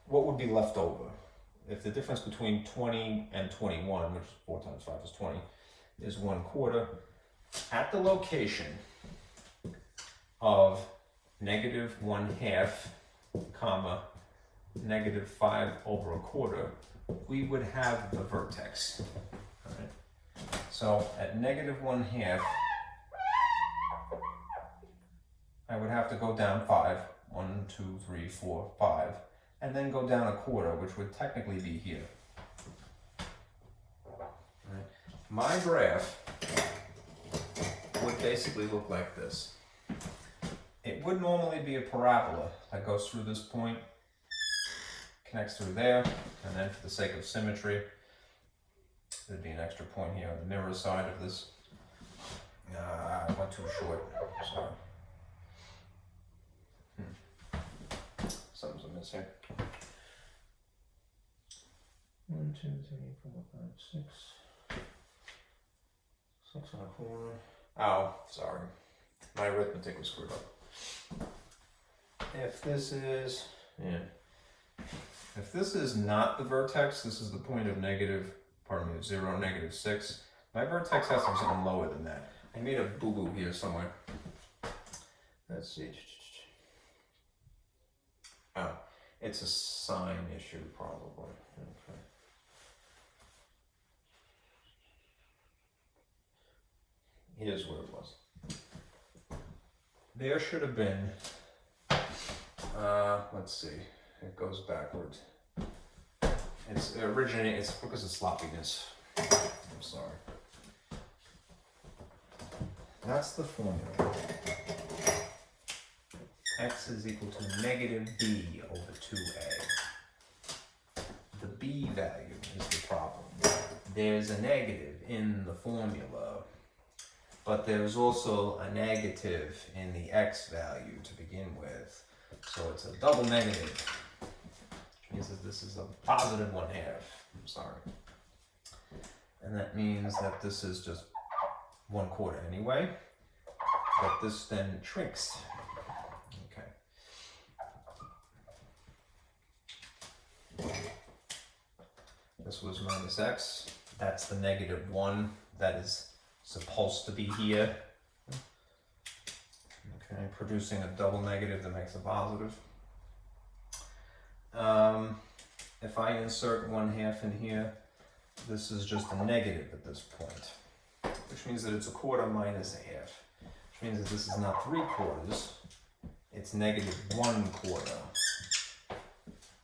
What would be left over? If the difference between 20 and 21, which 4 times 5 is 20, is 1/4, at the location of -1/2, comma, -5/4, we would have the vertex. All right. So at -1/2, I would have to go down 5. 1, 2, 3, 4, 5. And then go down 1/4, which would technically be here. Right. My graph would basically look like this. It would normally be a parabola that goes through this point, connects through there, and then for the sake of symmetry, there'd be an extra point here on the mirror side of this. I went too short, sorry. Something's amiss here. 1, 2, 3, 4, 5, 6. 6 1/4. Oh, sorry. My arithmetic was screwed up. If this is, if this is not the vertex, this is the point of -0, -6. My vertex has to be something lower than that. I made a boo-boo here somewhere. Let's see. Oh, it's a sign issue probably. Okay. Here's where it was. There should have been, let's see, it goes backwards. It's because of sloppiness. I'm sorry. That's the formula. X is equal to -b/2a. The b value is the problem. There's a negative in the formula, but there's also a negative in the x value to begin with. So it's a double negative, which means that this is a positive 1/2. I'm sorry. And that means that this is just 1/4 anyway, but this then shrinks. Okay. This was minus x. That's the -1 that is supposed to be here. Okay, producing a double negative that makes a positive. If I insert 1/2 in here, this is just a negative at this point, which means that it's 1/4 minus 1/2, which means that this is not 3/4, it's -1/4.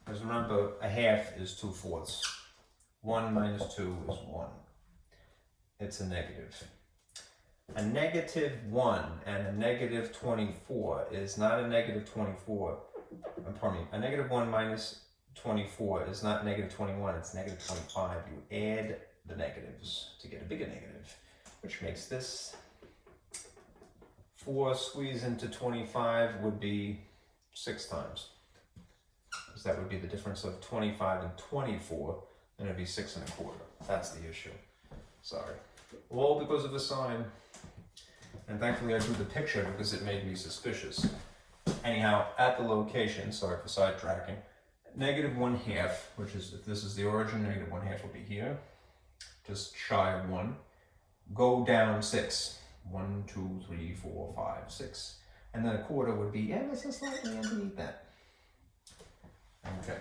Because remember, 1/2 is 2/4. 1 minus 2 is 1. It's a negative. A -1 and a -24 is not a -24. Pardon me, a -1 minus 24 is not -21, it's -25. You add the negatives to get a bigger negative, which makes this 4 squeezed into 25 would be 6 times. Because that would be the difference of 25 and 24, and it'd be 6 1/4. That's the issue. Sorry. All because of the sign. And thankfully I drew the picture because it made me suspicious. Anyhow, at the location, sorry for sidetracking, -1/2, which is, if this is the origin, -1/2 will be here, just shy of 1. go down 6. 1, 2, 3, 4, 5, 6. And then a quarter would be ever so slightly underneath that. Okay.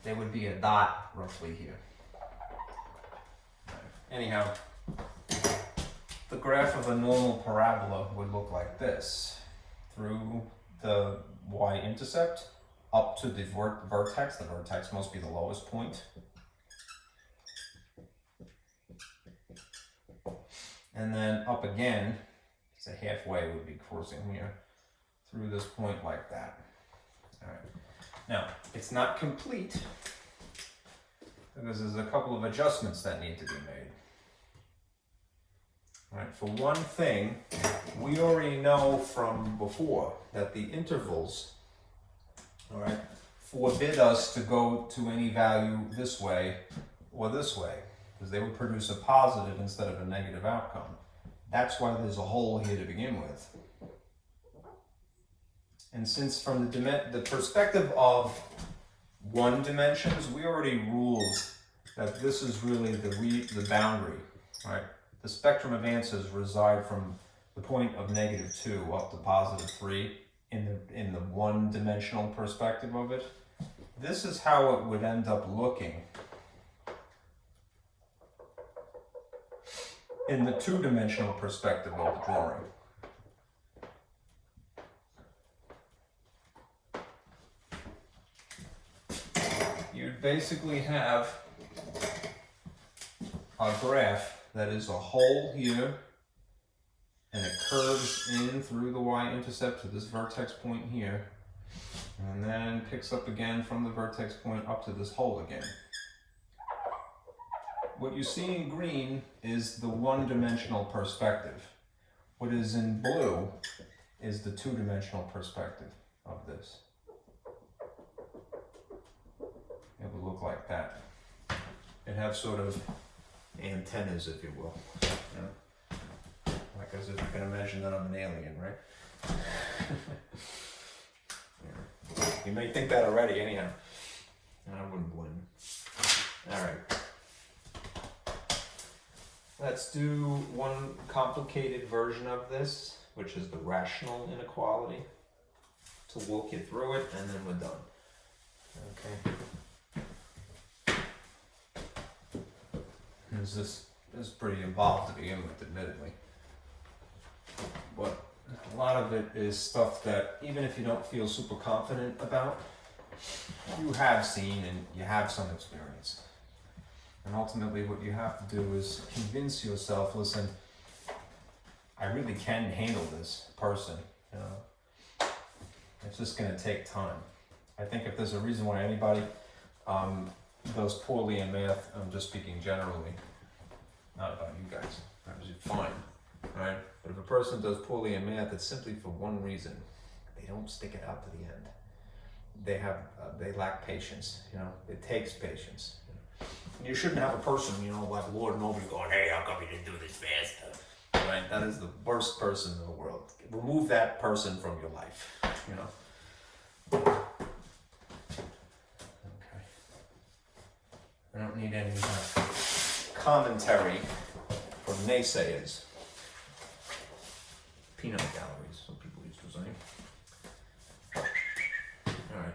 There would be a dot roughly here. Anyhow, the graph of a normal parabola would look like this. Through the Y-intercept up to the vertex. The vertex must be the lowest point. And then up again, so halfway would be coursing here, through this point like that. All right. Now, it's not complete, because there's a couple of adjustments that need to be made. All right, for one thing, we already know from before that the intervals, all right, forbid us to go to any value this way or this way, because they would produce a positive instead of a negative outcome. That's why there's a hole here to begin with. And since from the perspective of one dimensions, we already ruled that this is really the boundary, right? The spectrum of answers reside from the point of -2 up to +3 in the one-dimensional perspective of it. This is how it would end up looking in the two-dimensional perspective of the drawing. You'd basically have a graph that is a hole here, and it curves in through the Y-intercept to this vertex point here, and then picks up again from the vertex point up to this hole again. What you see in green is the one-dimensional perspective. What is in blue is the two-dimensional perspective of this. It would look like that. It'd have sort of antennas, if you will. You know? Like as if you can imagine that I'm an alien, right? Yeah. You may think that already, anyhow. I wouldn't blame you. All right. Let's do one complicated version of this, which is the rational inequality, to walk you through it, and then we're done. Okay. This is pretty involved to begin with, admittedly. But a lot of it is stuff that, even if you don't feel super confident about, you have seen and you have some experience. And ultimately what you have to do is convince yourself, listen, I really can handle this person, you know. It's just gonna take time. I think if there's a reason why anybody does poorly in math, I'm just speaking generally, not about you guys, you're fine, right? But if a person does poorly in math, it's simply for one reason. They don't stick it out to the end. They lack patience, you know, it takes patience. You shouldn't have a person, you know, like Lord and nobody's going, hey, how come you didn't do this fast? Right? That is the worst person in the world. Remove that person from your life, you know. Okay. I don't need any commentary from naysayers. Peanut galleries, some people used to say. All right.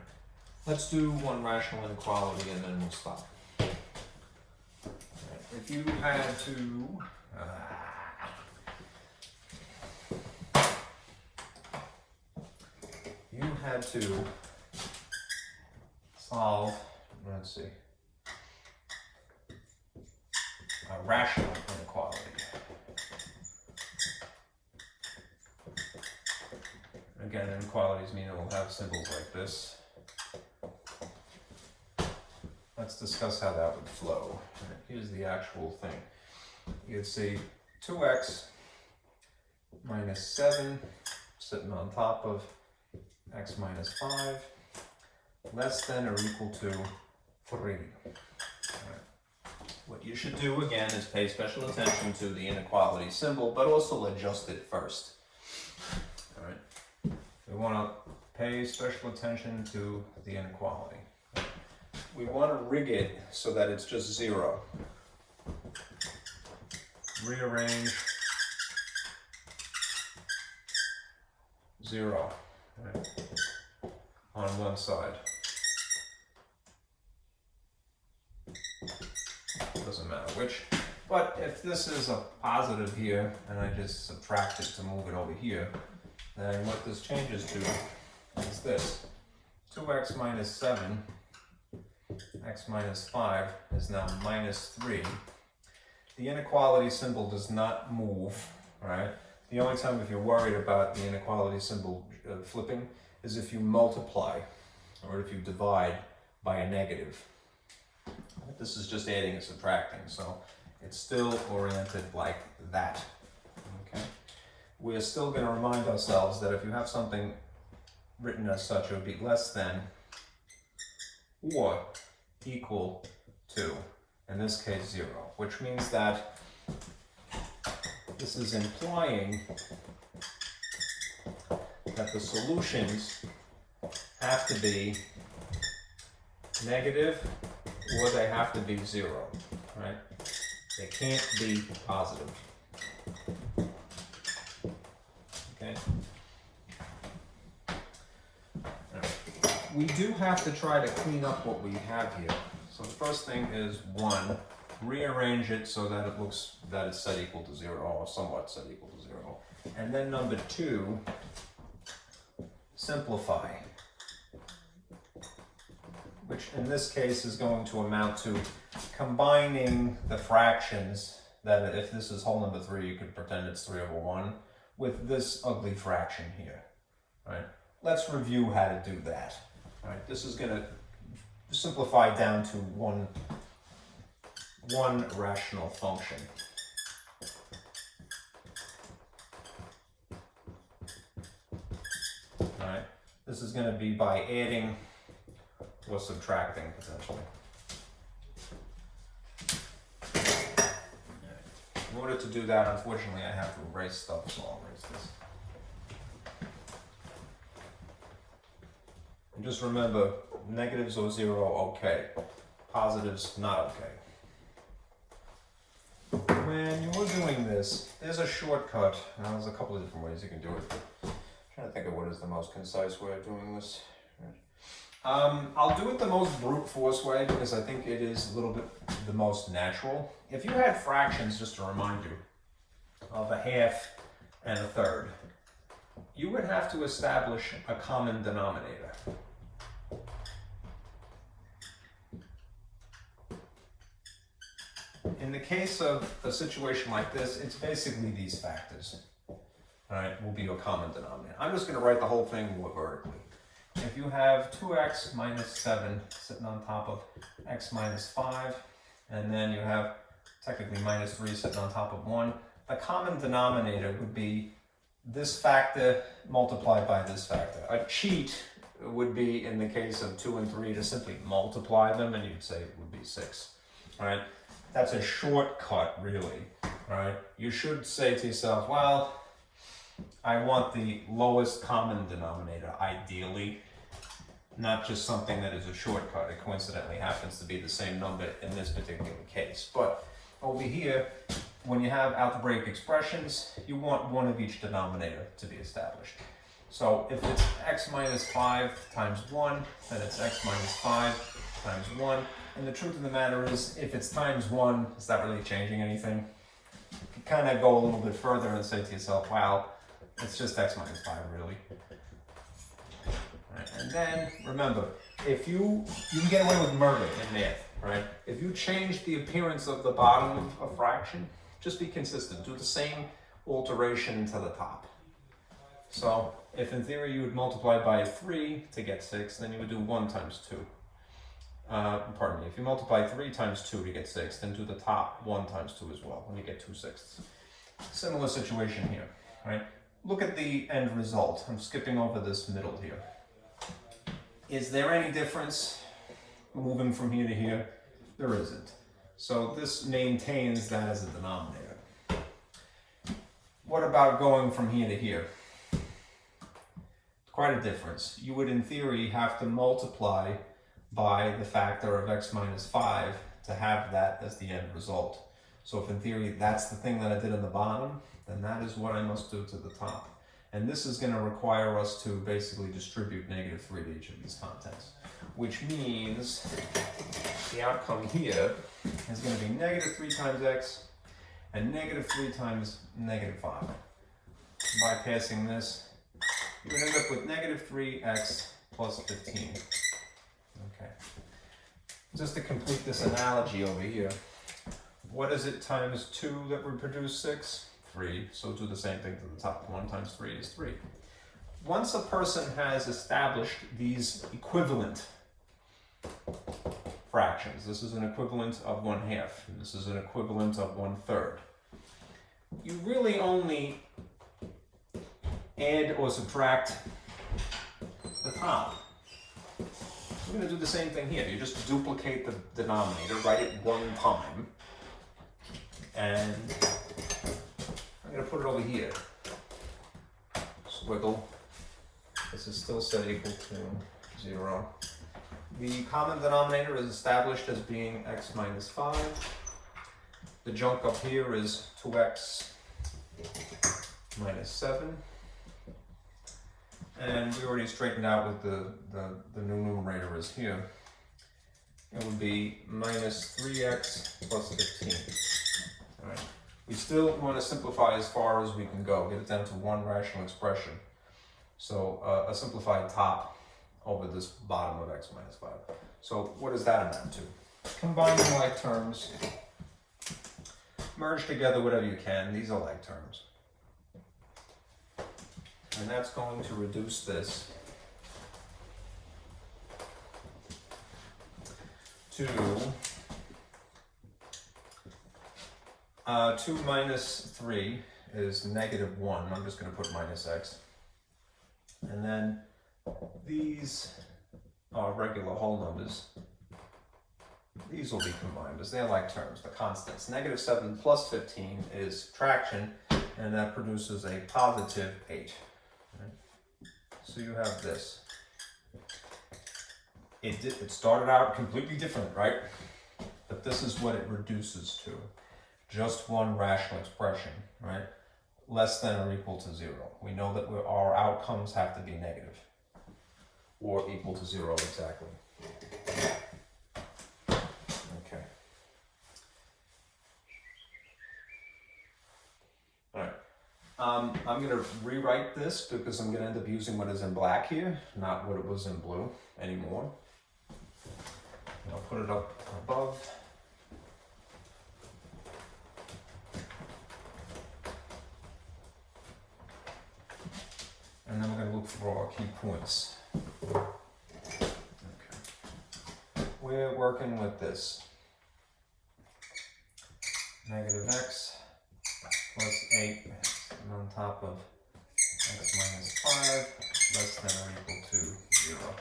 Let's do one rational inequality and then we'll stop. If you had to solve, let's see, a rational inequality. Again, inequalities mean it will have symbols like this. Let's discuss how that would flow. Here's the actual thing. You'd see 2x minus 7 sitting on top of x minus 5 less than or equal to 3. All right. What you should do again is pay special attention to the inequality symbol, but also adjust it first. All right. We want to pay special attention to the inequality. We want to rig it so that it's just 0. rearrange 0, right, on one side. Doesn't matter which. But if this is a positive here, and I just subtract it to move it over here, then what this changes to is this. 2x minus 7, x minus 5 is now minus 3. The inequality symbol does not move, right? The only time if you're worried about the inequality symbol flipping is if you multiply, or if you divide by a negative. This is just adding and subtracting, so it's still oriented like that. Okay? We're still going to remind ourselves that if you have something written as such, it would be less than or equal to, in this case, 0, which means that this is implying that the solutions have to be negative or they have to be 0, right? They can't be positive. Okay? We do have to try to clean up what we have here. So the first thing is 1, rearrange it so that it looks that it's set equal to 0, or somewhat set equal to 0. And then number 2, simplify, which in this case is going to amount to combining the fractions, that if this is whole number 3, you could pretend it's 3 over 1, with this ugly fraction here, right? Let's review how to do that. Right, this is going to simplify down to one rational function. Right, this is going to be by adding or subtracting potentially. In order to do that, unfortunately, I have to erase stuff, so I'll erase this. And just remember, negatives or 0, okay. Positives, not okay. When you're doing this, there's a shortcut. Now, there's a couple of different ways you can do it. I'm trying to think of what is the most concise way of doing this. I'll do it the most brute force way because I think it is a little bit the most natural. If you had fractions, just to remind you, of a half and a third, you would have to establish a common denominator. In the case of a situation like this, it's basically these factors. Alright, will be a common denominator. I'm just going to write the whole thing more vertically. If you have 2x minus 7 sitting on top of x minus 5, and then you have technically minus 3 sitting on top of 1, the common denominator would be this factor multiplied by this factor. A cheat would be, in the case of 2 and 3, to simply multiply them, and you'd say it would be 6. Alright? That's a shortcut, really. Alright? You should say to yourself, well, I want the lowest common denominator, ideally, not just something that is a shortcut. It coincidentally happens to be the same number in this particular case. But over here, when you have algebraic expressions, you want one of each denominator to be established. So if it's x minus 5 times 1, then it's x minus 5 times 1. And the truth of the matter is, if it's times 1, is that really changing anything? You kind of go a little bit further and say to yourself, wow, it's just x minus 5, really. Right. And then, remember, if you can get away with murder in math, right? If you change the appearance of the bottom of a fraction, just be consistent. Do the same alteration to the top. So, if in theory you would multiply by 3 to get 6, then you would do 1 times 2. Pardon me, if you multiply 3 times 2 to get 6, then do the top 1 times 2 as well, and you get 2/6. Similar situation here, right? Look at the end result. I'm skipping over this middle here. Is there any difference moving from here to here? There isn't. So this maintains that as a denominator. What about going from here to here? Quite a difference. You would, in theory, have to multiply by the factor of x minus 5 to have that as the end result. So if in theory that's the thing that I did on the bottom, then that is what I must do to the top. And this is going to require us to basically distribute -3 to each of these contents, which means the outcome here is going to be -3 times x and -3 times -5. Bypassing this, you're going to end up with -3x plus 15. Okay. Just to complete this analogy over here, what is it times 2 that would produce 6? 3. So do the same thing to the top. 1 times 3 is 3. Once a person has established these equivalent fractions, this is an equivalent of 1/2, and this is an equivalent of 1/3, you really only add or subtract the top. We're going to do the same thing here. You just duplicate the denominator, write it one time, and I'm going to put it over here. Squiggle. This is still set equal to 0. The common denominator is established as being x minus 5. The junk up here is 2x minus 7. And we already straightened out what the new numerator is here. It would be minus 3x plus 15. All right. We still want to simplify as far as we can go, get it down to one rational expression. So a simplified top over this bottom of x minus 5. So what does that amount to? Combining like terms, merge together whatever you can. These are like terms. And that's going to reduce this to 2 minus 3 is -1. I'm just going to put minus x. And then these are regular whole numbers. These will be combined because they're like terms, the constants. -7 plus 15 is subtraction, and that produces a positive 8. Right? So you have this. It started out completely different, right? But this is what it reduces to. Just one rational expression, right? Less than or equal to 0. We know that our outcomes have to be negative or equal to 0 exactly. Okay. All right. I'm going to rewrite this because I'm going to end up using what is in black here, not what it was in blue anymore. And I'll put it up above. And then we're going to look for our key points. Okay. We're working with this. -x plus 8 and on top of x minus 5 less than or equal to 0.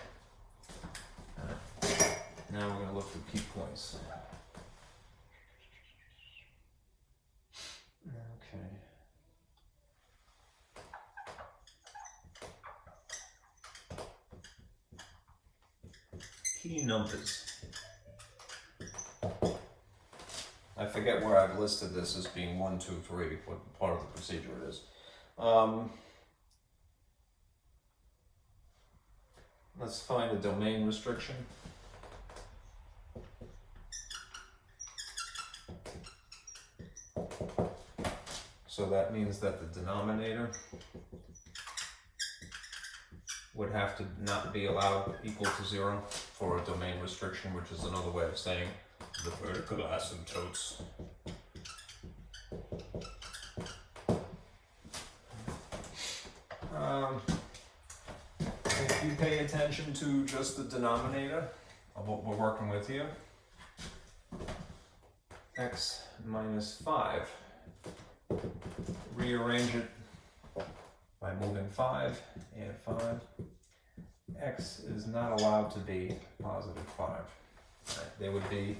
Now we're going to look for key points. Okay. Key numbers. I forget where I've listed this as being 1, 2, 3, what part of the procedure it is. Let's find a domain restriction. So that means that the denominator would have to not be allowed equal to 0 for a domain restriction, which is another way of saying the vertical asymptotes. If you pay attention to just the denominator of what we're working with here, x minus 5, rearrange it by moving 5, add 5. X is not allowed to be positive 5. Right. There would be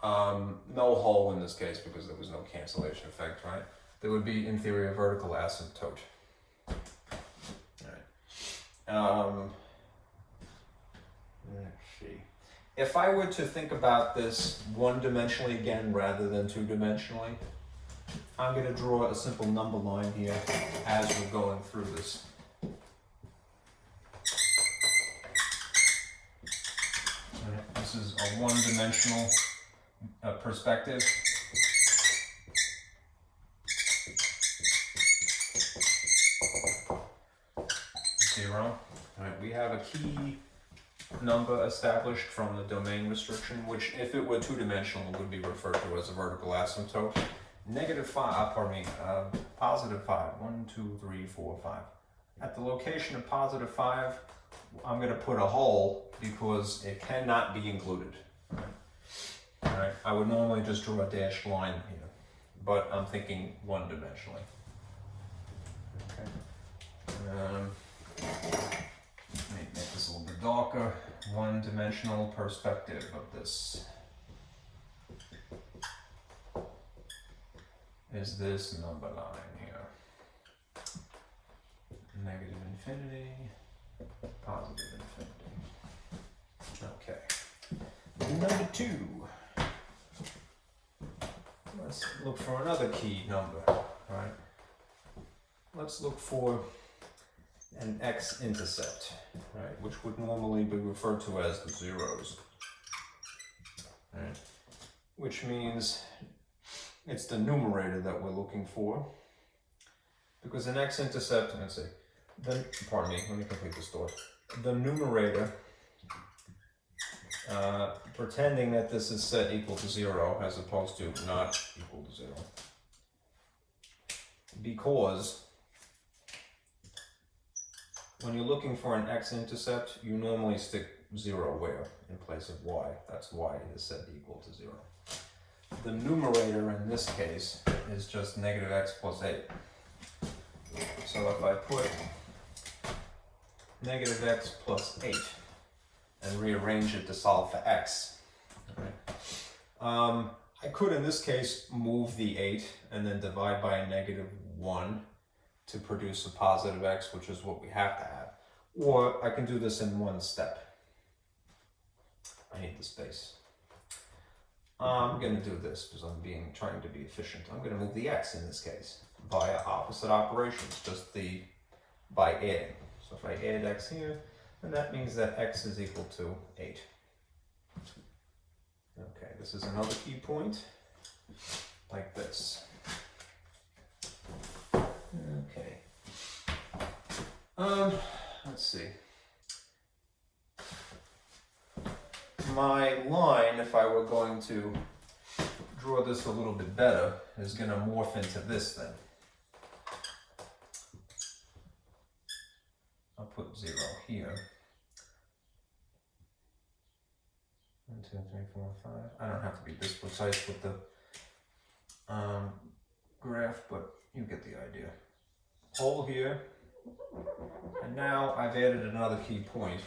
no hole in this case because there was no cancellation effect, right? There would be, in theory, a vertical asymptote. All right. Let's see. if I were to think about this one-dimensionally again rather than two-dimensionally, I'm going to draw a simple number line here as we're going through this. This is a one-dimensional perspective. 0. All right, we have a key number established from the domain restriction, which if it were two-dimensional would be referred to as a vertical asymptote. Positive 5. 1, 2, 3, 4, 5. At the location of positive 5, I'm going to put a hole because it cannot be included. All right, I would normally just draw a dashed line here, but I'm thinking one-dimensionally. Okay. Let me make this a little bit darker. One-dimensional perspective of this is this number line here. Negative infinity, positive infinity. Okay. Number 2. Let's look for another key number, right? Let's look for an X-intercept, right, which would normally be referred to as the zeros, right? Which means it's the numerator that we're looking for, because an X-intercept, let's see, pardon me, let me complete this thought. The numerator, pretending that this is set equal to 0 as opposed to not equal to 0, because when you're looking for an X-intercept, you normally stick 0 where? In place of y. That's why it is set equal to 0. The numerator in this case is just negative x plus 8. So if I put negative x plus 8 and rearrange it to solve for x, right? I could in this case move the 8 and then divide by a negative 1 to produce a positive x, which is what we have to have. Or I can do this in one step. I need the space. I'm going to do this because I'm trying to be efficient. I'm going to move the x in this case via opposite operations, just by adding. So if I add x here, then that means that x is equal to 8. Okay, this is another key point, like this. Okay. Let's see. My line, if I were going to draw this a little bit better, is going to morph into this then. I'll put 0 here. 1, 2, 3, 4, 5. I don't have to be this precise with the graph, but you get the idea. Hole here, and now I've added another key point,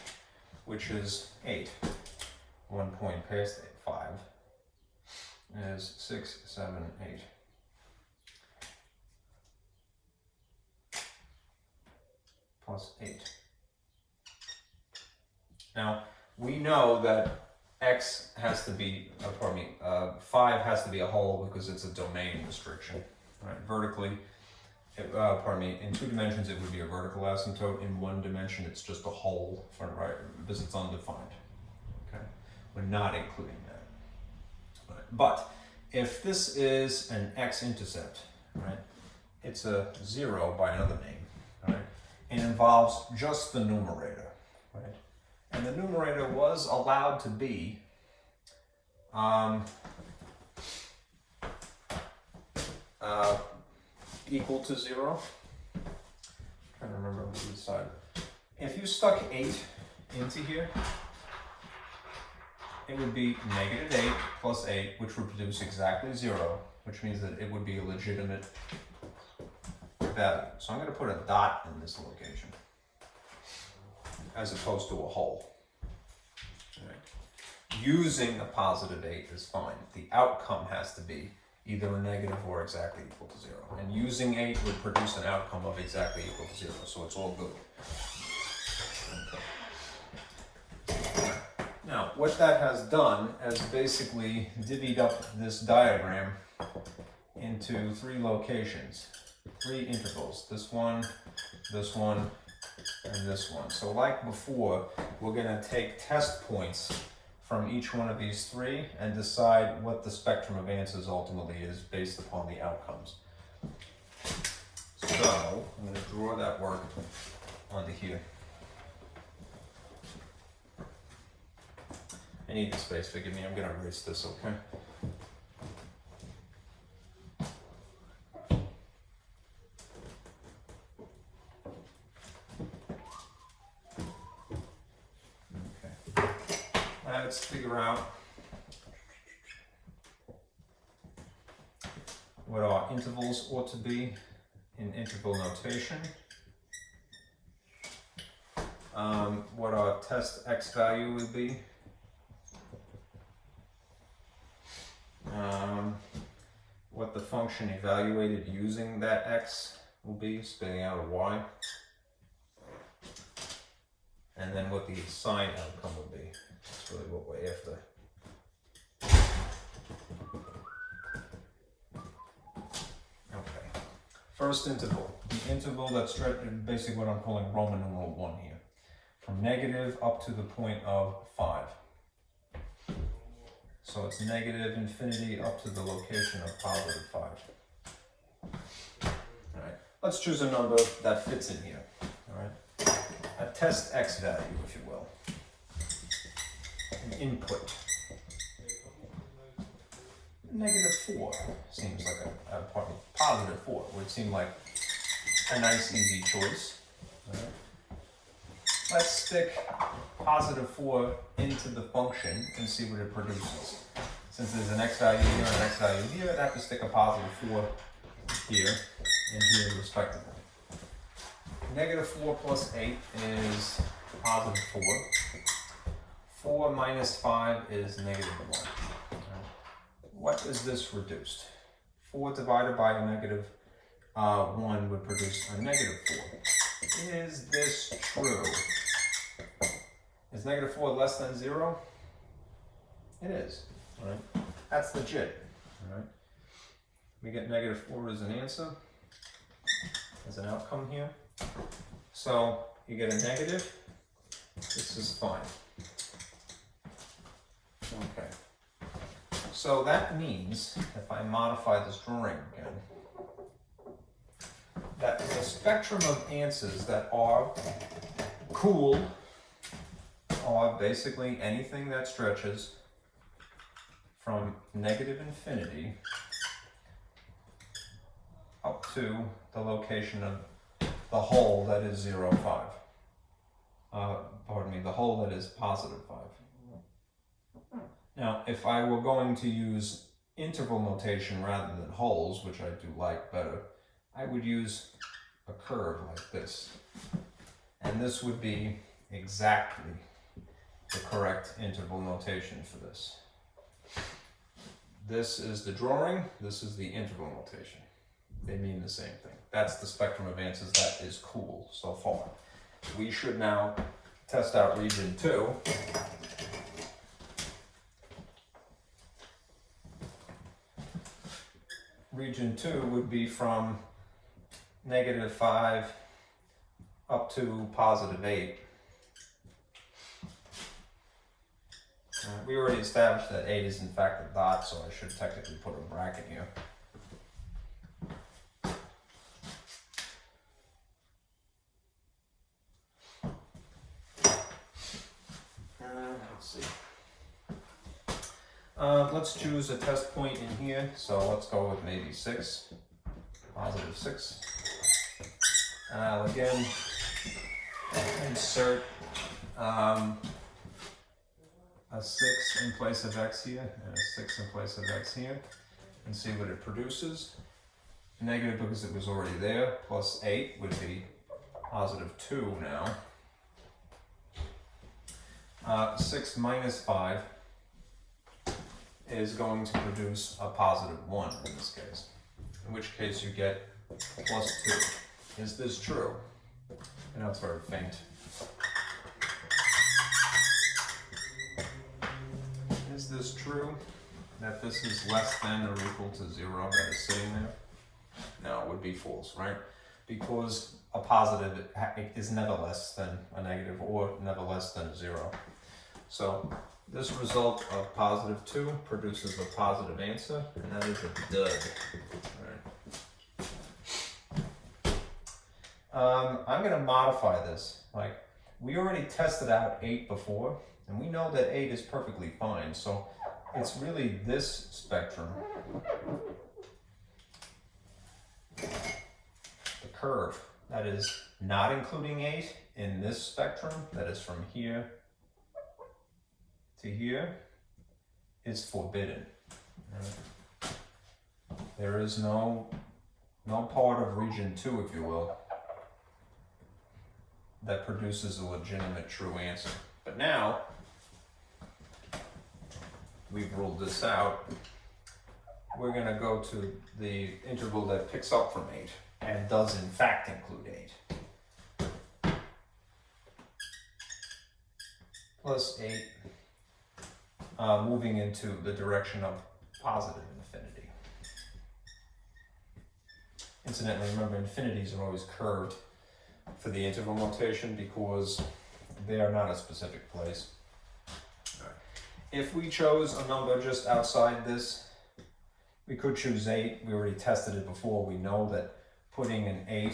which is 8. 1 point past 8, 5 is 6, 7, 8. Plus 8. Now, we know that x has to be, 5 has to be a hole because it's a domain restriction. Right? Vertically, in 2 dimensions it would be a vertical asymptote. In 1 dimension it's just a hole, because it's undefined. Okay, we're not including that. Right. But if this is an X-intercept, right, it's a 0 by another name, right? It involves just the numerator, right? And the numerator was allowed to be equal to 0. I'm trying to remember what we decided. If you stuck 8 into here, it would be negative 8 plus 8, which would produce exactly 0, which means that it would be a legitimate value. So I'm going to put a dot in this location as opposed to a hole. Right. Using a positive 8 is fine. The outcome has to be either a negative or exactly equal to 0. And using 8 would produce an outcome of exactly equal to 0, so it's all good. Okay. Now, what that has done is basically divvied up this diagram into 3 locations, 3 intervals, this one, and this one. So like before, we're going to take test points from each one of these 3 and decide what the spectrum of answers ultimately is based upon the outcomes. So I'm going to draw that work onto here. I need the space, forgive me, I'm going to erase this, okay? Let's figure out what our intervals ought to be in interval notation, what our test x value would be, what the function evaluated using that x will be, spitting out a y, and then what the sign outcome would be. That's really what we're after. Okay. First interval. The interval that's basically what I'm calling Roman numeral 1 here. From negative up to the point of 5. So it's negative infinity up to the location of positive 5. Alright. Let's choose a number that fits in here. Alright. A test x value, if you will. An input. -4 seems like pardon me, +4 would seem like a nice easy choice. Right. Let's stick +4 into the function and see what it produces. Since there's an x value here and an x value here, I'd have to stick a +4 here and here respectively. -4 plus 8 is +4. 4 minus 5 is -1. What is this reduced? 4 divided by a -1 would produce a -4. Is this true? Is -4 less than 0? It is. All right. That's legit. All right. We get -4 as an answer, as an outcome here. So you get a negative. This is fine. Okay. So that means, if I modify this drawing again, that the spectrum of answers that are cool are basically anything that stretches from -infinity up to the location of the hole that is 0, 5. Pardon me, the hole that is +5. Now, if I were going to use interval notation rather than holes, which I do like better, I would use a curve like this. And this would be exactly the correct interval notation for this. This is the drawing, this is the interval notation. They mean the same thing. That's the spectrum of answers that is cool so far. We should now test out region 2. Region 2 would be from -5 up to +8. We already established that 8 is in fact a dot, so I should technically put a bracket here. Let's see. Let's choose a test point in here, so let's go with maybe 6, +6. Again, insert a 6 in place of x here, and a 6 in place of x here, and see what it produces. Negative because it was already there, plus 8 would be +2 now. 6 minus 5 is going to produce a +1 in this case, in which case you get +2. Is this true? I know it's very faint. this true? That this is less than or equal to 0 that is sitting there? No, it would be false, right? Because a positive is never less than a negative or never less than 0. So this result of positive 2 produces a positive answer, and that is a dud. Right. I'm going to modify this. Like, we already tested out 8 before, and we know that 8 is perfectly fine. So it's really this spectrum, the curve that is not including 8 in this spectrum, that is from here to here, is forbidden. Right? There is no part of region 2, if you will, that produces a legitimate true answer. But now we've ruled this out, we're going to go to the interval that picks up from 8 and does in fact include 8. Plus 8, moving into the direction of positive infinity. Incidentally, remember, infinities are always curved for the interval notation because they are not a specific place. If we chose a number just outside this, we could choose 8. We already tested it before. We know that putting an 8,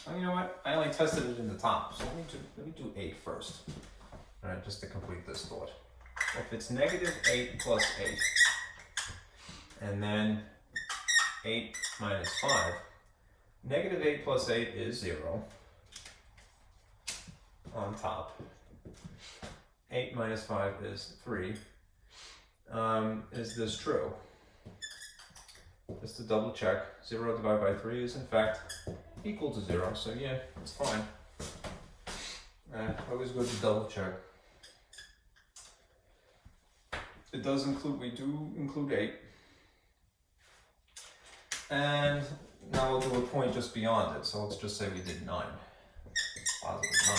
oh, you know what? I only tested it in the top, so let me do 8 first. All right, just to complete this thought. If it's negative 8 plus 8, and then 8 minus 5, negative 8 plus 8 is 0 on top. 8 minus 5 is 3. Is this true? Just to double check, 0 divided by 3 is in fact equal to 0, so yeah, it's fine. Always good to double check. It does include, we do include 8. And now we'll do a point just beyond it, so let's just say we did 9. Positive 9.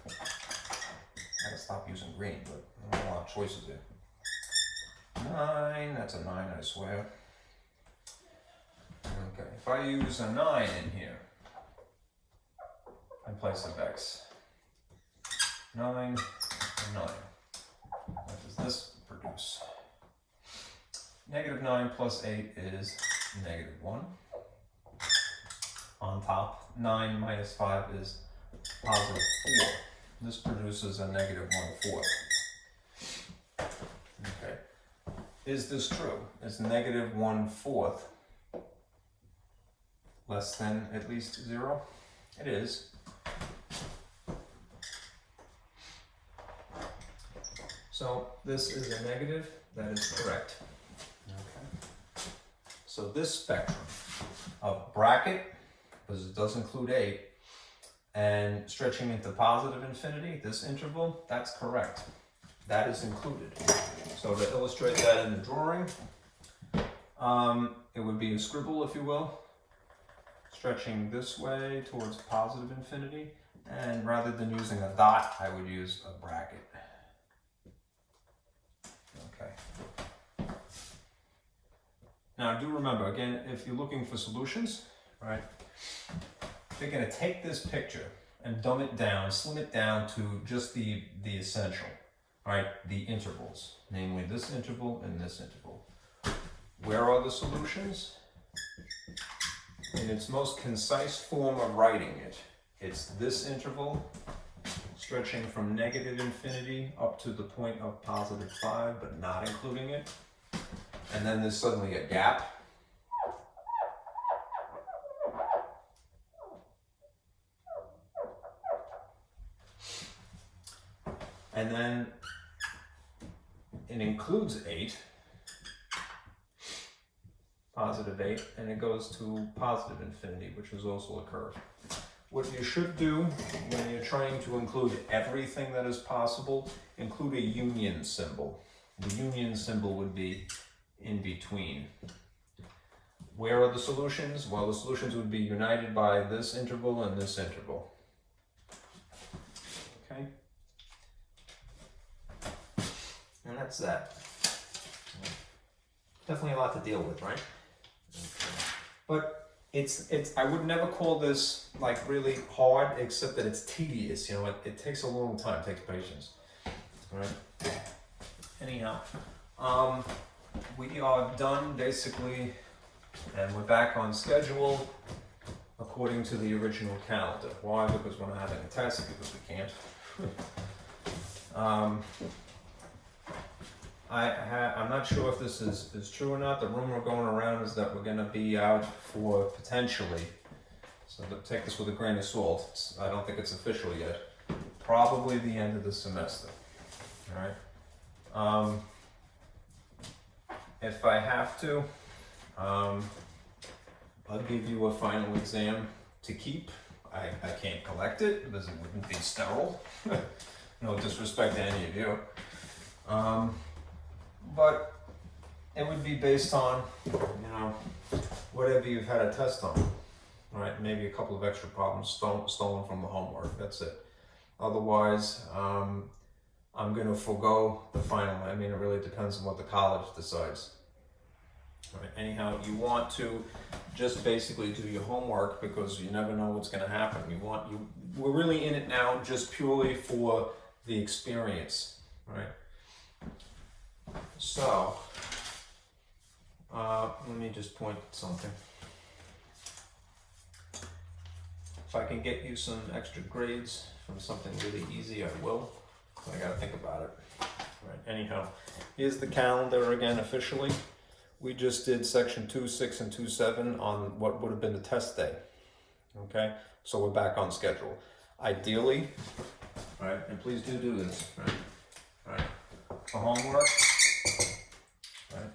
I gotta stop using green, but I don't have a lot of choices here. 9, that's a 9, I swear. Okay, if I use a 9 in here, in place of x, 9 and 9, what does this produce? Negative 9 plus 8 is negative 1. On top, 9 minus 5 is positive 4. This produces a negative 1/4. Okay. Is this true? Is negative 1/4 less than at least 0? It is. So this is a negative, that is correct. Okay. So this spectrum of bracket, because it does include 8, and stretching into positive infinity, this interval, that's correct. That is included. So to illustrate that in the drawing, it would be a scribble, if you will, stretching this way towards positive infinity, and rather than using a dot, I would use a bracket. Okay. Now do remember, again, if you're looking for solutions, right, you're going to take this picture and dumb it down, slim it down to just the essential, right, the intervals, namely this interval and this interval. Where are the solutions? In its most concise form of writing it, it's this interval stretching from negative infinity up to the point of positive 5, but not including it. And then there's suddenly a gap. And then it includes 8, positive 8, and it goes to positive infinity, which is also a curve. What you should do when you're trying to include everything that is possible, include a union symbol. The union symbol would be in between. Where are the solutions? Well, the solutions would be united by this interval and this interval. Okay? And that's that. Definitely a lot to deal with, right? But it's I would never call this like really hard, except that it's tedious. You know, it takes a long time, it takes patience. All right. Anyhow, we are done basically, and we're back on schedule according to the original calendar. Why? Because we're not having a test, because we can't. I'm not sure if this is true or not. The rumor going around is that we're going to be out for potentially, so take this with a grain of salt, I don't think it's official yet, probably the end of the semester. All right. If I have to, I'll give you a final exam to keep. I can't collect it because it wouldn't be sterile. No disrespect to any of you. But it would be based on, you know, whatever you've had a test on, right? Maybe a couple of extra problems stolen from the homework, that's it. Otherwise, I'm going to forego the final. I mean, it really depends on what the college decides. All right. Anyhow, you want to just basically do your homework because you never know what's going to happen. We're really in it now just purely for the experience, right? So, let me just point at something. If I can get you some extra grades from something really easy, I will. I gotta think about it. Right. Anyhow, here's the calendar again officially. We just did section 2, 6, and 2, 7 on what would have been the test day. Okay, so we're back on schedule. Ideally, right, and please do this, right? Right. For homework, right?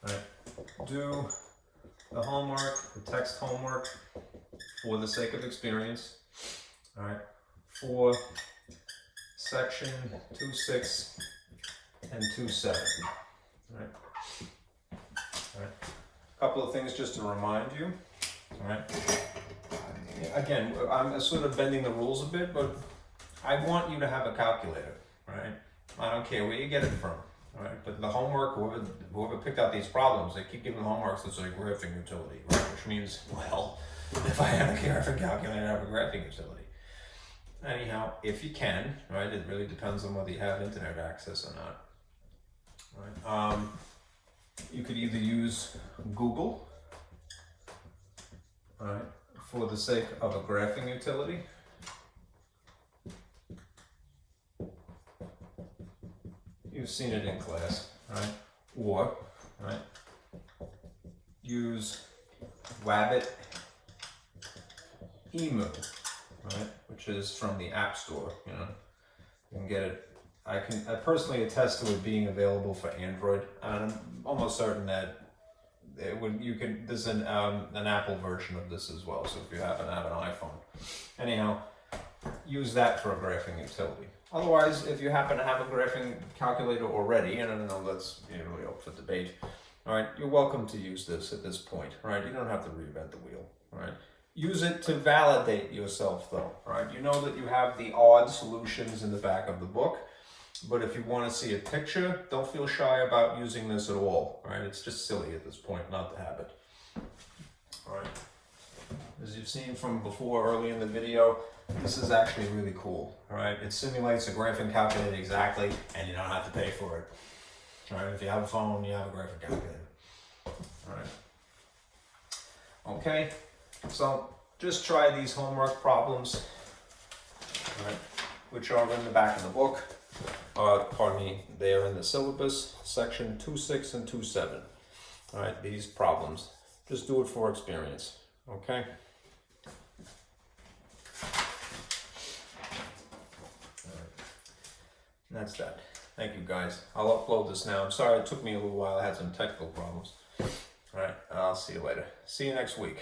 Right. Do the homework, the text homework, for the sake of experience. All right. For section 2, 6, and 2, 7. All right. All right. A couple of things just to remind you. All right. Again, I'm sort of bending the rules a bit, but I want you to have a calculator, right? I don't care where you get it from, all right? But the homework, whoever picked out these problems, they keep giving homeworks that's like graphing utility, right? Which means, well, if I have a graphing calculator, I have a graphing utility. Anyhow, if you can, right? It really depends on whether you have internet access or not. Right? You could either use Google, right, for the sake of a graphing utility. You've seen it in class, right? Or, right, use Wabbit Emu, right, which is from the App Store. You know, you can get it. I personally attest to it being available for Android. I'm almost certain that there's an Apple version of this as well. So if you happen to have an iPhone, anyhow, use that for a graphing utility. Otherwise, if you happen to have a graphing calculator already, and I don't know, that's really up for debate. All right, you're welcome to use this at this point. All right, you don't have to reinvent the wheel. All right, use it to validate yourself, though. All right, you know that you have the odd solutions in the back of the book. But if you want to see a picture, don't feel shy about using this at all. All right, it's just silly at this point not to have it. All right, as you've seen from before early in the video, this is actually really cool. All right, it simulates a graphing calculator exactly, and you don't have to pay for it. All right, if you have a phone, you have a graphing calculator. All right. Okay, so just try these homework problems, all right, which are in the back of the book. They are in the syllabus, section 2, 6, and 2, 7. All right, these problems. Just do it for experience, okay? All right. And that's that. Thank you, guys. I'll upload this now. I'm sorry it took me a little while. I had some technical problems. All right, I'll see you later. See you next week.